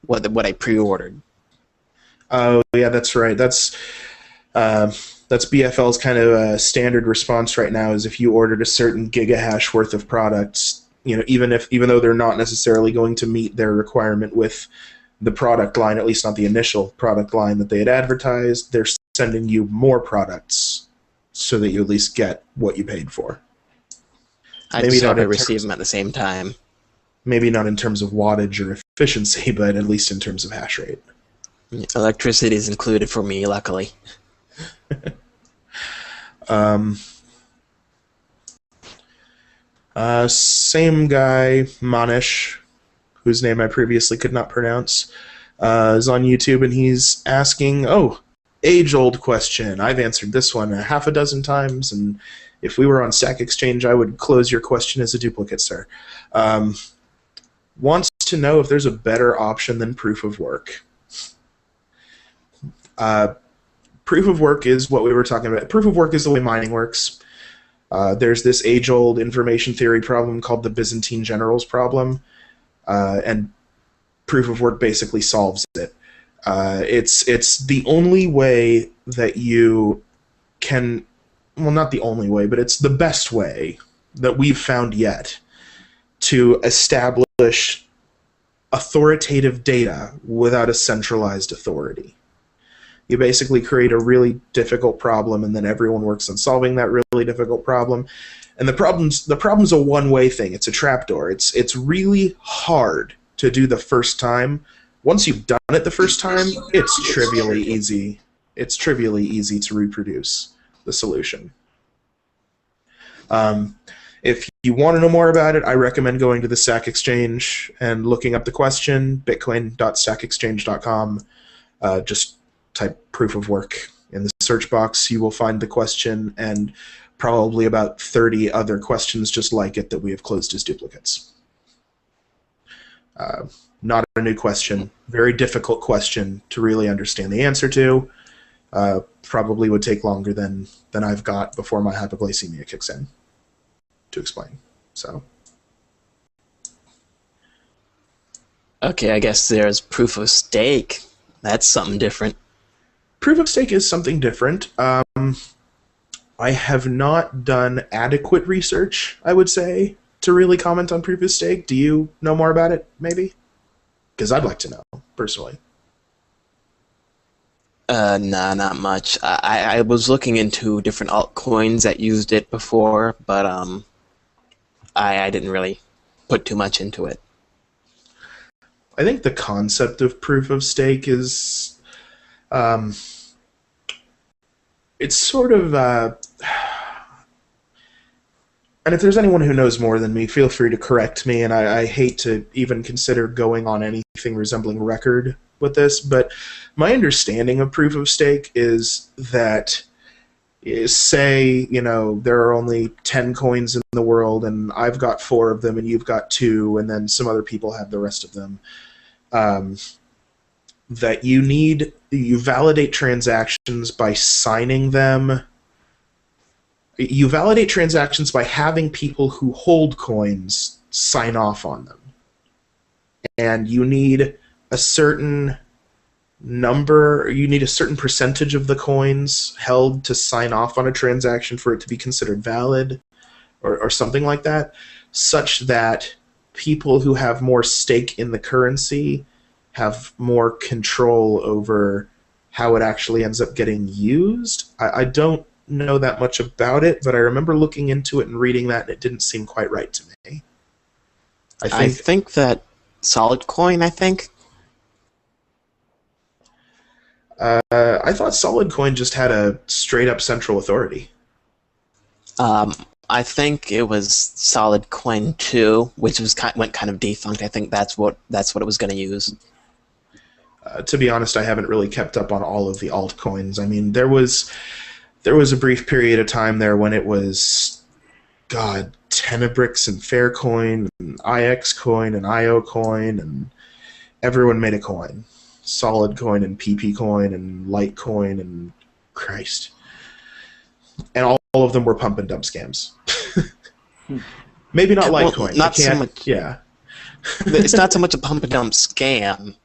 what I pre-ordered. Oh yeah, that's right. That's BFL's kind of a standard response right now. Is if you ordered a certain gigahash worth of products, even though they're not necessarily going to meet their requirement with the product line, at least not the initial product line that they had advertised, they're sending you more products so that you at least get what you paid for. I just hope I receive them at the same time. Maybe not in terms of wattage or efficiency, but at least in terms of hash rate. Electricity is included for me, luckily. Same guy, Manish, whose name I previously could not pronounce, is on YouTube, and he's asking, age-old question. I've answered this one a half a dozen times, and if we were on Stack Exchange, I would close your question as a duplicate, sir. Wants to know if there's a better option than proof of work. Proof of work is what we were talking about. Proof of work is the way mining works. There's this age-old information theory problem called the Byzantine generals problem, and proof of work basically solves it. It's the only way that you can, well, not the only way, but it's the best way that we've found yet to establish authoritative data without a centralized authority. You basically create a really difficult problem, and then everyone works on solving that really difficult problem. And the problem's a one-way thing. It's a trapdoor. It's really hard to do the first time. Once you've done it the first time, it's trivially easy. It's trivially easy to reproduce the solution. If you want to know more about it, I recommend going to the Stack Exchange and looking up the question, bitcoin.stackexchange.com. Just type proof of work in the search box. You will find the question and probably about 30 other questions just like it that we have closed as duplicates. Not a new question. Very difficult question to really understand the answer to. Probably would take longer than I've got before my hypoglycemia kicks in to explain. So. Okay, I guess there's proof of stake. That's something different. Proof of stake is something different. I have not done adequate research, I would say, to really comment on proof of stake. Do you know more about it, maybe? Because I'd like to know, personally. Nah, not much. I was looking into different altcoins that used it before, but I didn't really put too much into it. I think the concept of proof of stake is, it's sort of, and if there's anyone who knows more than me, feel free to correct me, and I hate to even consider going on anything resembling record with this, but my understanding of proof of stake is that, say, there are only 10 coins in the world, and I've got 4 of them, and you've got 2, and then some other people have the rest of them. That you validate transactions by signing them. You validate transactions by having people who hold coins sign off on them. And you need a certain percentage of the coins held to sign off on a transaction for it to be considered valid, or something like that, such that people who have more stake in the currency have more control over how it actually ends up getting used. I don't know that much about it, but I remember looking into it and reading that, and it didn't seem quite right to me. I think that Solid Coin, I thought Solid Coin just had a straight-up central authority. I think it was Solid Coin 2, which went kind of defunct. I think that's what it was going to use. To be honest, I haven't really kept up on all of the altcoins. I mean, there was a brief period of time there when it was, God, Tenebrix and Faircoin and IX Coin and IO Coin, and everyone made a coin. Solid Coin and PP Coin and Litecoin and Christ. And all of them were pump and dump scams. Maybe not Litecoin. Not so much. Yeah. It's not so much a pump and dump scam.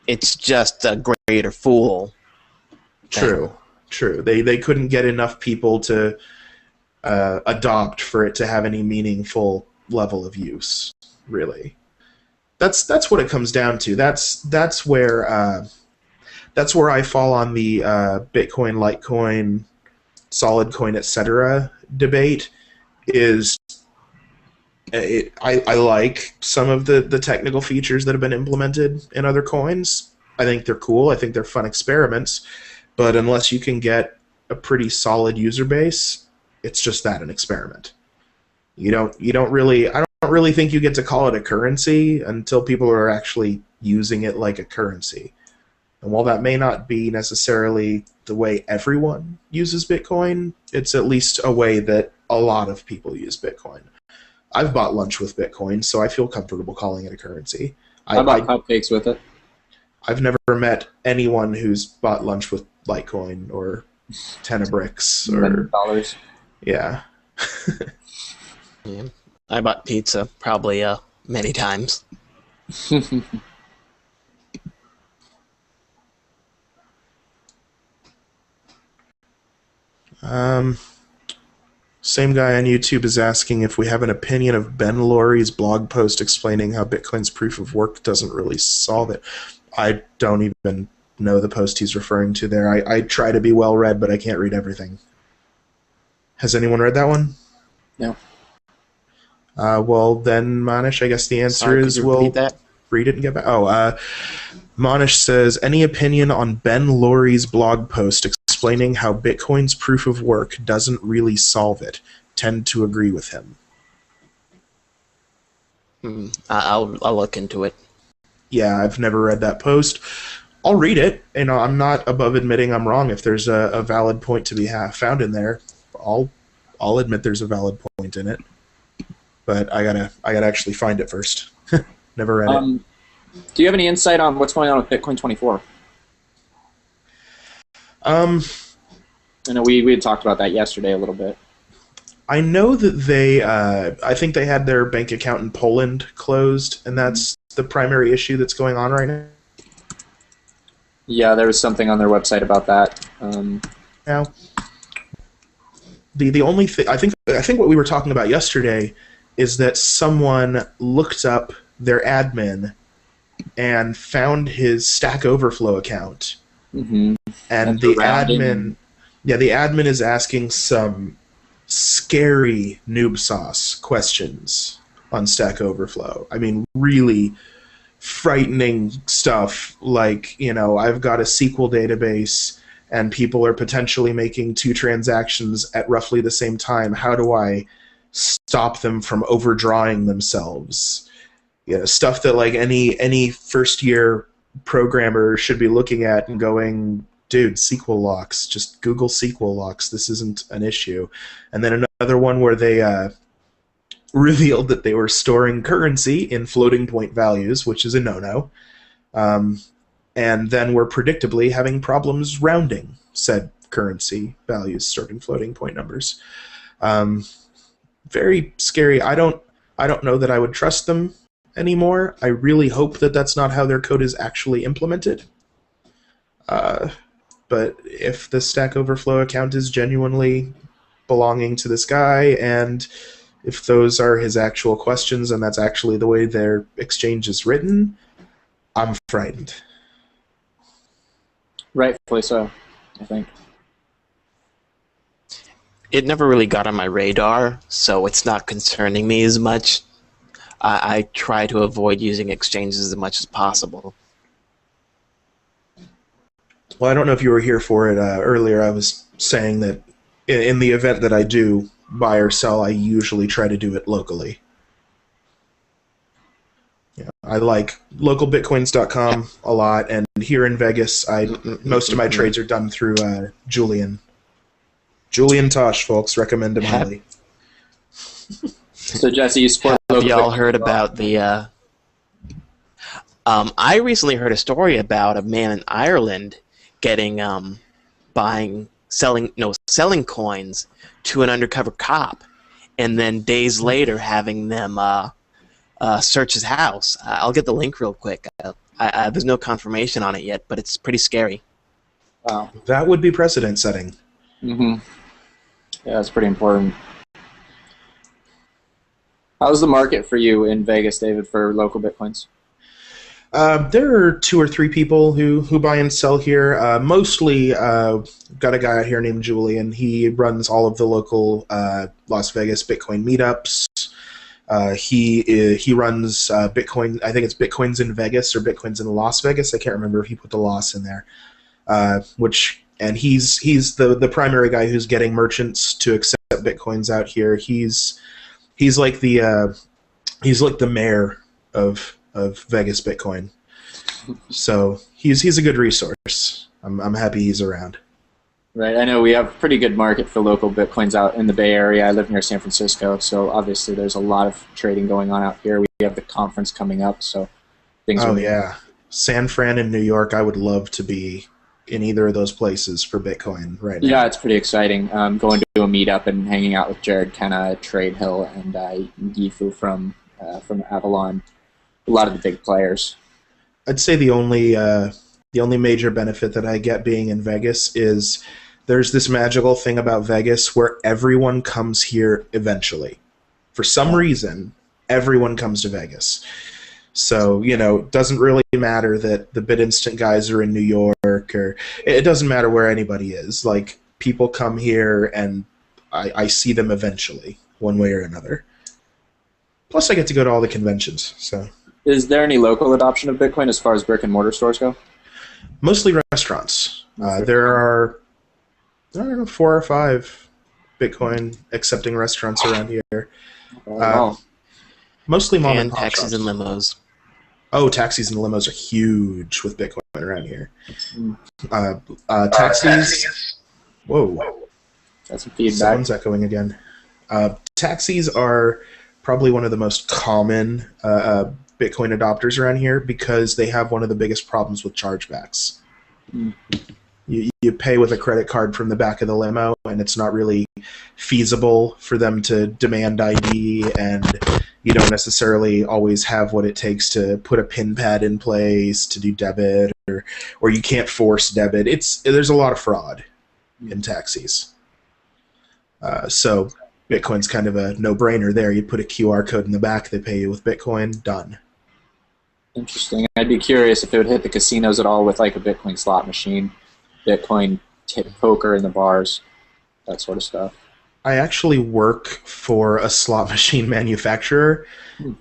It's just a greater fool. True. They couldn't get enough people to adopt for it to have any meaningful level of use. Really, that's what it comes down to. That's where I fall on the Bitcoin, Litecoin, Solid Coin, etc. debate. I like some of the technical features that have been implemented in other coins. I think they're cool. I think they're fun experiments. But unless you can get a pretty solid user base, it's just that, an experiment. I don't really think you get to call it a currency until people are actually using it like a currency. And while that may not be necessarily the way everyone uses Bitcoin, it's at least a way that a lot of people use Bitcoin. I've bought lunch with Bitcoin, so I feel comfortable calling it a currency. I bought cupcakes with it. I've never met anyone who's bought lunch with Litecoin or Tenebrix or $100. Yeah. Yeah. I bought pizza probably many times. Same guy on YouTube is asking if we have an opinion of Ben Laurie's blog post explaining how Bitcoin's proof of work doesn't really solve it. I don't even know the post he's referring to there. I try to be well read, but I can't read everything. Has anyone read that one? No. Well, then, Manish, I guess the answer is we'll read it and get back. Manish says, any opinion on Ben Laurie's blog post explaining how Bitcoin's proof of work doesn't really solve it? Tend to agree with him. I'll look into it. Yeah, I've never read that post. I'll read it. I'm not above admitting I'm wrong if there's a valid point to be found in there. I'll admit there's a valid point in it, but I gotta actually find it first. Never read it. Do you have any insight on what's going on with Bitcoin 24? I know we had talked about that yesterday a little bit. I know that they, I think they had their bank account in Poland closed, and that's the primary issue that's going on right now. Yeah, there was something on their website about that. Now, the only thing I think what we were talking about yesterday is that someone looked up their admin and found his Stack Overflow account, Mm-hmm. and the admin, yeah, the admin is asking some scary noob sauce questions on Stack Overflow. I mean, really frightening stuff like, I've got a SQL database and people are potentially making 2 transactions at roughly the same time. How do I stop them from overdrawing themselves? Stuff that like any first year programmer should be looking at and going, dude, SQL locks, just Google SQL locks. This isn't an issue. And then another one where they revealed that they were storing currency in floating point values, which is a no-no. And then we're predictably having problems rounding said currency values stored in floating point numbers. Very scary. I don't know that I would trust them anymore. I really hope that that's not how their code is actually implemented. But if the Stack Overflow account is genuinely belonging to this guy, and if those are his actual questions and that's actually the way their exchange is written, I'm frightened. Rightfully so, I think. It never really got on my radar, so it's not concerning me as much. I try to avoid using exchanges as much as possible. Well, I don't know if you were here for it earlier. I was saying that in the event that I do buy or sell, I usually try to do it locally. I like localbitcoins.com a lot, and here in Vegas, most of my trades are done through Julian. Julian Tosh, folks, recommend him highly. So Jesse, you support Have local y'all Bitcoin heard as well? about the... I recently heard a story about a man in Ireland getting selling coins to an undercover cop, and then days later having them search his house. I'll get the link real quick. There's no confirmation on it yet, but it's pretty scary. Wow. That would be precedent setting. Mm-hmm. Yeah, that's pretty important. How's the market for you in Vegas, David, for local Bitcoins? There are 2 or 3 people who buy and sell here. Mostly, got a guy out here named Julian. He runs all of the local Las Vegas Bitcoin meetups. He runs Bitcoin. I think it's Bitcoins in Vegas or Bitcoins in Las Vegas. I can't remember if he put the Las in there. And he's the primary guy who's getting merchants to accept Bitcoins out here. He's like the mayor of Vegas Bitcoin. So he's a good resource. I'm happy he's around. Right. I know we have a pretty good market for local Bitcoins out in the Bay Area. I live near San Francisco, so obviously there's a lot of trading going on out here. We have the conference coming up, so things are... Oh, yeah. San Fran and New York, I would love to be in either of those places for Bitcoin right now. Yeah, it's pretty exciting. Going to a meetup and hanging out with Jared Kenna, Trade Hill, and Yifu from Avalon. A lot of the big players. I'd say the only major benefit that I get being in Vegas is there's this magical thing about Vegas where everyone comes here eventually. For some reason, everyone comes to Vegas. So, it doesn't really matter that the BitInstant guys are in New York, or it doesn't matter where anybody is. Like, people come here and I see them eventually, one way or another. Plus, I get to go to all the conventions, so... Is there any local adoption of Bitcoin as far as brick and mortar stores go? Mostly restaurants. There are, I don't know, 4 or 5 Bitcoin accepting restaurants around here. Mostly mom and pop taxis shops. and limos. Oh, taxis and limos are huge with Bitcoin around here. Taxis. Whoa. That's some feedback. Someone's echoing again. Taxis are probably one of the most common Bitcoin adopters around here because they have one of the biggest problems with chargebacks. You pay with a credit card from the back of the limo, and it's not really feasible for them to demand ID, and you don't necessarily always have what it takes to put a PIN pad in place to do debit, or you can't force debit. There's a lot of fraud in taxis. So Bitcoin's kind of a no-brainer there. You put a QR code in the back, they pay you with Bitcoin, done. Interesting. I'd be curious if it would hit the casinos at all with like a Bitcoin slot machine, Bitcoin poker in the bars, that sort of stuff. I actually work for a slot machine manufacturer,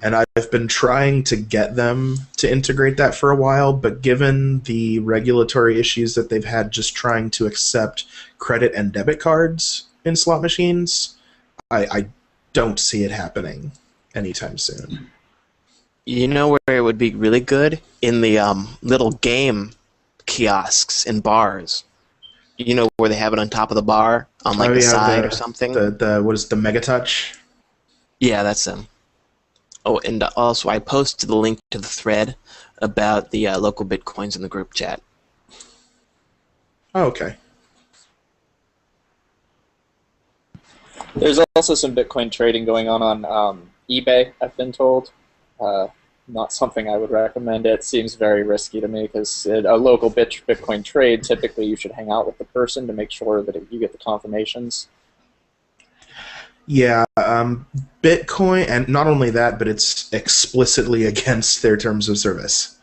and I've been trying to get them to integrate that for a while, but given the regulatory issues that they've had just trying to accept credit and debit cards in slot machines, I don't see it happening anytime soon. You know where it would be really good? In the little game kiosks in bars. You know where they have it on top of the bar, on like the side or something? What is the Mega Touch? Yeah, that's them. Oh, and also I posted the link to the thread about the local Bitcoins in the group chat. Oh, okay. There's also some Bitcoin trading going on eBay, I've been told. Not something I would recommend. It seems very risky to me because a local Bitcoin trade, typically you should hang out with the person to make sure that you get the confirmations. Yeah, Bitcoin, and not only that, but it's explicitly against their terms of service.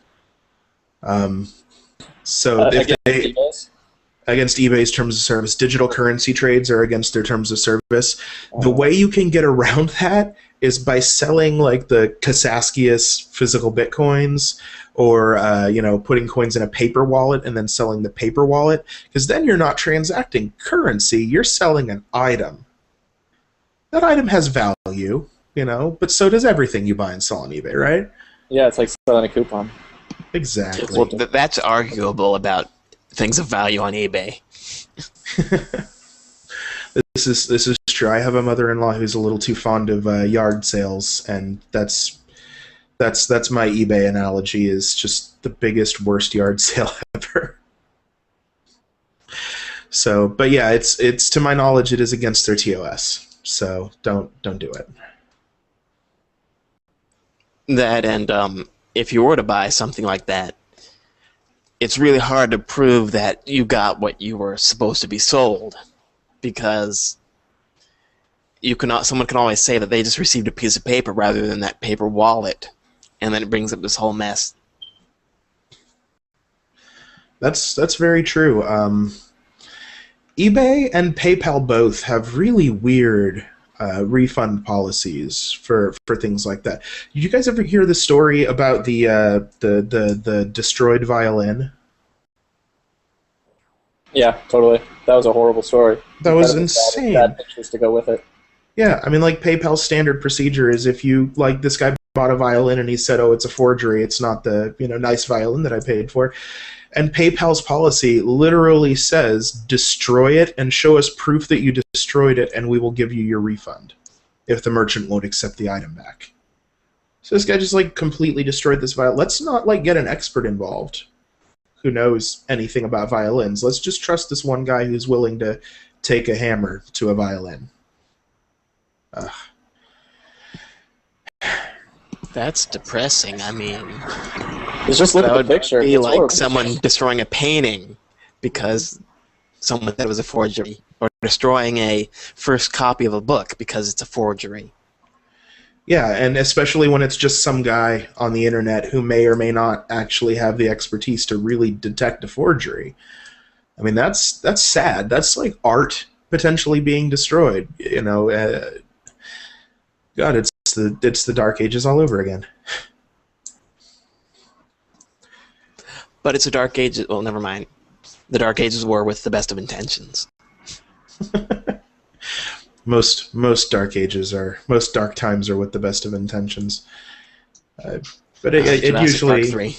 So if they... Against eBay's terms of service. Digital currency trades are against their terms of service. The way you can get around that is by selling like the Kasaskias physical bitcoins, or putting coins in a paper wallet and then selling the paper wallet, because then you're not transacting currency, you're selling an item. That item has value, but so does everything you buy and sell on eBay, right? Yeah, it's like selling a coupon. Exactly. Well, that's arguable about things of value on eBay. This is true. I have a mother-in-law who's a little too fond of yard sales, and that's my eBay analogy. Is just the biggest, worst yard sale ever. So, but yeah, it's to my knowledge, it is against their TOS. So don't do it. That, and if you were to buy something like that, it's really hard to prove that you got what you were supposed to be sold, because someone can always say that they just received a piece of paper rather than that paper wallet, and then it brings up this whole mess. That's very true. eBay and PayPal both have really weird refund policies for things like that. Did you guys ever hear the story about the destroyed violin? Yeah, totally. That was a horrible story. That was insane. Bad pictures to go with it. Yeah, I mean, like, PayPal's standard procedure is if you, like, this guy bought a violin and he said, oh, it's a forgery, it's not the, nice violin that I paid for. And PayPal's policy literally says, destroy it and show us proof that you destroyed it, and we will give you your refund if the merchant won't accept the item back. So this guy just, like, completely destroyed this violin. Let's not, like, get an expert involved who knows anything about violins. Let's just trust this one guy who's willing to take a hammer to a violin. Ugh. That's depressing. I mean, just look that at would the picture. be It's like horrible. someone destroying a painting because someone said it was a forgery, or destroying a first copy of a book because it's a forgery. Yeah, and especially when it's just some guy on the internet who may or may not actually have the expertise to really detect a forgery. I mean, that's sad. That's like art potentially being destroyed. God, it's the Dark Ages all over again. But it's a Dark Ages. Well, never mind. The Dark Ages were with the best of intentions. Most dark times are with the best of intentions. But it usually Park 3.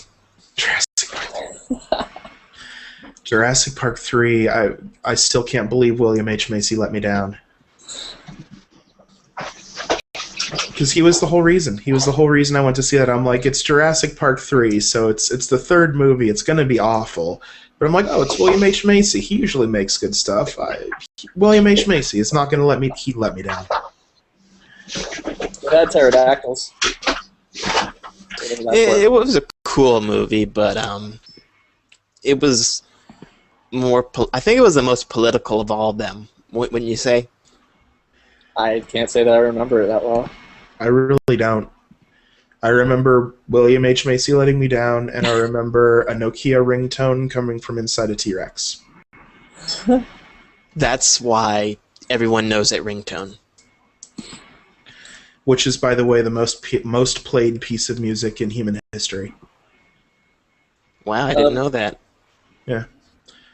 Jurassic Park 3. I still can't believe William H. Macy let me down. Because he was the whole reason. He was the whole reason I went to see that. I'm like, it's Jurassic Park 3, so it's the third movie. It's going to be awful. But I'm like, oh, it's William H. Macy. He usually makes good stuff. William H. Macy. It's not going to let me... He let me down. It had pterodactyls. It was a cool movie, but it was more... I think it was the most political of all of them, wouldn't you say? I can't say that I remember it that well. I really don't. I remember William H. Macy letting me down, and I remember a Nokia ringtone coming from inside a T-Rex. That's why everyone knows that ringtone. Which is, by the way, the most played piece of music in human history. Wow, I didn't know that. Yeah.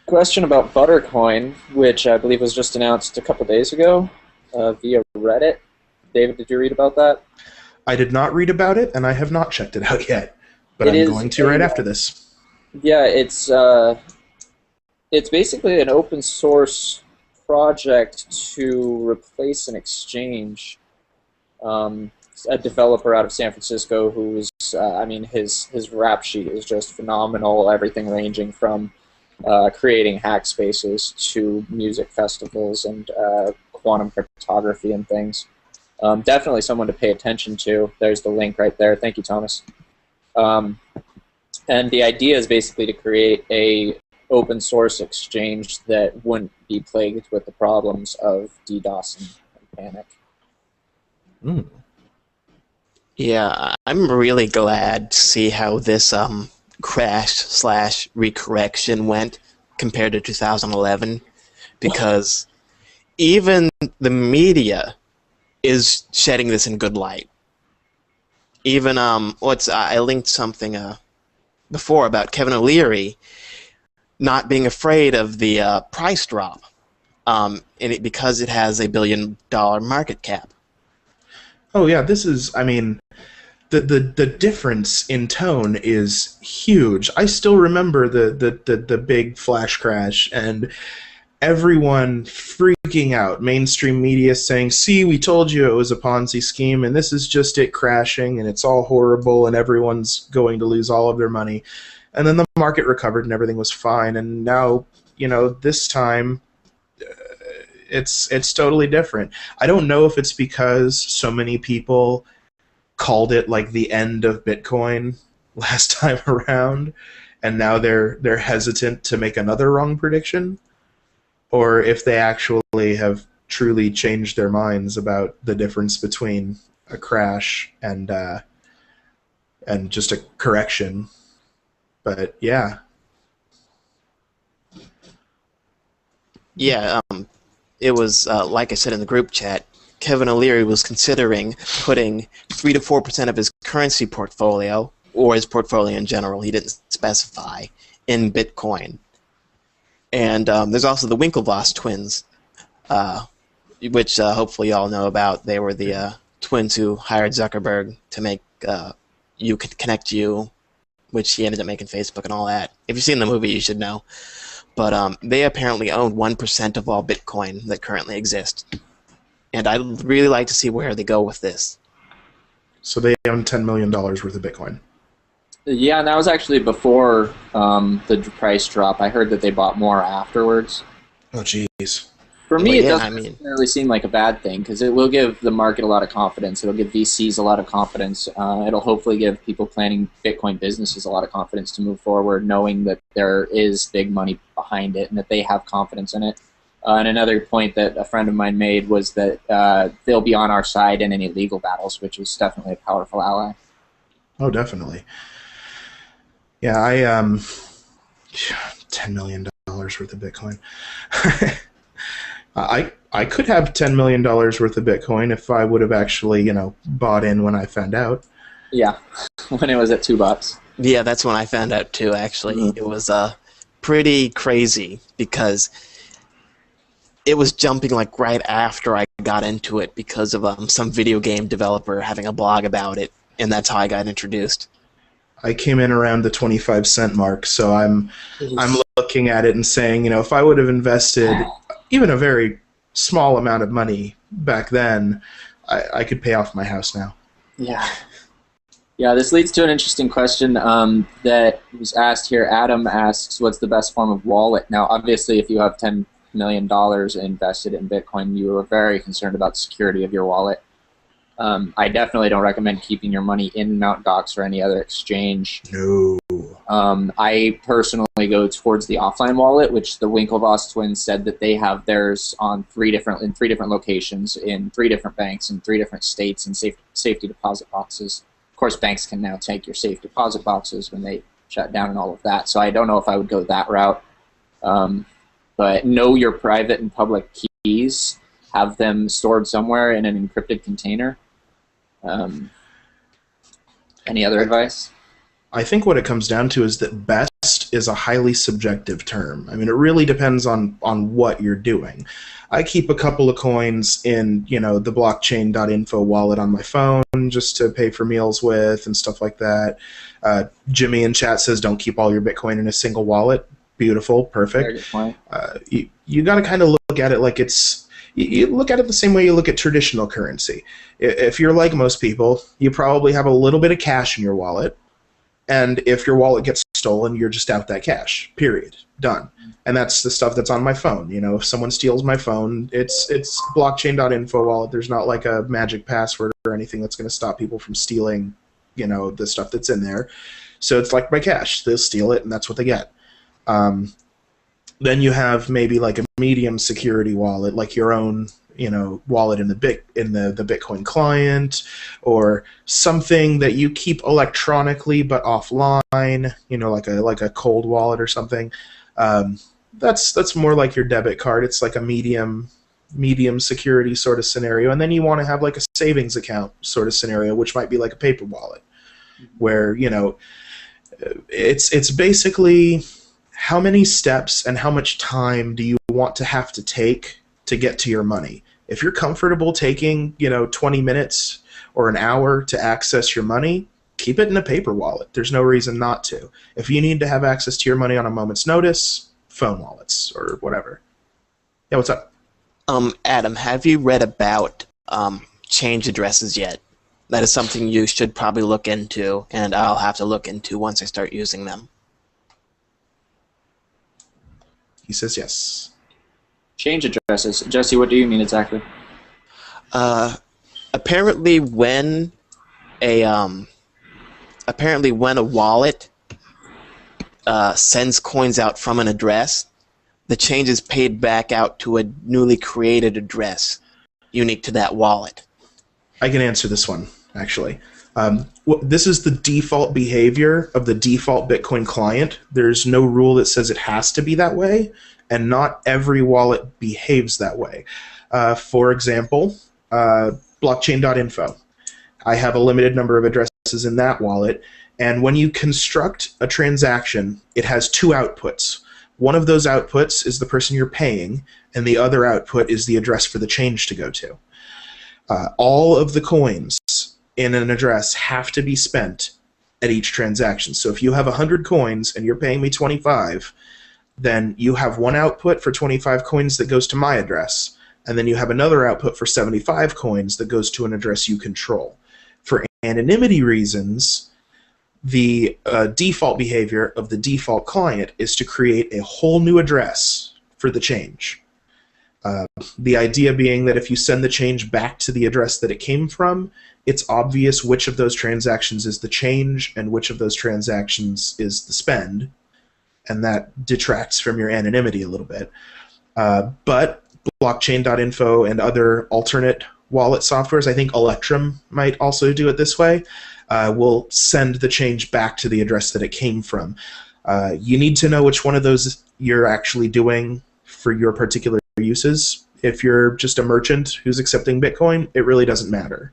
Question about Buttercoin, which I believe was just announced a couple days ago via Reddit. David, did you read about that? I did not read about it, and I have not checked it out yet. But I'm going to right after this. Yeah, it's basically an open source project to replace an exchange. A developer out of San Francisco who's, I mean, his rap sheet is just phenomenal. Everything ranging from creating hack spaces to music festivals and quantum cryptography and things. Definitely someone to pay attention to. There's the link right there. Thank you, Thomas. And the idea is basically to create a open source exchange that wouldn't be plagued with the problems of DDoS and panic. Mm. Yeah, I'm really glad to see how this crash/recorrection went compared to 2011, because even the media is shedding this in good light. Even I linked something before about Kevin O'Leary not being afraid of the price drop, because it has a $1 billion market cap. Oh yeah, this is, I mean, the difference in tone is huge. I still remember the big flash crash and everyone freaking out, mainstream media saying, see, we told you it was a Ponzi scheme and this is just it crashing and it's all horrible and everyone's going to lose all of their money. And then the market recovered and everything was fine, and now, you know, this time it's totally different. I don't know if it's because so many people called it like the end of Bitcoin last time around, and now they're hesitant to make another wrong prediction, or if they actually have truly changed their minds about the difference between a crash and just a correction. But yeah. Yeah, it was, like I said in the group chat, Kevin O'Leary was considering putting 3 to 4% of his currency portfolio, or his portfolio in general, he didn't specify, in Bitcoin. And there's also the Winklevoss twins, which hopefully you all know about. They were the twins who hired Zuckerberg to make You Could Connect You, which he ended up making Facebook and all that. If you've seen the movie, you should know. But they apparently own 1% of all Bitcoin that currently exists. And I'd really like to see where they go with this. So they own $10 million worth of Bitcoin. Yeah, and that was actually before the price drop. I heard that they bought more afterwards. Oh, jeez. For me, it yeah, doesn't necessarily seem like a bad thing, because it will give the market a lot of confidence. It'll give VCs a lot of confidence. It'll hopefully give people planning Bitcoin businesses a lot of confidence to move forward, knowing that there is big money behind it and that they have confidence in it. And another point that a friend of mine made was that they'll be on our side in any legal battles, which is definitely a powerful ally. Oh, definitely. Yeah, $10 million worth of Bitcoin. I could have $10 million worth of Bitcoin if I would have actually, you know, bought in when I found out. Yeah, when it was at $2. Yeah, that's when I found out too, actually. Mm-hmm. It was pretty crazy, because it was jumping like right after I got into it because of some video game developer having a blog about it, and that's how I got introduced. I came in around the 25-cent mark, so I'm looking at it and saying, you know, if I would have invested even a very small amount of money back then, I could pay off my house now. Yeah. Yeah, this leads to an interesting question that was asked here. Adam asks, what's the best form of wallet? Now, obviously, if you have $10 million invested in Bitcoin, you are very concerned about the security of your wallet. I definitely don't recommend keeping your money in Mt. Gox or any other exchange. No. I personally go towards the offline wallet, which the Winklevoss twins said that they have theirs on three different locations, in 3 different banks, in 3 different states, and safety deposit boxes. Of course, banks can now take your safe deposit boxes when they shut down and all of that. So I don't know if I would go that route. But know your private and public keys. Have them stored somewhere in an encrypted container. Any other advice? I think what it comes down to is that best is a highly subjective term. I mean, it really depends on what you're doing. I keep a couple of coins in, the blockchain.info wallet on my phone just to pay for meals with and stuff like that. Jimmy in chat says don't keep all your Bitcoin in a single wallet. Beautiful, perfect. Very good point. You got to kind of look at it like you look at it the same way you look at traditional currency. If you're like most people, you probably have a little bit of cash in your wallet, and if your wallet gets stolen, you're just out that cash, period, done. And that's the stuff that's on my phone. If someone steals my phone, it's blockchain.info wallet. There's not like a magic password or anything that's going to stop people from stealing, the stuff that's in there. So it's like my cash. They'll steal it, and that's what they get. Then you have maybe like a medium security wallet, like your own, wallet in the Bitcoin client, or something that you keep electronically but offline, like a cold wallet or something. That's more like your debit card. It's like a medium security sort of scenario, and then you want to have like a savings account sort of scenario, which might be like a paper wallet, where it's basically how many steps and how much time do you want to have to take to get to your money. If you're comfortable taking 20 minutes or an hour to access your money, keep it in a paper wallet. There's no reason not to. If you need to have access to your money on a moment's notice, phone wallets or whatever. Yeah, what's up? Adam, have you read about change addresses yet? That is something you should probably look into, and I'll have to look into once I start using them. He says yes. Change addresses. Jesse, what do you mean exactly? Apparently when a wallet sends coins out from an address, the change is paid back out to a newly created address unique to that wallet. I can answer this one, actually. This is the default behavior of the default Bitcoin client. There's no rule that says it has to be that way, and not every wallet behaves that way. For example, blockchain.info. I have a limited number of addresses in that wallet, and when you construct a transaction, it has 2 outputs. One of those outputs is the person you're paying, and the other output is the address for the change to go to. All of the coins in an address have to be spent at each transaction. So if you have 100 coins and you're paying me 25, then you have one output for 25 coins that goes to my address, and then you have another output for 75 coins that goes to an address you control. For anonymity reasons, the default behavior of the default client is to create a whole new address for the change. The idea being that if you send the change back to the address that it came from, it's obvious which of those transactions is the change and which of those transactions is the spend, and that detracts from your anonymity a little bit. But blockchain.info and other alternate wallet softwares, I think Electrum might also do it this way, will send the change back to the address that it came from. You need to know which one of those you're actually doing for your particular uses. If you're just a merchant who's accepting Bitcoin, it really doesn't matter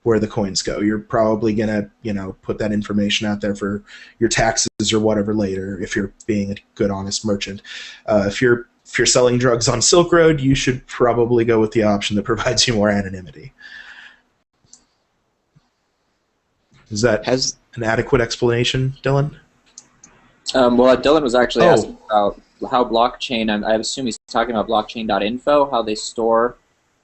where the coins go. You're probably gonna, put that information out there for your taxes or whatever later if you're being a good, honest merchant. If you're selling drugs on Silk Road, you should probably go with the option that provides you more anonymity. Is that an adequate explanation, Dylan? Well, Dylan was actually asking about how blockchain, I assume he's talking about blockchain.info, how they store,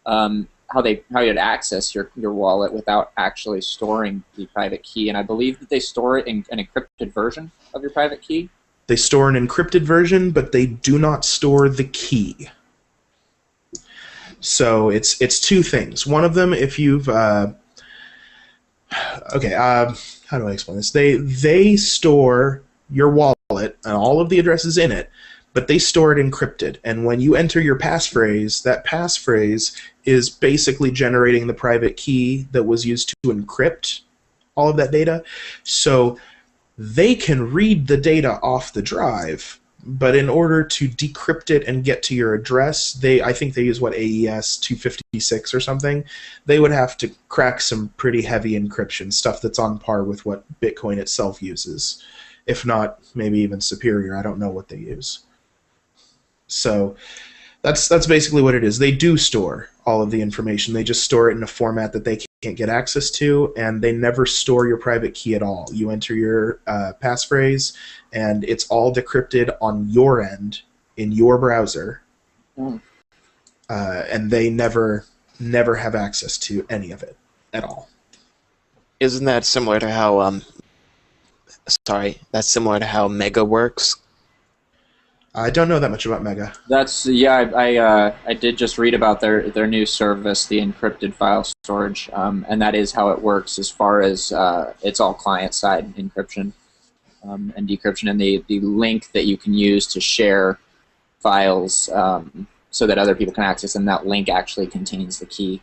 how you'd access your wallet without actually storing the private key. And I believe that they store it in an encrypted version of your private key. They store an encrypted version, but they do not store the key. So it's 2 things. One of them, if you've Okay, how do I explain this? They store your wallet and all of the addresses in it, but they store it encrypted. And when you enter your passphrase, that passphrase is basically generating the private key that was used to encrypt all of that data. So they can read the data off the drive, but in order to decrypt it and get to your address, I think they use AES 256 or something. They would have to crack some pretty heavy encryption, stuff that's on par with what Bitcoin itself uses, if not maybe even superior. I don't know what they use. So that's basically what it is. They do store all of the information. They just store it in a format that they can't get access to, and they never store your private key at all. You enter your passphrase, and it's all decrypted on your end in your browser, and they never have access to any of it at all. Isn't that similar to how that's similar to how Mega works? I don't know that much about Mega. That's I did just read about their new service, the encrypted file storage, and that is how it works as far as it's all client-side encryption and decryption, and the link that you can use to share files so that other people can access them. That link actually contains the key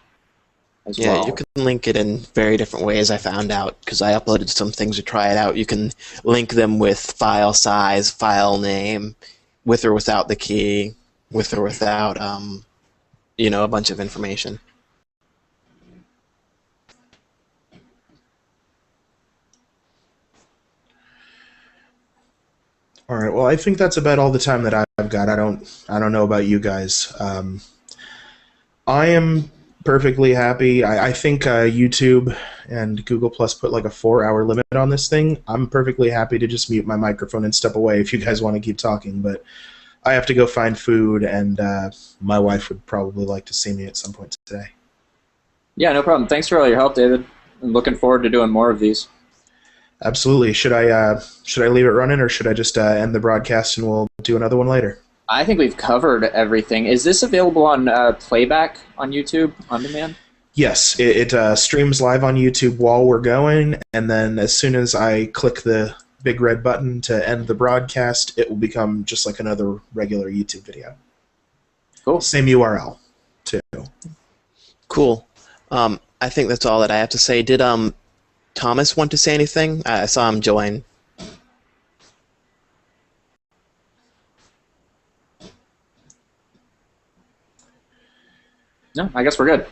as well. Yeah, you can link it in very different ways. I found out because I uploaded some things to try it out. You can link them with file size, file name, with or without the key, with or without, a bunch of information. All right. Well, I think that's about all the time that I've got. I don't know about you guys. I am perfectly happy. I think YouTube and Google Plus put like a 4-hour limit on this thing. I'm perfectly happy to just mute my microphone and step away if you guys want to keep talking, but I have to go find food, and my wife would probably like to see me at some point today. Yeah, no problem. Thanks for all your help, David. I'm looking forward to doing more of these. Absolutely. Should I leave it running, or should I just end the broadcast and we'll do another one later? I think we've covered everything. Is this available on playback on YouTube on demand? Yes, it streams live on YouTube while we're going, and then as soon as I click the big red button to end the broadcast, it will become just like another regular YouTube video. Cool. Same URL, too. Cool. I think that's all that I have to say. Did Thomas want to say anything? I saw him join. No, I guess we're good.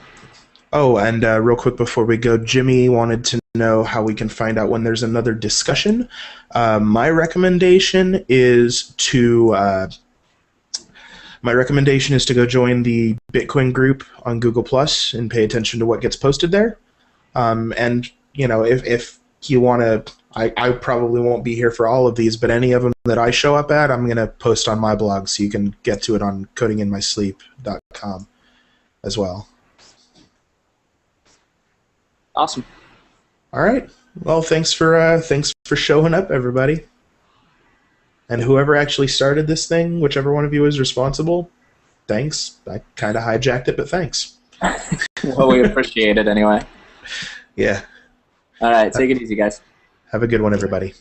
Oh, and real quick before we go, Jimmy wanted to know how we can find out when there's another discussion. My recommendation is to go join the Bitcoin group on Google Plus and pay attention to what gets posted there. And if you want to, I probably won't be here for all of these, but any of them that I show up at, I'm going to post on my blog, so you can get to it on codinginmysleep.com as well. Awesome. All right. Well, thanks for showing up, everybody. And whoever actually started this thing, whichever one of you is responsible, thanks. I kind of hijacked it, but thanks. Well, we appreciate it anyway. Yeah. All right, take it easy, guys. Have a good one, everybody.